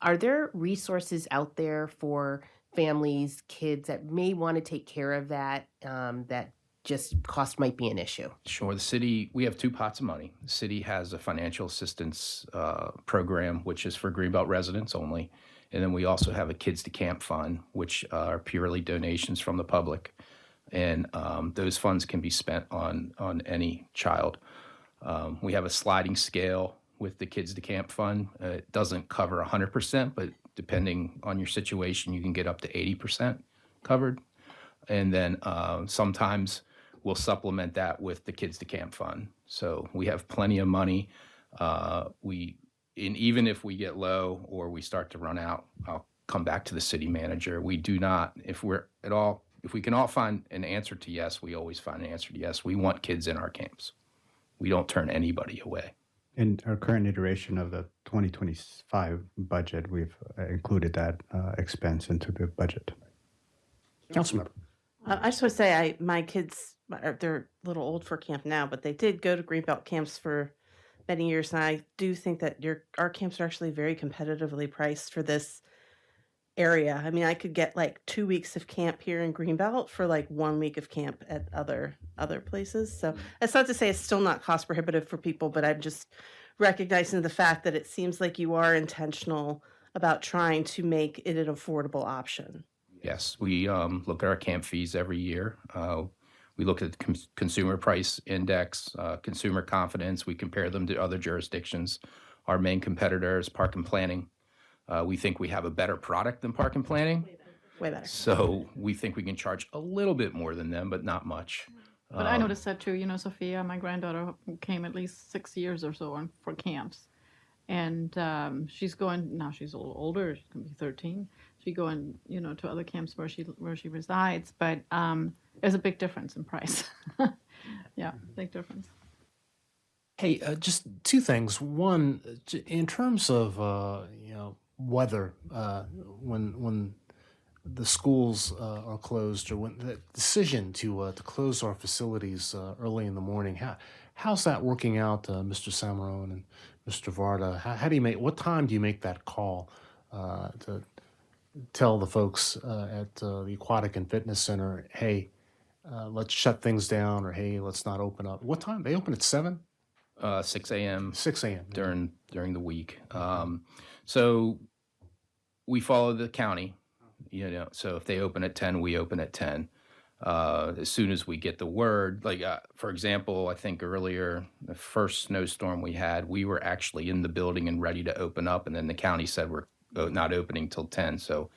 Are there resources out there for families, kids that may want to take care of that, that just cost might be an issue? Sure. The city, we have two pots of money. The city has a financial assistance program, which is for Greenbelt residents only. And then we also have a Kids to Camp fund, which are purely donations from the public. And those funds can be spent on any child. We have a sliding scale with the Kids to Camp fund. It doesn't cover 100%, but depending on your situation, you can get up to 80% covered. And then sometimes we'll supplement that with the Kids to Camp fund. So we have plenty of money. Even if we get low or we start to run out, I'll come back to the city manager. We do not, if we can all find an answer to yes, we always find an answer to yes. We want kids in our camps. We don't turn anybody away. In our current iteration of the 2025 budget, we've included that expense into the budget. Councilmember. I just want to say, my kids, they're a little old for camp now, but they did go to Greenbelt camps for many years, and I do think that our camps are actually very competitively priced for this area. I mean, I could get like 2 weeks of camp here in Greenbelt for like 1 week of camp at other places. So that's not to say it's still not cost prohibitive for people, but I'm just recognizing the fact that it seems like you are intentional about trying to make it an affordable option. Yes, we look at our camp fees every year. We look at the consumer price index, consumer confidence. We compare them to other jurisdictions. Our main competitor is Park and Planning. We think we have a better product than Park and Planning. Way better. So we think we can charge a little bit more than them, but not much. But I noticed that too. You know, Sophia, my granddaughter, came at least 6 years or so for camps. And she's going, now she's a little older, she's going to be 13. She's going, to other camps where she resides. But there's a big difference in price. Yeah, big difference. Hey, just two things. One, in terms of weather, when the schools are closed, or when the decision to close our facilities early in the morning, how's that working out, Mr. Samarone and Mr. Varda? How do you what time do you make that call to tell the folks at the Aquatic and Fitness Center, hey, let's shut things down, or hey, let's not open up? What time? They open at 7? 6 a.m. 6 a.m. during the week. So we follow the county, so if they open at 10, we open at 10. As soon as we get the word, like, for example, I think earlier, the first snowstorm we had, we were actually in the building and ready to open up, and then the county said we're not opening till 10. So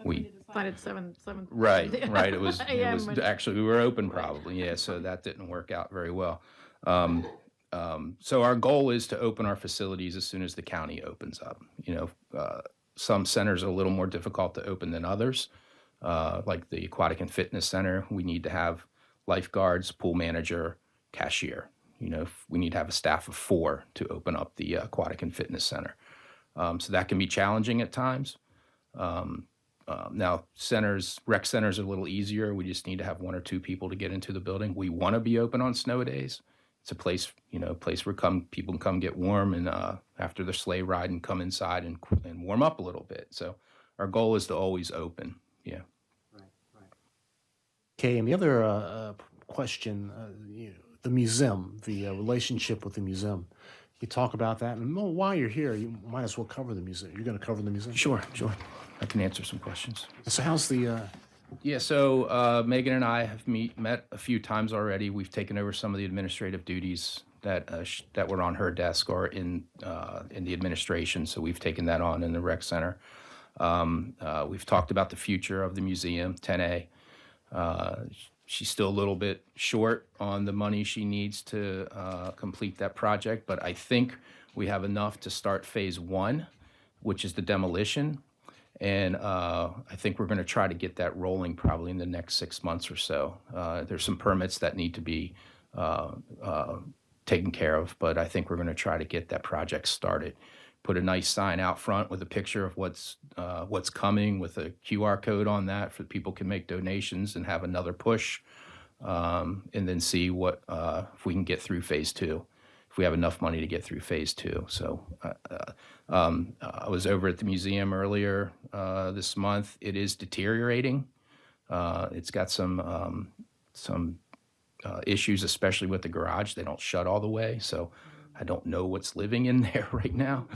we decided 7. Right. It was actually, we were open probably. Yeah. So that didn't work out very well. So our goal is to open our facilities as soon as the county opens up. Some centers are a little more difficult to open than others. Like the Aquatic and Fitness Center, we need to have lifeguards, pool manager, cashier. We need to have a staff of 4 to open up the Aquatic and Fitness Center. So that can be challenging at times. Now, rec centers are a little easier. We just need to have 1 or 2 people to get into the building. We want to be open on snow days. It's a place, where people can come get warm and after their sleigh ride and come inside and warm up a little bit. So our goal is to always open. Yeah. Okay, and the other question, the museum, the relationship with the museum. You talk about that, and while you're here, you might as well cover the museum. You're going to cover the museum? Sure. I can answer some questions. So how's the... Yeah, so Megan and I have met a few times already. We've taken over some of the administrative duties that were on her desk or in the administration, so we've taken that on in the rec center. We've talked about the future of the museum, 10A. She's still a little bit short on the money she needs to complete that project, but I think we have enough to start phase 1, which is the demolition. And I think we're going to try to get that rolling probably in the next 6 months or so. There's some permits that need to be taken care of, but I think we're going to try to get that project started. Put a nice sign out front with a picture of what's coming, with a QR code on that, for people can make donations and have another push, and then see what if we can get through phase 2, if we have enough money to get through phase 2. So I was over at the museum earlier this month. It is deteriorating. It's got some issues, especially with the garage. They don't shut all the way, so I don't know what's living in there right now.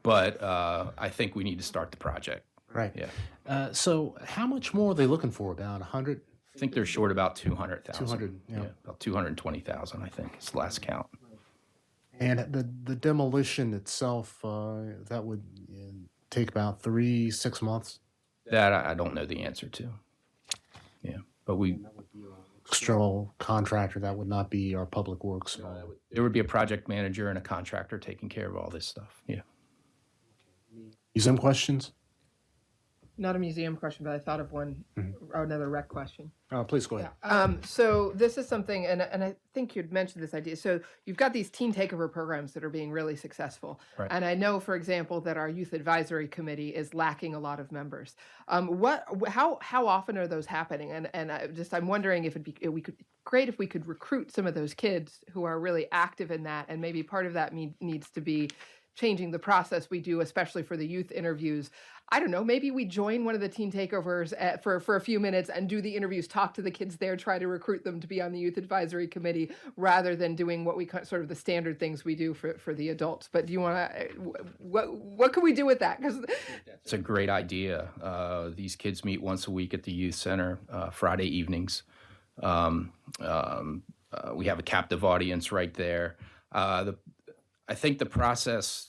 But I think we need to start the project. Right. Yeah. So how much more are they looking for? About 100? I think they're short about 200,000. 200, yeah. About 220,000, I think. It's the last count. And the demolition itself, that would take about 3-6 months? That I don't know the answer to. Yeah, but we... External contractor, that would not be our public works. There would be a project manager and a contractor taking care of all this stuff. Yeah. Museum questions? Not a museum question, but I thought of one, another rec question. Please go ahead. So this is something, and I think you'd mentioned this idea. So you've got these teen takeover programs that are being really successful. Right. And I know, for example, that our youth advisory committee is lacking a lot of members. How often are those happening? And I'm wondering if we could great if we could recruit some of those kids who are really active in that, and maybe part of that needs to be changing the process we do, especially for the youth interviews. I don't know, maybe we join one of the teen takeovers for a few minutes and do the interviews, talk to the kids there, try to recruit them to be on the youth advisory committee, rather than doing what we sort of the standard things we do for the adults. But do you want to, what can we do with that? Because it's a great idea. These kids meet once a week at the youth center, Friday evenings. We have a captive audience right there. I think the process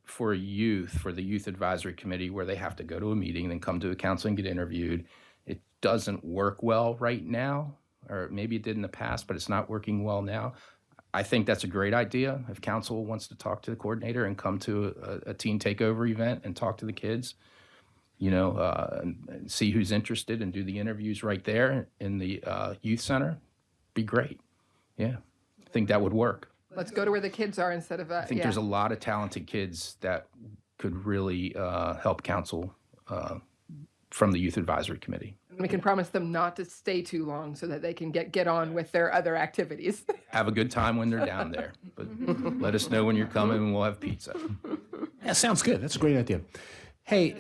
for youth, for the youth advisory committee, where they have to go to a meeting, then come to a council and get interviewed, it doesn't work well right now, or maybe it did in the past, but it's not working well now. I think that's a great idea. If council wants to talk to the coordinator and come to a teen takeover event and talk to the kids, and see who's interested and do the interviews right there in the youth center, be great. Yeah, I think that would work. let's go to where the kids are instead of I think there's a lot of talented kids that could really help council from the youth advisory committee. We can promise them not to stay too long so that they can get on with their other activities. Have a good time when they're down there, but let us know when you're coming and we'll have pizza. Yeah, sounds good. That's a great idea. Hey,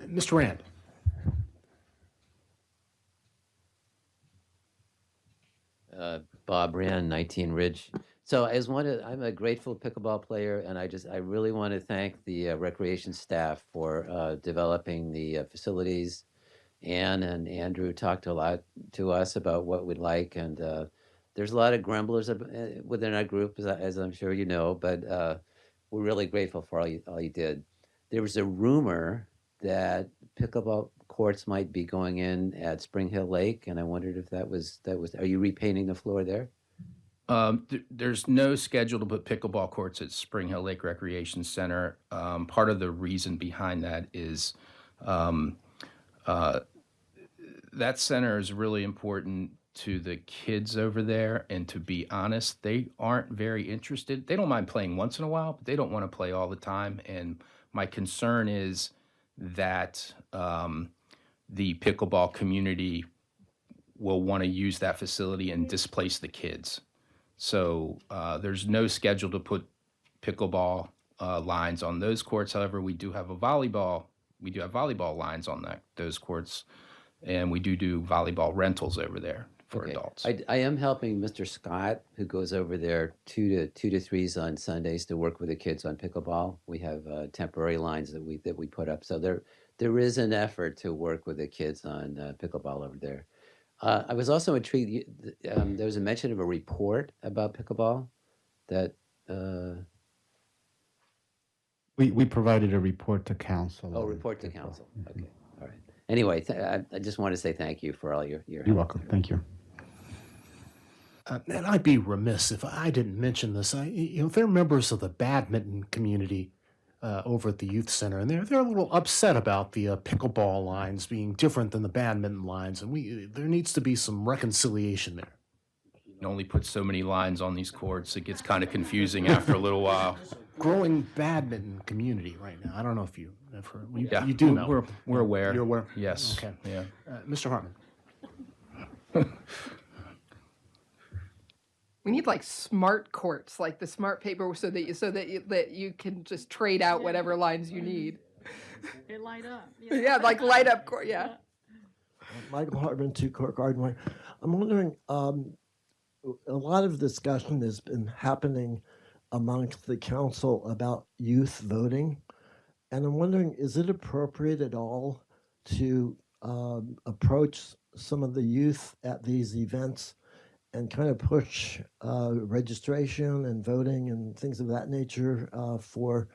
Mr. Rand. Bob Rand, 19 Ridge. So I'm a grateful pickleball player, and I really want to thank the recreation staff for developing the facilities. Ann and Andrew talked a lot to us about what we'd like, and there's a lot of grumblers within our group, as I'm sure you know, but we're really grateful for all you did. There was a rumor that pickleball courts might be going in at Spring Hill Lake, and I wondered if that was. Are you repainting the floor there? There's no schedule to put pickleball courts at Spring Hill Lake Recreation Center. Part of the reason behind that is that center is really important to the kids over there, and to be honest, they aren't very interested. They don't mind playing once in a while, but they don't want to play all the time. And my concern is that the pickleball community will want to use that facility and displace the kids. So there's no schedule to put pickleball lines on those courts. However, we do have volleyball lines on those courts, and we do volleyball rentals over there for adults. I am helping Mr. Scott, who goes over there 2 to 3s on Sundays to work with the kids on pickleball. We have temporary lines that we put up. So there is an effort to work with the kids on pickleball over there. I was also intrigued. There was a mention of a report about pickleball that. We provided a report to council. Oh, report to council. Okay, all right. Anyway, I just want to say thank you for all your You're help. welcome. Thank you. And I'd be remiss if I didn't mention this. If they're members of the badminton community, over at the youth center, and they're a little upset about the pickleball lines being different than the badminton lines, and there needs to be some reconciliation there. You can only put so many lines on these courts. It gets kind of confusing after a little while. Growing badminton community right now. I don't know if you have heard. Yeah, You do know. We're aware. You're aware. Yes. Okay. Yeah. Mr. Hartman. We need like smart courts, like the smart paper, so that you can just trade out whatever lines you need. They light up. Yeah, like light up court. Yeah. Michael Hartman, 2 Court Garden Way. I'm wondering, a lot of discussion has been happening amongst the council about youth voting. And I'm wondering, is it appropriate at all to approach some of the youth at these events and kind of push registration and voting and things of that nature for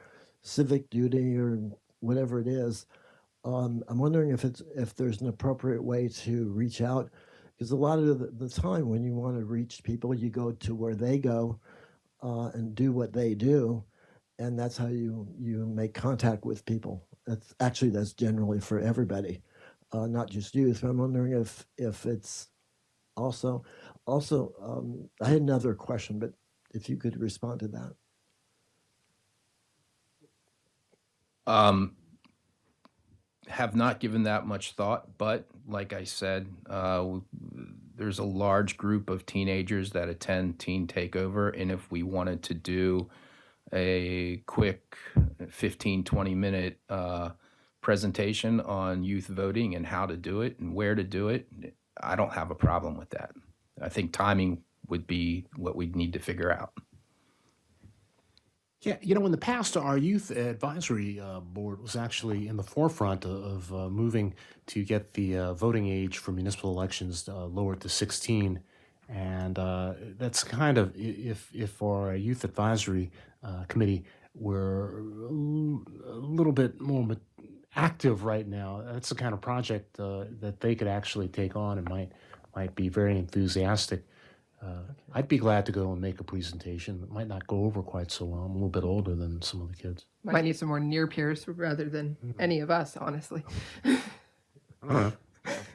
civic duty or whatever it is? I'm wondering if there's an appropriate way to reach out, because a lot of the time when you want to reach people, you go to where they go and do what they do, and that's how you make contact with people. That's generally for everybody, not just youth. I'm wondering if it's also. I had another question, but if you could respond to that. Have not given that much thought, but like I said, there's a large group of teenagers that attend Teen Takeover, and if we wanted to do a quick 15, 20-minute presentation on youth voting and how to do it and where to do it, I don't have a problem with that. I think timing would be what we'd need to figure out. Yeah, in the past, our youth advisory board was actually in the forefront of moving to get the voting age for municipal elections lowered to 16. And that's kind of, if our youth advisory committee were a little bit more active right now, that's the kind of project that they could actually take on and might be very enthusiastic. I'd be glad to go and make a presentation. It might not go over quite so well. I'm a little bit older than some of the kids. Might need some more near peers rather than any of us, honestly. This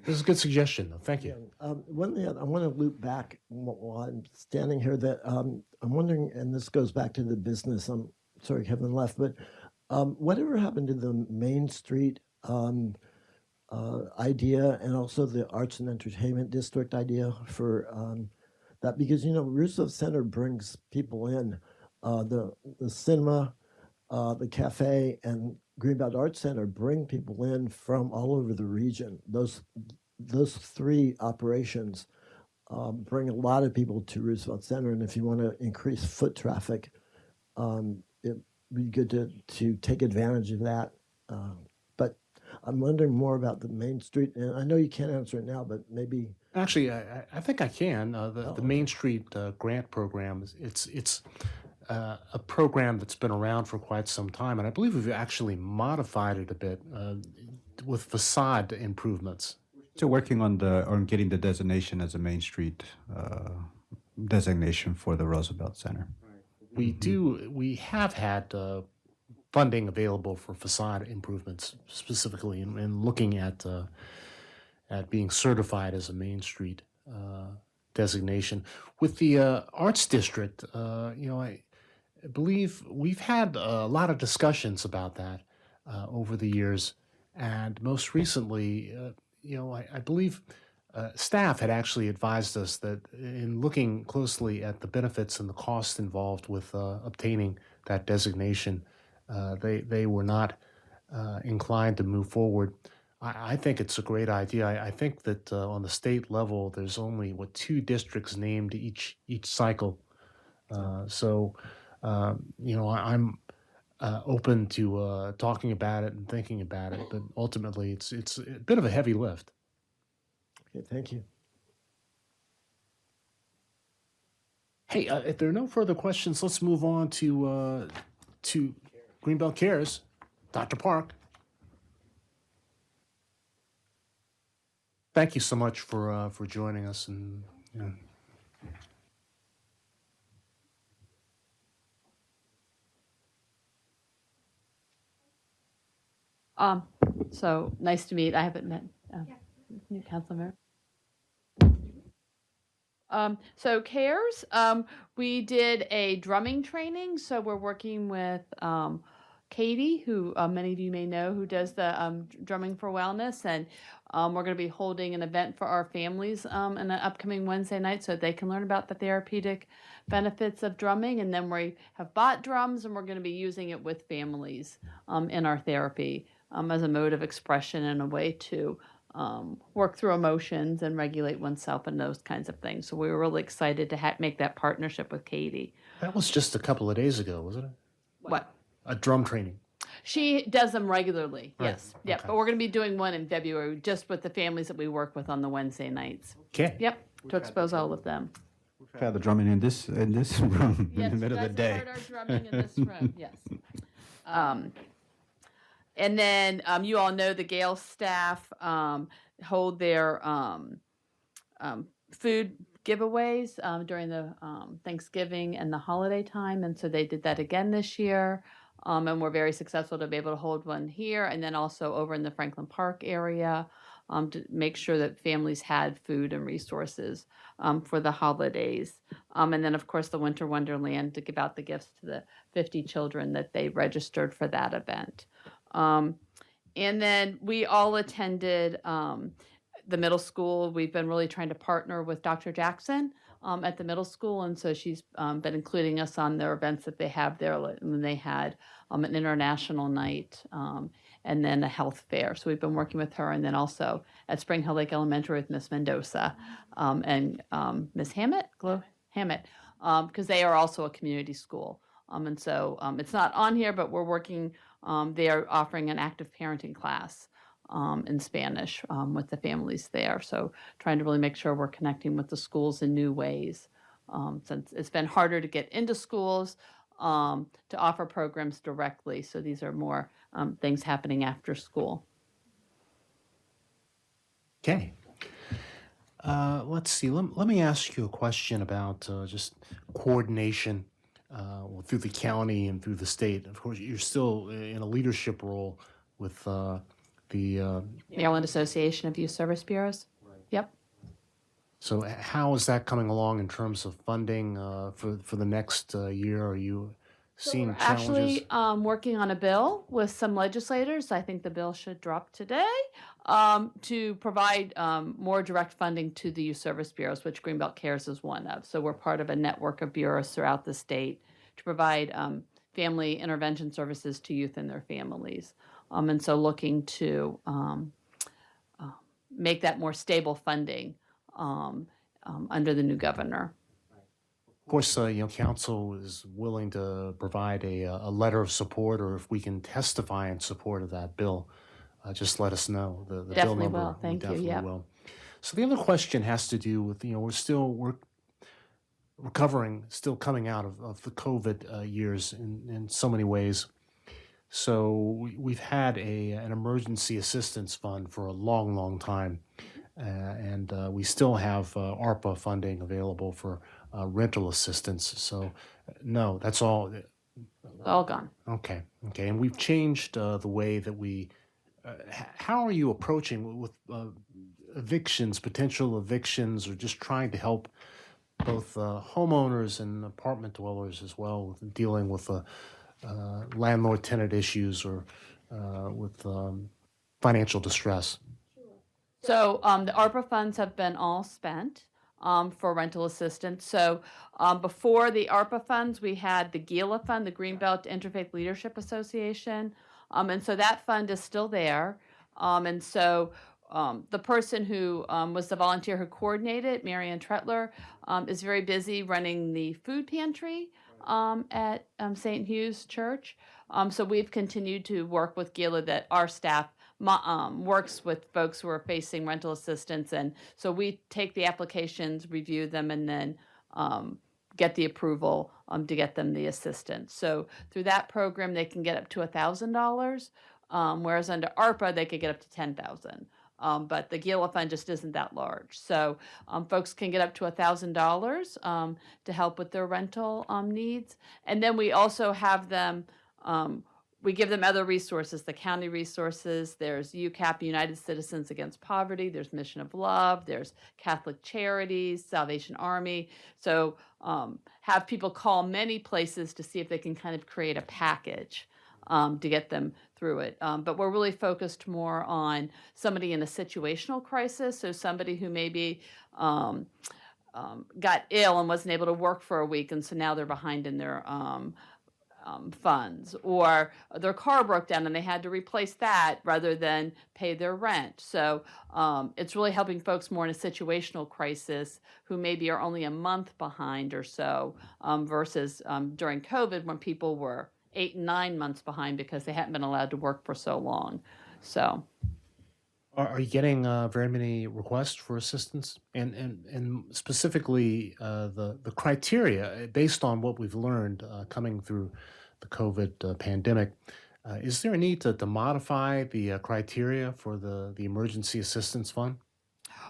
is a good suggestion, though. Thank you. One thing I want to loop back while I'm standing here, that I'm wondering, and this goes back to the business. I'm sorry Kevin left, but whatever happened to the Main Street idea, and also the Arts and Entertainment District idea for that? Because Roosevelt Center brings people in, the cinema, the cafe, and Greenbelt Arts Center bring people in from all over the region. Those 3 operations bring a lot of people to Roosevelt Center, and if you want to increase foot traffic, it'd be good to take advantage of that. But I'm wondering more about the Main Street, and I know you can't answer it now, but maybe. Actually, I think I can. The Main Street grant program, it's a program that's been around for quite some time, and I believe we've actually modified it a bit with facade improvements. Still working on getting the designation as a Main Street designation for the Roosevelt Center. We have had funding available for facade improvements specifically, and looking at being certified as a Main Street designation. With the Arts District, I believe we've had a lot of discussions about that over the years, and most recently, I believe staff had actually advised us that in looking closely at the benefits and the costs involved with obtaining that designation, they were not inclined to move forward. I think it's a great idea. I think that on the state level, there's only 2 districts named each cycle. So I'm open to talking about it and thinking about it, but ultimately it's a bit of a heavy lift. Okay, thank you. Hey, if there are no further questions, let's move on to Greenbelt Cares. Dr. Park. Thank you so much for joining us, and So nice to meet. I haven't met new council member. So CARES, we did a drumming training. So we're working with Katie, who many of you may know, who does the Drumming for Wellness. And we're going to be holding an event for our families in an upcoming Wednesday night so they can learn about the therapeutic benefits of drumming. And then we have bought drums and we're going to be using it with families in our therapy as a mode of expression and a way to work through emotions and regulate oneself and those kinds of things. So we were really excited to make that partnership with Katie. That was just a couple of days ago, wasn't it? What? A drum training. She does them regularly, Right, yes. Yep, okay. but we're going to be doing one in February just with the families that we work with on the Wednesday nights. Okay. Yep, to expose all of them. We've had the drumming in this room in Yes, the middle you of the guys day. have heard our drumming in this room, yes. And then you all know the Gale staff hold their food giveaways during the Thanksgiving and the holiday time. And so they did that again this year. And we're very successful to be able to hold one here and then also over in the Franklin Park area to make sure that families had food and resources for the holidays. And then, of course, the Winter Wonderland to give out the gifts to the 50 children that they registered for that event. And then we all attended the middle school. We've been really trying to partner with Dr. Jackson at the middle school. And so she's been including us on their events that they have there. When they had an international night and then a health fair. So we've been working with her. And then also at Spring Hill Lake Elementary with Miss Mendoza and Miss Hammett, because they are also a community school. And so it's not on here, but we're working, they are offering an active parenting class in Spanish with the families there. So trying to really make sure we're connecting with the schools in new ways since it's been harder to get into schools to offer programs directly. So these are more things happening after school. Okay. Let's see. Let me ask you a question about just coordination through the county and through the state. Of course, you're still in a leadership role with the Maryland Association of Youth Service Bureaus. Yep. So how is that coming along in terms of funding for the next year? Are you seeing challenges? Actually, working on a bill with some legislators. I think the bill should drop today to provide more direct funding to the youth service bureaus, which Greenbelt Cares is one of. So we're part of a network of bureaus throughout the state to provide family intervention services to youth and their families. And so looking to make that more stable funding under the new governor. Of course, council is willing to provide a letter of support, or if we can testify in support of that bill, just let us know. The bill Definitely number, will. we Thank you. definitely Yep. will. So the other question has to do with, we're recovering, still coming out of the COVID years in so many ways. So we've had an emergency assistance fund for a long, long time. And we still have ARPA funding available for rental assistance. So no, that's all. All gone. Okay. And we've changed the way that we, how are you approaching with evictions, potential evictions, or just trying to help both homeowners and apartment dwellers as well with dealing with landlord-tenant issues or with financial distress? So the ARPA funds have been all spent for rental assistance. So before the ARPA funds, we had the GILA fund, the Greenbelt Interfaith Leadership Association. And so that fund is still there. And so the person who was the volunteer who coordinated, Marianne Tretler, is very busy running the food pantry at St. Hugh's Church. So we've continued to work with GILA, that our staff works with folks who are facing rental assistance. And so we take the applications, review them, and then get the approval to get them the assistance. So through that program, they can get up to $1,000, whereas under ARPA, they could get up to $10,000. But the GILA fund just isn't that large. So folks can get up to $1,000 to help with their rental needs. And then we also have them we give them other resources, the county resources. There's UCAP, United Citizens Against Poverty. There's Mission of Love. There's Catholic Charities, Salvation Army. So have people call many places to see if they can kind of create a package to get them through it. But we're really focused more on somebody in a situational crisis. So somebody who maybe got ill and wasn't able to work for a week, and so now they're behind in their funds, or their car broke down and they had to replace that rather than pay their rent. So it's really helping folks more in a situational crisis who maybe are only a month behind or so, versus during COVID when people were 8 and 9 months behind because they hadn't been allowed to work for so long. So Are you getting very many requests for assistance, and specifically the criteria based on what we've learned coming through the COVID pandemic? Is there a need to modify the criteria for the Emergency Assistance Fund?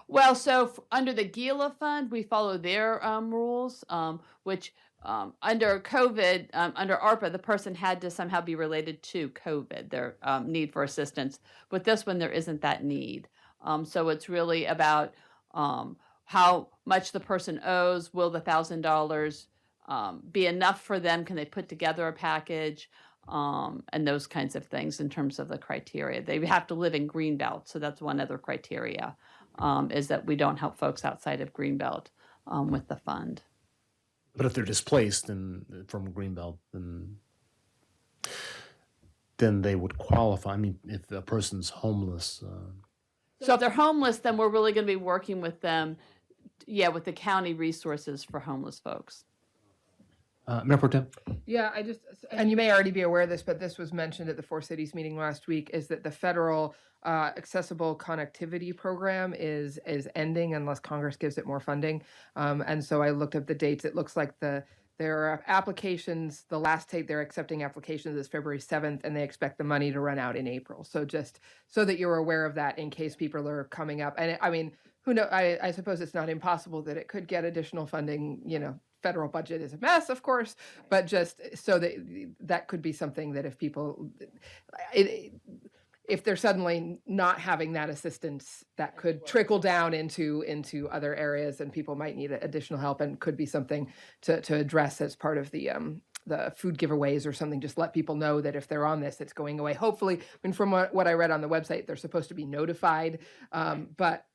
well, so under the GILA fund, we follow their rules, which under COVID, under ARPA, the person had to somehow be related to COVID, their need for assistance. With this one, there isn't that need. So it's really about how much the person owes. Will the $1,000 be enough for them? Can they put together a package? And those kinds of things in terms of the criteria. They have to live in Greenbelt, so that's one other criteria, is that we don't help folks outside of Greenbelt with the fund. But if they're displaced from Greenbelt, then they would qualify. I mean, if the person's homeless. So if they're homeless, then we're really going to be working with them, with the county resources for homeless folks. Mayor Pro Tem? Yeah, and you may already be aware of this, but this was mentioned at the Four Cities meeting last week, is that the federal accessible connectivity program is ending unless Congress gives it more funding. And so I looked up the dates. It looks like there are applications, the last date they're accepting applications is February 7th, and they expect the money to run out in April. So just so that you're aware of that in case people are coming up. And I mean, who knows, I suppose it's not impossible that it could get additional funding, federal budget is a mess, of course, but just so that could be something that if people, if they're suddenly not having that assistance, that could trickle down into other areas, and people might need additional help, and could be something to address as part of the food giveaways or something. Just let people know that if they're on this, it's going away. Hopefully, I mean, from what I read on the website, they're supposed to be notified, but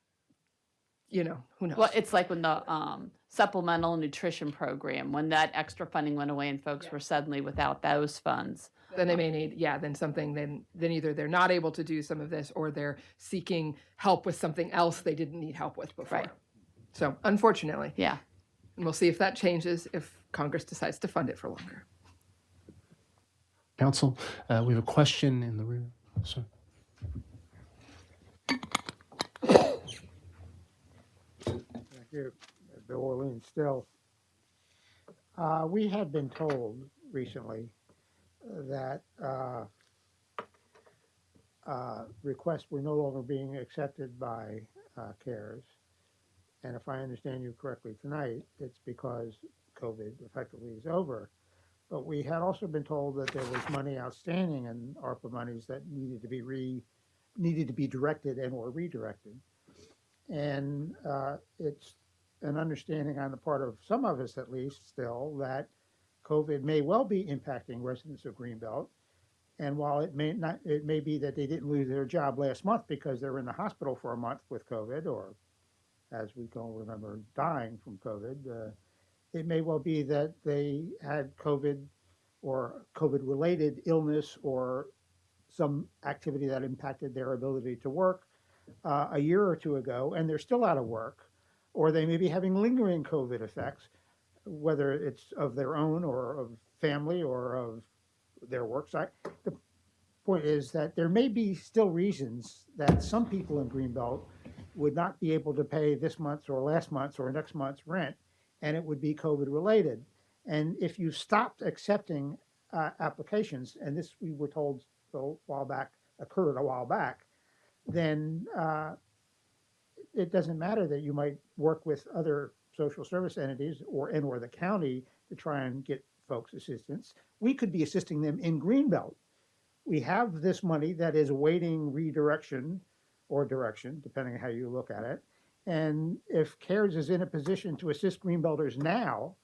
who knows? Well, it's like when the supplemental nutrition program, when that extra funding went away and folks were suddenly without those funds. Then they may need, then either they're not able to do some of this, or they're seeking help with something else they didn't need help with before. Right. So unfortunately. Yeah. And we'll see if that changes if Congress decides to fund it for longer. Council, we have a question in the room. Sir. Thank you. Bill Orleans still. We had been told recently that requests were no longer being accepted by CARES. And if I understand you correctly tonight, it's because COVID effectively is over. But we had also been told that there was money outstanding in ARPA monies that needed to be directed and or redirected. And it's an understanding on the part of some of us, at least, still, that COVID may well be impacting residents of Greenbelt. And while it may be that they didn't lose their job last month because they were in the hospital for a month with COVID, or as we can all remember, dying from COVID, it may well be that they had COVID or COVID-related illness or some activity that impacted their ability to work a year or two ago, and they're still out of work, or they may be having lingering COVID effects, whether it's of their own or of family or of their work site. The point is that there may be still reasons that some people in Greenbelt would not be able to pay this month's or last month's or next month's rent, and it would be COVID related. And if you stopped accepting applications, and this we were told occurred a while back, then it doesn't matter that you might work with other social service entities or the county to try and get folks assistance. We could be assisting them in Greenbelt we have this money that is awaiting redirection or direction, depending on how you look at it. And if CARES is in a position to assist Greenbelters now,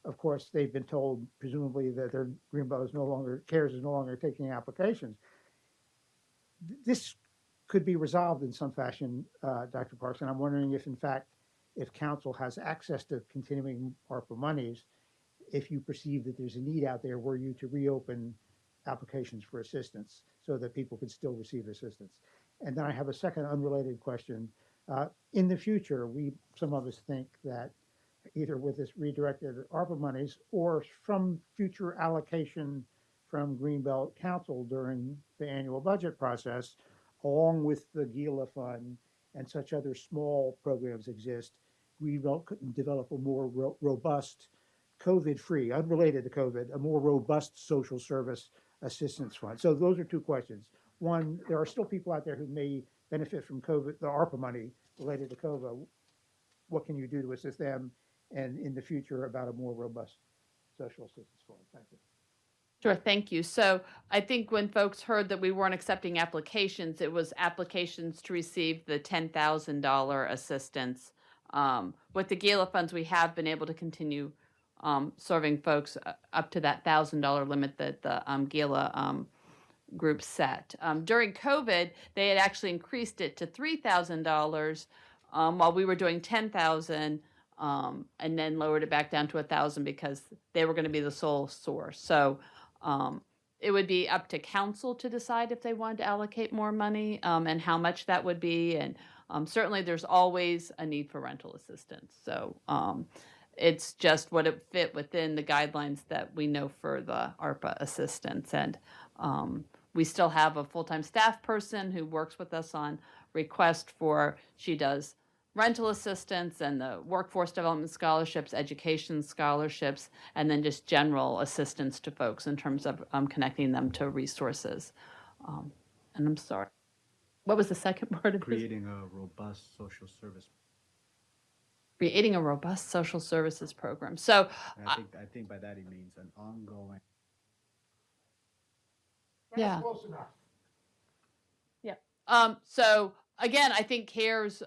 of course, they've been told presumably that their Greenbelt is no longer, CARES is no longer taking applications. This could be resolved in some fashion, Dr. Parks, and I'm wondering if in fact, if council has access to continuing ARPA monies, if you perceive that there's a need out there, were you to reopen applications for assistance so that people could still receive assistance. And then I have a second unrelated question. In the future, some of us think that either with this redirected ARPA monies or from future allocation from Greenbelt Council during the annual budget process, along with the GILA fund and such other small programs exist, Greenbelt could develop a more robust, COVID-free, unrelated to COVID, a more robust social service assistance fund. So those are two questions. One, there are still people out there who may benefit from COVID, the ARPA money related to COVID. What can you do to assist them? And in the future, about a more robust social assistance fund. Thank you. Sure, thank you. So I think when folks heard that we weren't accepting applications, it was applications to receive the $10,000 assistance. With the GALA funds, we have been able to continue serving folks up to that $1,000 limit that the GALA group set. During COVID, they had actually increased it to $3,000 while we were doing $10,000. And then lowered it back down to $1,000 because they were going to be the sole source. So it would be up to council to decide if they wanted to allocate more money and how much that would be. And certainly there's always a need for rental assistance. So it's just what it fit within the guidelines that we know for the ARPA assistance. And we still have a full-time staff person who works with us on request for, she does rental assistance and the workforce development scholarships, education scholarships, and then just general assistance to folks in terms of connecting them to resources. And I'm sorry, what was the second part of this? Creating a robust social service. Creating a robust social services program. So I think by that he means an ongoing. Yeah. Close enough. Yeah. So again, I think CARES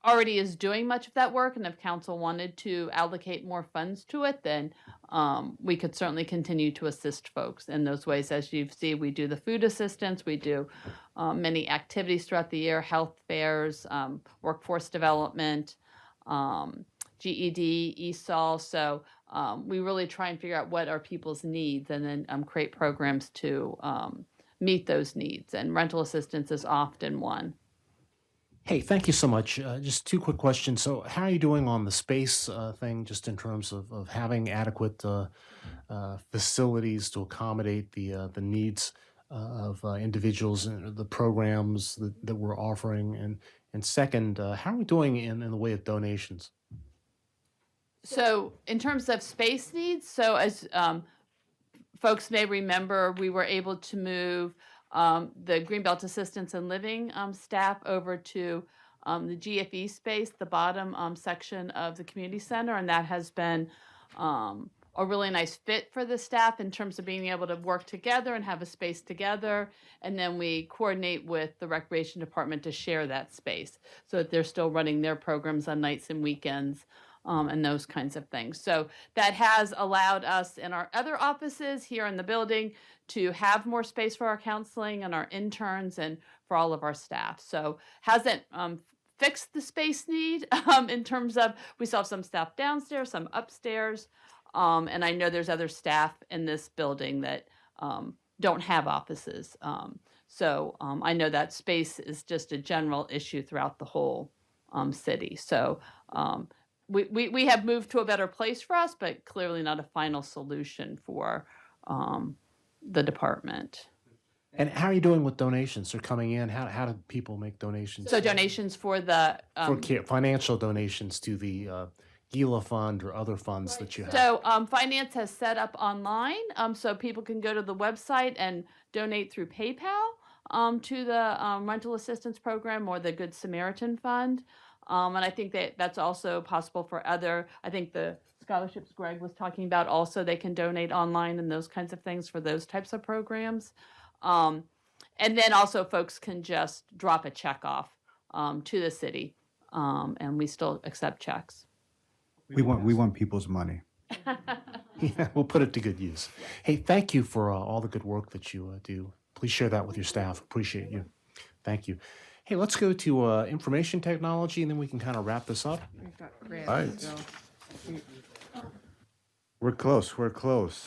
already is doing much of that work, and if council wanted to allocate more funds to it, then we could certainly continue to assist folks in those ways. As you see, we do the food assistance, we do many activities throughout the year, health fairs, workforce development, GED, ESOL. So we really try and figure out what are people's needs and then create programs to meet those needs. And rental assistance is often one. Hey, thank you so much. Just two quick questions. So, how are you doing on the space thing, just in terms of having adequate facilities to accommodate the needs of individuals and the programs that we're offering? And second, how are we doing in the way of donations? So in terms of space needs, so as folks may remember, we were able to move the Greenbelt Assistance and Living staff over to the GFE space, the bottom section of the community center, and that has been a really nice fit for the staff in terms of being able to work together and have a space together. And then we coordinate with the recreation department to share that space so that they're still running their programs on nights and weekends. And those kinds of things. So that has allowed us in our other offices here in the building to have more space for our counseling and our interns and for all of our staff. So hasn't fixed the space need in terms of we still have some staff downstairs, some upstairs. And I know there's other staff in this building that don't have offices. So I know that space is just a general issue throughout the whole city. So we have moved to a better place for us, but clearly not a final solution for the department. And how are you doing with donations? They're coming in. How do people make donations? So donations for the financial donations to the GILA fund or other funds that you have. So finance has set up online, so people can go to the website and donate through PayPal to the rental assistance program or the Good Samaritan Fund. And I think that that's also possible for other, I think the scholarships Greg was talking about, also they can donate online and those kinds of things for those types of programs. And then also folks can just drop a check off to the city, and we still accept checks. We want people's money. Yeah, we'll put it to good use. Hey, thank you for all the good work that you do. Please share that with your staff. Appreciate you. Thank you. Hey, let's go to information technology, and then we can kind of wrap this up. Right. We're close.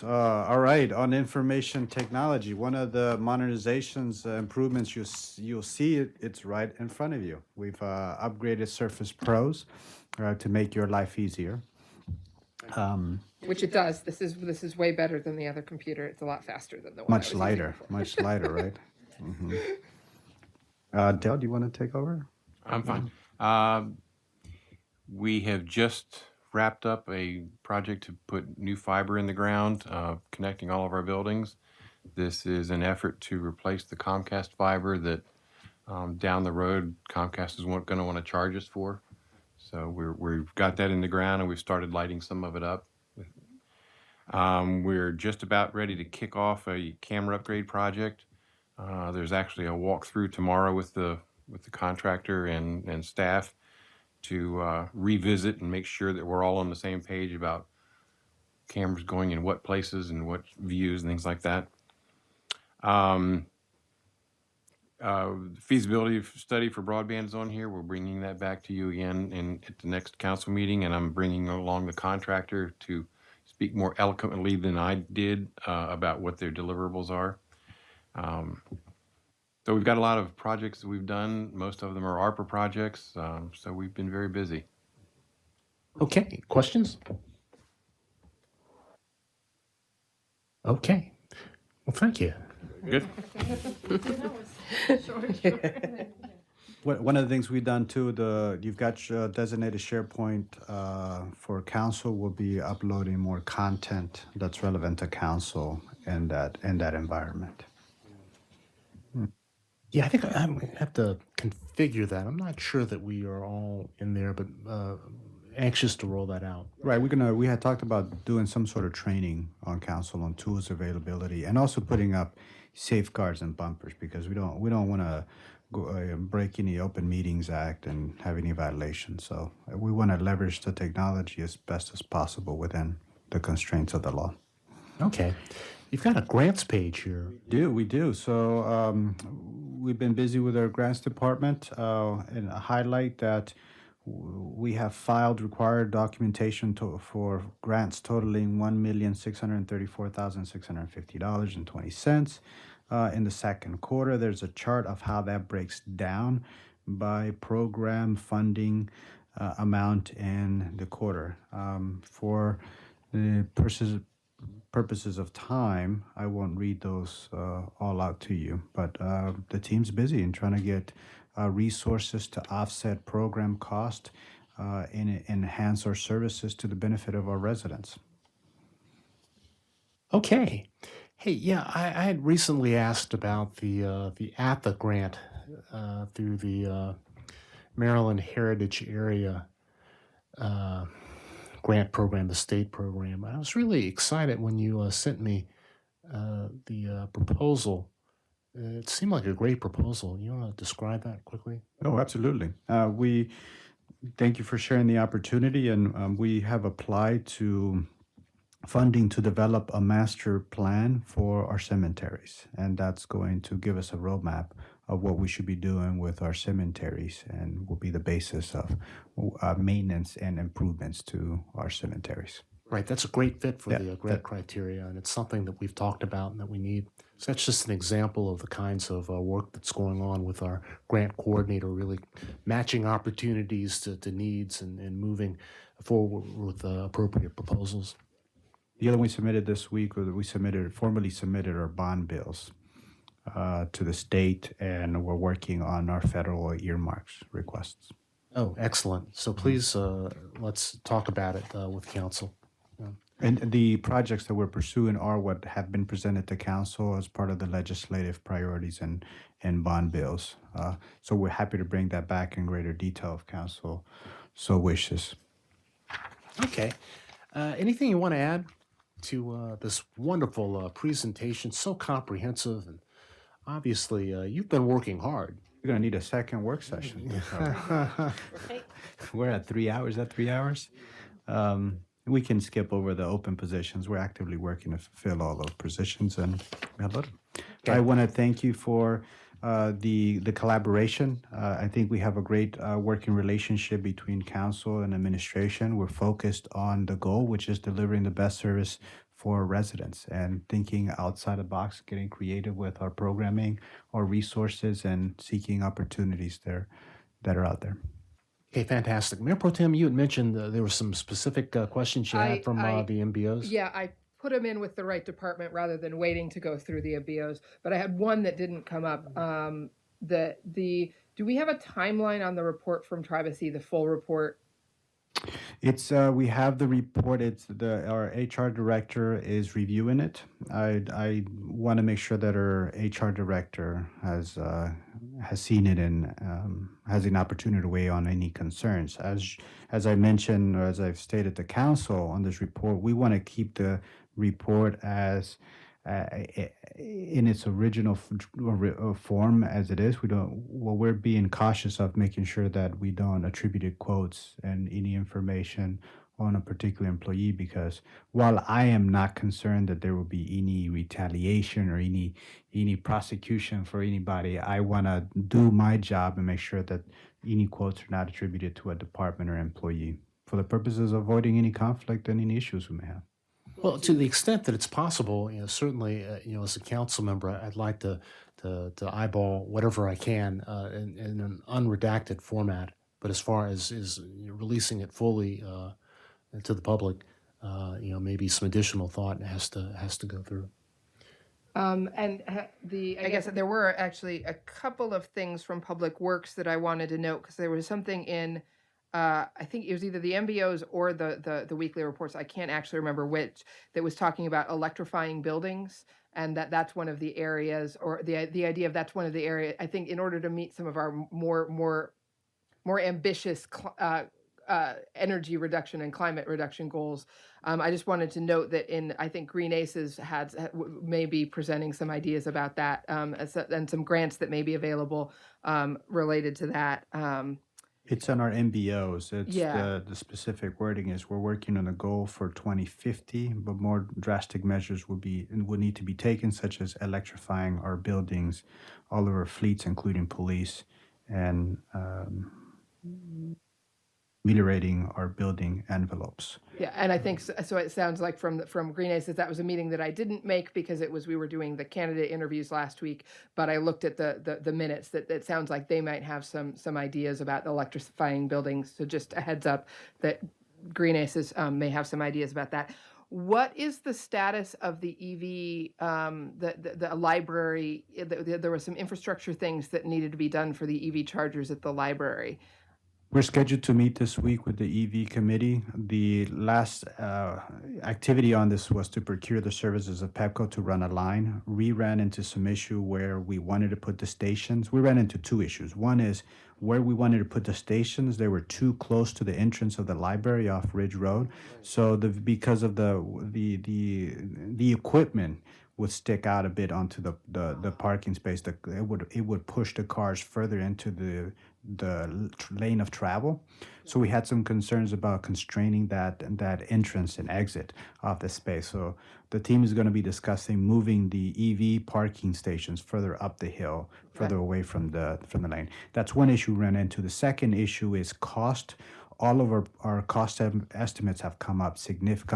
All right, on information technology, one of the modernizations, improvements, you'll see it's right in front of you. We've upgraded Surface Pros to make your life easier. Which it does. This is way better than the other computer. It's a lot faster than the one I was Much using lighter, before. much lighter, right? Dale, do you want to take over? I'm fine. We have just wrapped up a project to put new fiber in the ground, connecting all of our buildings. This is an effort to replace the Comcast fiber that down the road Comcast is going to want to charge us for. So we've got that in the ground, and we've started lighting some of it up. We're just about ready to kick off a camera upgrade project. There's actually a walkthrough tomorrow with the contractor and staff to revisit and make sure that we're all on the same page about cameras going in what places and what views and things like that. Feasibility study for broadband is on here. We're bringing that back to you again at the next council meeting, and I'm bringing along the contractor to speak more eloquently than I did about what their deliverables are. So we've got a lot of projects that we've done. Most of them are ARPA projects, so we've been very busy. Okay, questions? Okay. Well, thank you. Good. One of the things we've done too, you've got designated SharePoint for council. We'll be uploading more content that's relevant to council in that environment. Yeah, I think I have to configure that. I'm not sure that we are all in there, but anxious to roll that out. Right, we had talked about doing some sort of training on council on tools availability, and also putting up safeguards and bumpers, because we don't want to break any Open Meetings Act and have any violations. So we want to leverage the technology as best as possible within the constraints of the law. Okay. You've got a grants page here. We do. So we've been busy with our grants department, and I highlight that we have filed required documentation for grants totaling $1,634,650.20. In the second quarter, there's a chart of how that breaks down by program funding amount in the quarter. For the purposes of time, I won't read those all out to you, but the team's busy in trying to get resources to offset program cost and enhance our services to the benefit of our residents. Okay. Hey, yeah, I had recently asked about the APA grant through the Maryland Heritage Area grant program, the state program. I was really excited when you sent me the proposal. It seemed like a great proposal. You want to describe that quickly? Oh, absolutely. We thank you for sharing the opportunity, and we have applied to funding to develop a master plan for our cemeteries, and that's going to give us a roadmap of what we should be doing with our cemeteries, and will be the basis of maintenance and improvements to our cemeteries. Right, that's a great fit for the grant criteria, and it's something that we've talked about and that we need. So that's just an example of the kinds of work that's going on with our grant coordinator, really matching opportunities to needs and moving forward with appropriate proposals. The other one we submitted this week was we formally submitted our bond bills to the state, and we're working on our federal earmarks requests. Oh, excellent. So please, let's talk about it with council. And the projects that we're pursuing are what have been presented to council as part of the legislative priorities and bond bills. So we're happy to bring that back in greater detail if council so wishes. Okay. Anything you want to add to this wonderful presentation? So comprehensive, and obviously you've been working hard. You're going to need a second work session. We're at 3 hours. Is that 3 hours? We can skip over the open positions. We're actively working to fill all those positions, and I want to thank you for the collaboration. I think we have a great working relationship between council and administration. We're focused on the goal, which is delivering the best service for residents and thinking outside the box, getting creative with our programming, our resources, and seeking opportunities there that are out there. Okay, fantastic. Mayor Pro Tem, you had mentioned there were some specific questions you had from the MBOs. Yeah, I put them in with the right department rather than waiting to go through the MBOs. But I had one that didn't come up. Do we have a timeline on the report from Privacy, the full report? It's we have the report. Our HR director is reviewing it. I want to make sure that our HR director has seen it and has an opportunity to weigh on any concerns. As I mentioned, or as I've stated to council on this report, we want to keep the report as in its original form as it is. We're being cautious of making sure that we don't attribute quotes and any information on a particular employee, because while I am not concerned that there will be any retaliation or any prosecution for anybody, I want to do my job and make sure that any quotes are not attributed to a department or employee for the purposes of avoiding any conflict and any issues we may have. Well, to the extent that it's possible, certainly, as a council member, I'd like to eyeball whatever I can in an unredacted format. But as far as releasing it fully to the public, maybe some additional thought has to go through. I guess there were actually a couple of things from Public Works that I wanted to note, because there was something in. I think it was either the MBOs or the weekly reports. I can't actually remember which, that was talking about electrifying buildings, and that's one of the areas, or the idea of that's one of the areas. I think in order to meet some of our more ambitious energy reduction and climate reduction goals, I just wanted to note that I think Green Aces may be presenting some ideas about that, and some grants that may be available related to that. It's on our MBOs. It's Yeah. the specific wording is we're working on a goal for 2050, but more drastic measures will need to be taken, such as electrifying our buildings, all of our fleets, including police, and ameliorating our building envelopes. Yeah, and I think so. It sounds like from Green Aces, that was a meeting that I didn't make because we were doing the candidate interviews last week. But I looked at the minutes. That it sounds like they might have some ideas about electrifying buildings. So just a heads up that Green Aces may have some ideas about that. What is the status of the EV, the library? There were some infrastructure things that needed to be done for the EV chargers at the library. We're scheduled to meet this week with the EV committee. The last activity on this was to procure the services of Pepco to run a line. We ran into some issue where we wanted to put the stations. We ran into two issues. One is where we wanted to put the stations, they were too close to the entrance of the library off Ridge Road. So because of the equipment would stick out a bit onto the parking space, it would push the cars further into the lane of travel. So we had some concerns about constraining that entrance and exit of the space. So the team is going to be discussing moving the EV parking stations further up the hill, further away from the lane. That's one issue we ran into. The second issue is cost. All of our cost estimates have come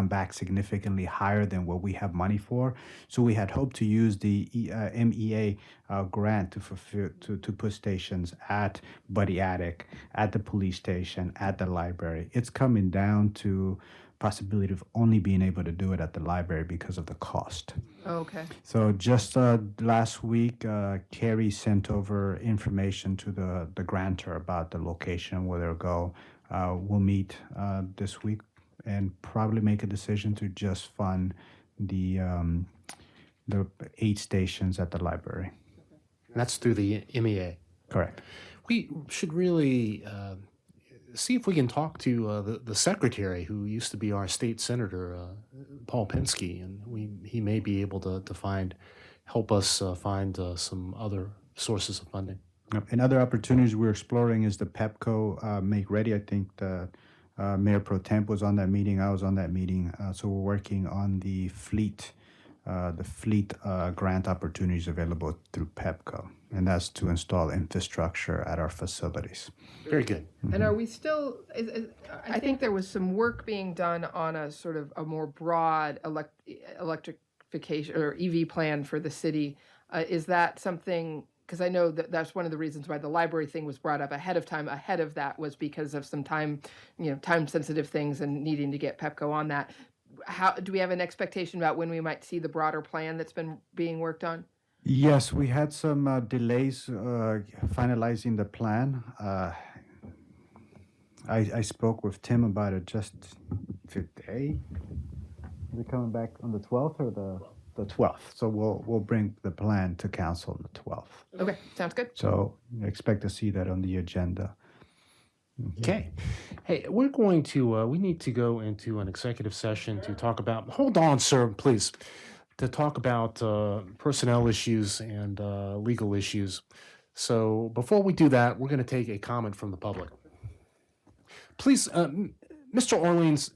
back significantly higher than what we have money for. So we had hoped to use the MEA grant to put stations at Buddy Attic, at the police station, at the library. It's coming down to possibility of only being able to do it at the library because of the cost. Okay. So just last week, Carrie sent over information to the grantor about the location, where they'll go. We'll meet this week and probably make a decision to just fund the 8 stations at the library. That's through the MEA. Correct. We should really see if we can talk to the secretary who used to be our state senator, Paul Pinsky, and he may be able to help us find some other sources of funding. And other opportunities we're exploring is the PEPCO Make Ready. I think the Mayor Pro Temp was on that meeting. I was on that meeting. So we're working on the fleet grant opportunities available through PEPCO, and that's to install infrastructure at our facilities. Very good. And are we still, I think there was some work being done on a sort of a more broad electrification or EV plan for the city. Is that something, because I know that that's one of the reasons why the library thing was brought up ahead of time. Ahead of that was because of some time-sensitive things and needing to get PEPCO on that. How do we have an expectation about when we might see the broader plan that's been being worked on? Yes, we had some delays finalizing the plan. I spoke with Tim about it just today. Are we coming back on the 12th or the 12th? So we'll bring the plan to council on the 12th. Okay, sounds good. So expect to see that on the agenda. Okay. Hey, we're going to, we need to go into an executive session to talk about, hold on, sir, please, to talk about personnel issues and legal issues. So before we do that, we're going to take a comment from the public. Please, Mr. Orleans,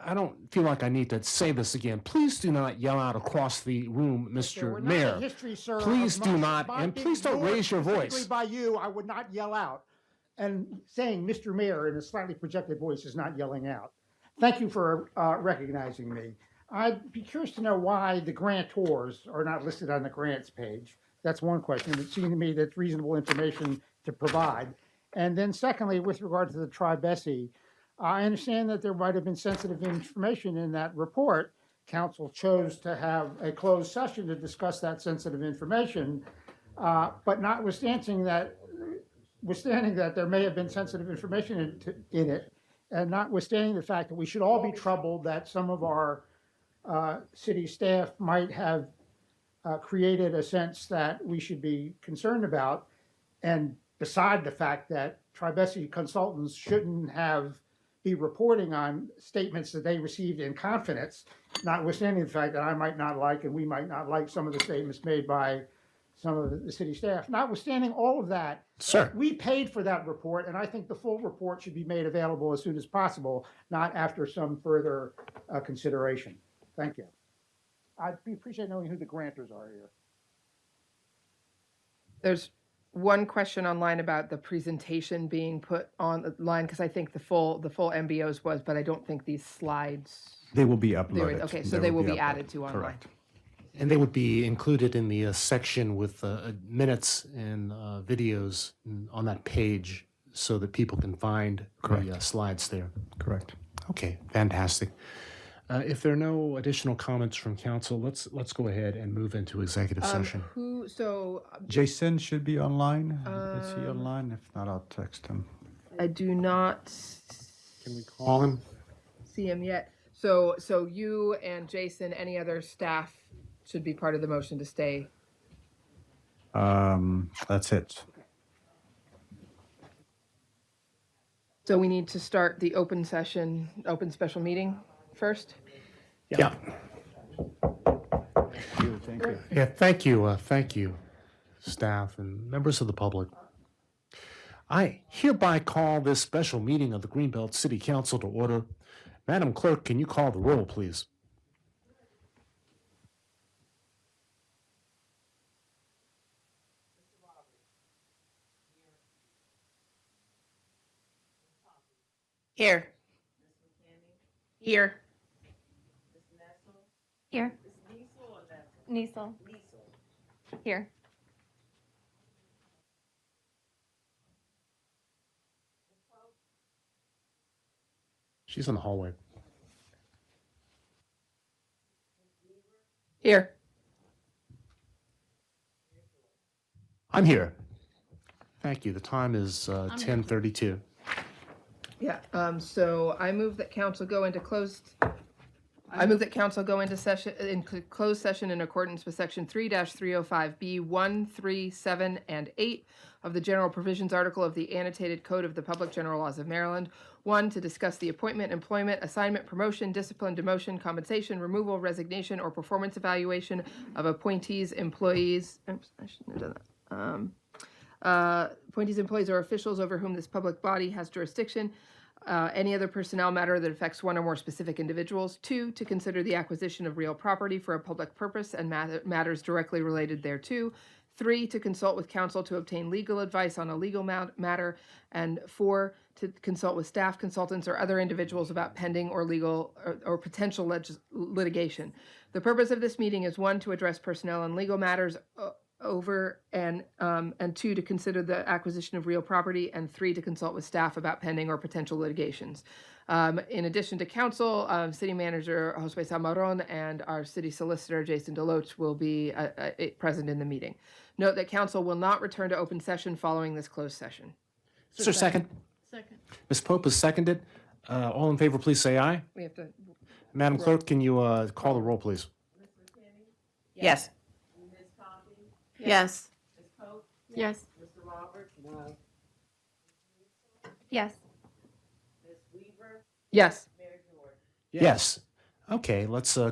I don't feel like I need to say this again. Please do not yell out across the room, Mr. Mayor. History, sir, Please of do my- not, my and being please don't ignored raise your specifically voice. By you, I would not yell out. And saying Mr. Mayor in a slightly projected voice is not yelling out. Thank you for recognizing me. I'd be curious to know why the grantors are not listed on the grants page. That's one question. It seemed to me that's reasonable information to provide. And then secondly, with regard to the Tri-Bessie, I understand that there might have been sensitive information in that report. Council chose to have a closed session to discuss that sensitive information, but notwithstanding that there may have been sensitive information in it, and notwithstanding the fact that we should all be troubled that some of our city staff might have created a sense that we should be concerned about, and beside the fact that Tri-Bessie consultants shouldn't be reporting on statements that they received in confidence, notwithstanding the fact that I might not like and we might not like some of the statements made by some of the city staff. Notwithstanding all of that, Sir. We paid for that report, and I think the full report should be made available as soon as possible, not after some further consideration. Thank you. I'd appreciate knowing who the grantors are here. There's one question online about the presentation being put online, because I think the full MBOs was, but I don't think these slides. They will be They were- uploaded. Okay, so they will be uploaded. added to online. Correct. And they would be included in the section with minutes and videos on that page so that people can find the slides there. Correct. Okay, fantastic. If there are no additional comments from council, let's go ahead and move into executive session. Jason should be online. Is he online? If not, I'll text him. I do not. Can we call him? See him yet. So you and Jason, any other staff should be part of the motion to stay. That's it. So we need to start the open special meeting first? Yeah. Thank you. Yeah, thank you, staff and members of the public. I hereby call this special meeting of the Greenbelt City Council to order. Madam Clerk, can you call the roll, please? Here. Here. Here. Niesel. Here. She's in the hallway. Here. I'm here. Thank you. The time is 10:32. Yeah, so I move that council go into closed. I move that council go into closed session in accordance with section 3-305B 1, 3, 7, and 8 of the General Provisions article of the Annotated Code of the Public General Laws of Maryland. 1, to discuss the appointment, employment, assignment, promotion, discipline, demotion, compensation, removal, resignation, or performance evaluation of appointees, employees. Oops, I shouldn't have done that. Appointees, employees, or officials over whom this public body has jurisdiction. Any other personnel matter that affects one or more specific individuals. 2, to consider the acquisition of real property for a public purpose and matters directly related thereto. 3, to consult with counsel to obtain legal advice on a legal matter. And 4, to consult with staff, consultants, or other individuals about pending or legal or potential litigation. The purpose of this meeting is 1, to address personnel and legal matters over and 2, to consider the acquisition of real property, and 3, to consult with staff about pending or potential litigations. In addition to council, City Manager Josue Salmaron and our City Solicitor Jason Deloach will be present in the meeting. Note that council will not return to open session following this closed session. Is there a second? Second. Ms. Pope has seconded. All in favor, please say aye. We have to. Madam Clerk, can you call the roll, please? Yes. Yes. Yes. Yes. Yes. Yes. Okay, let's go.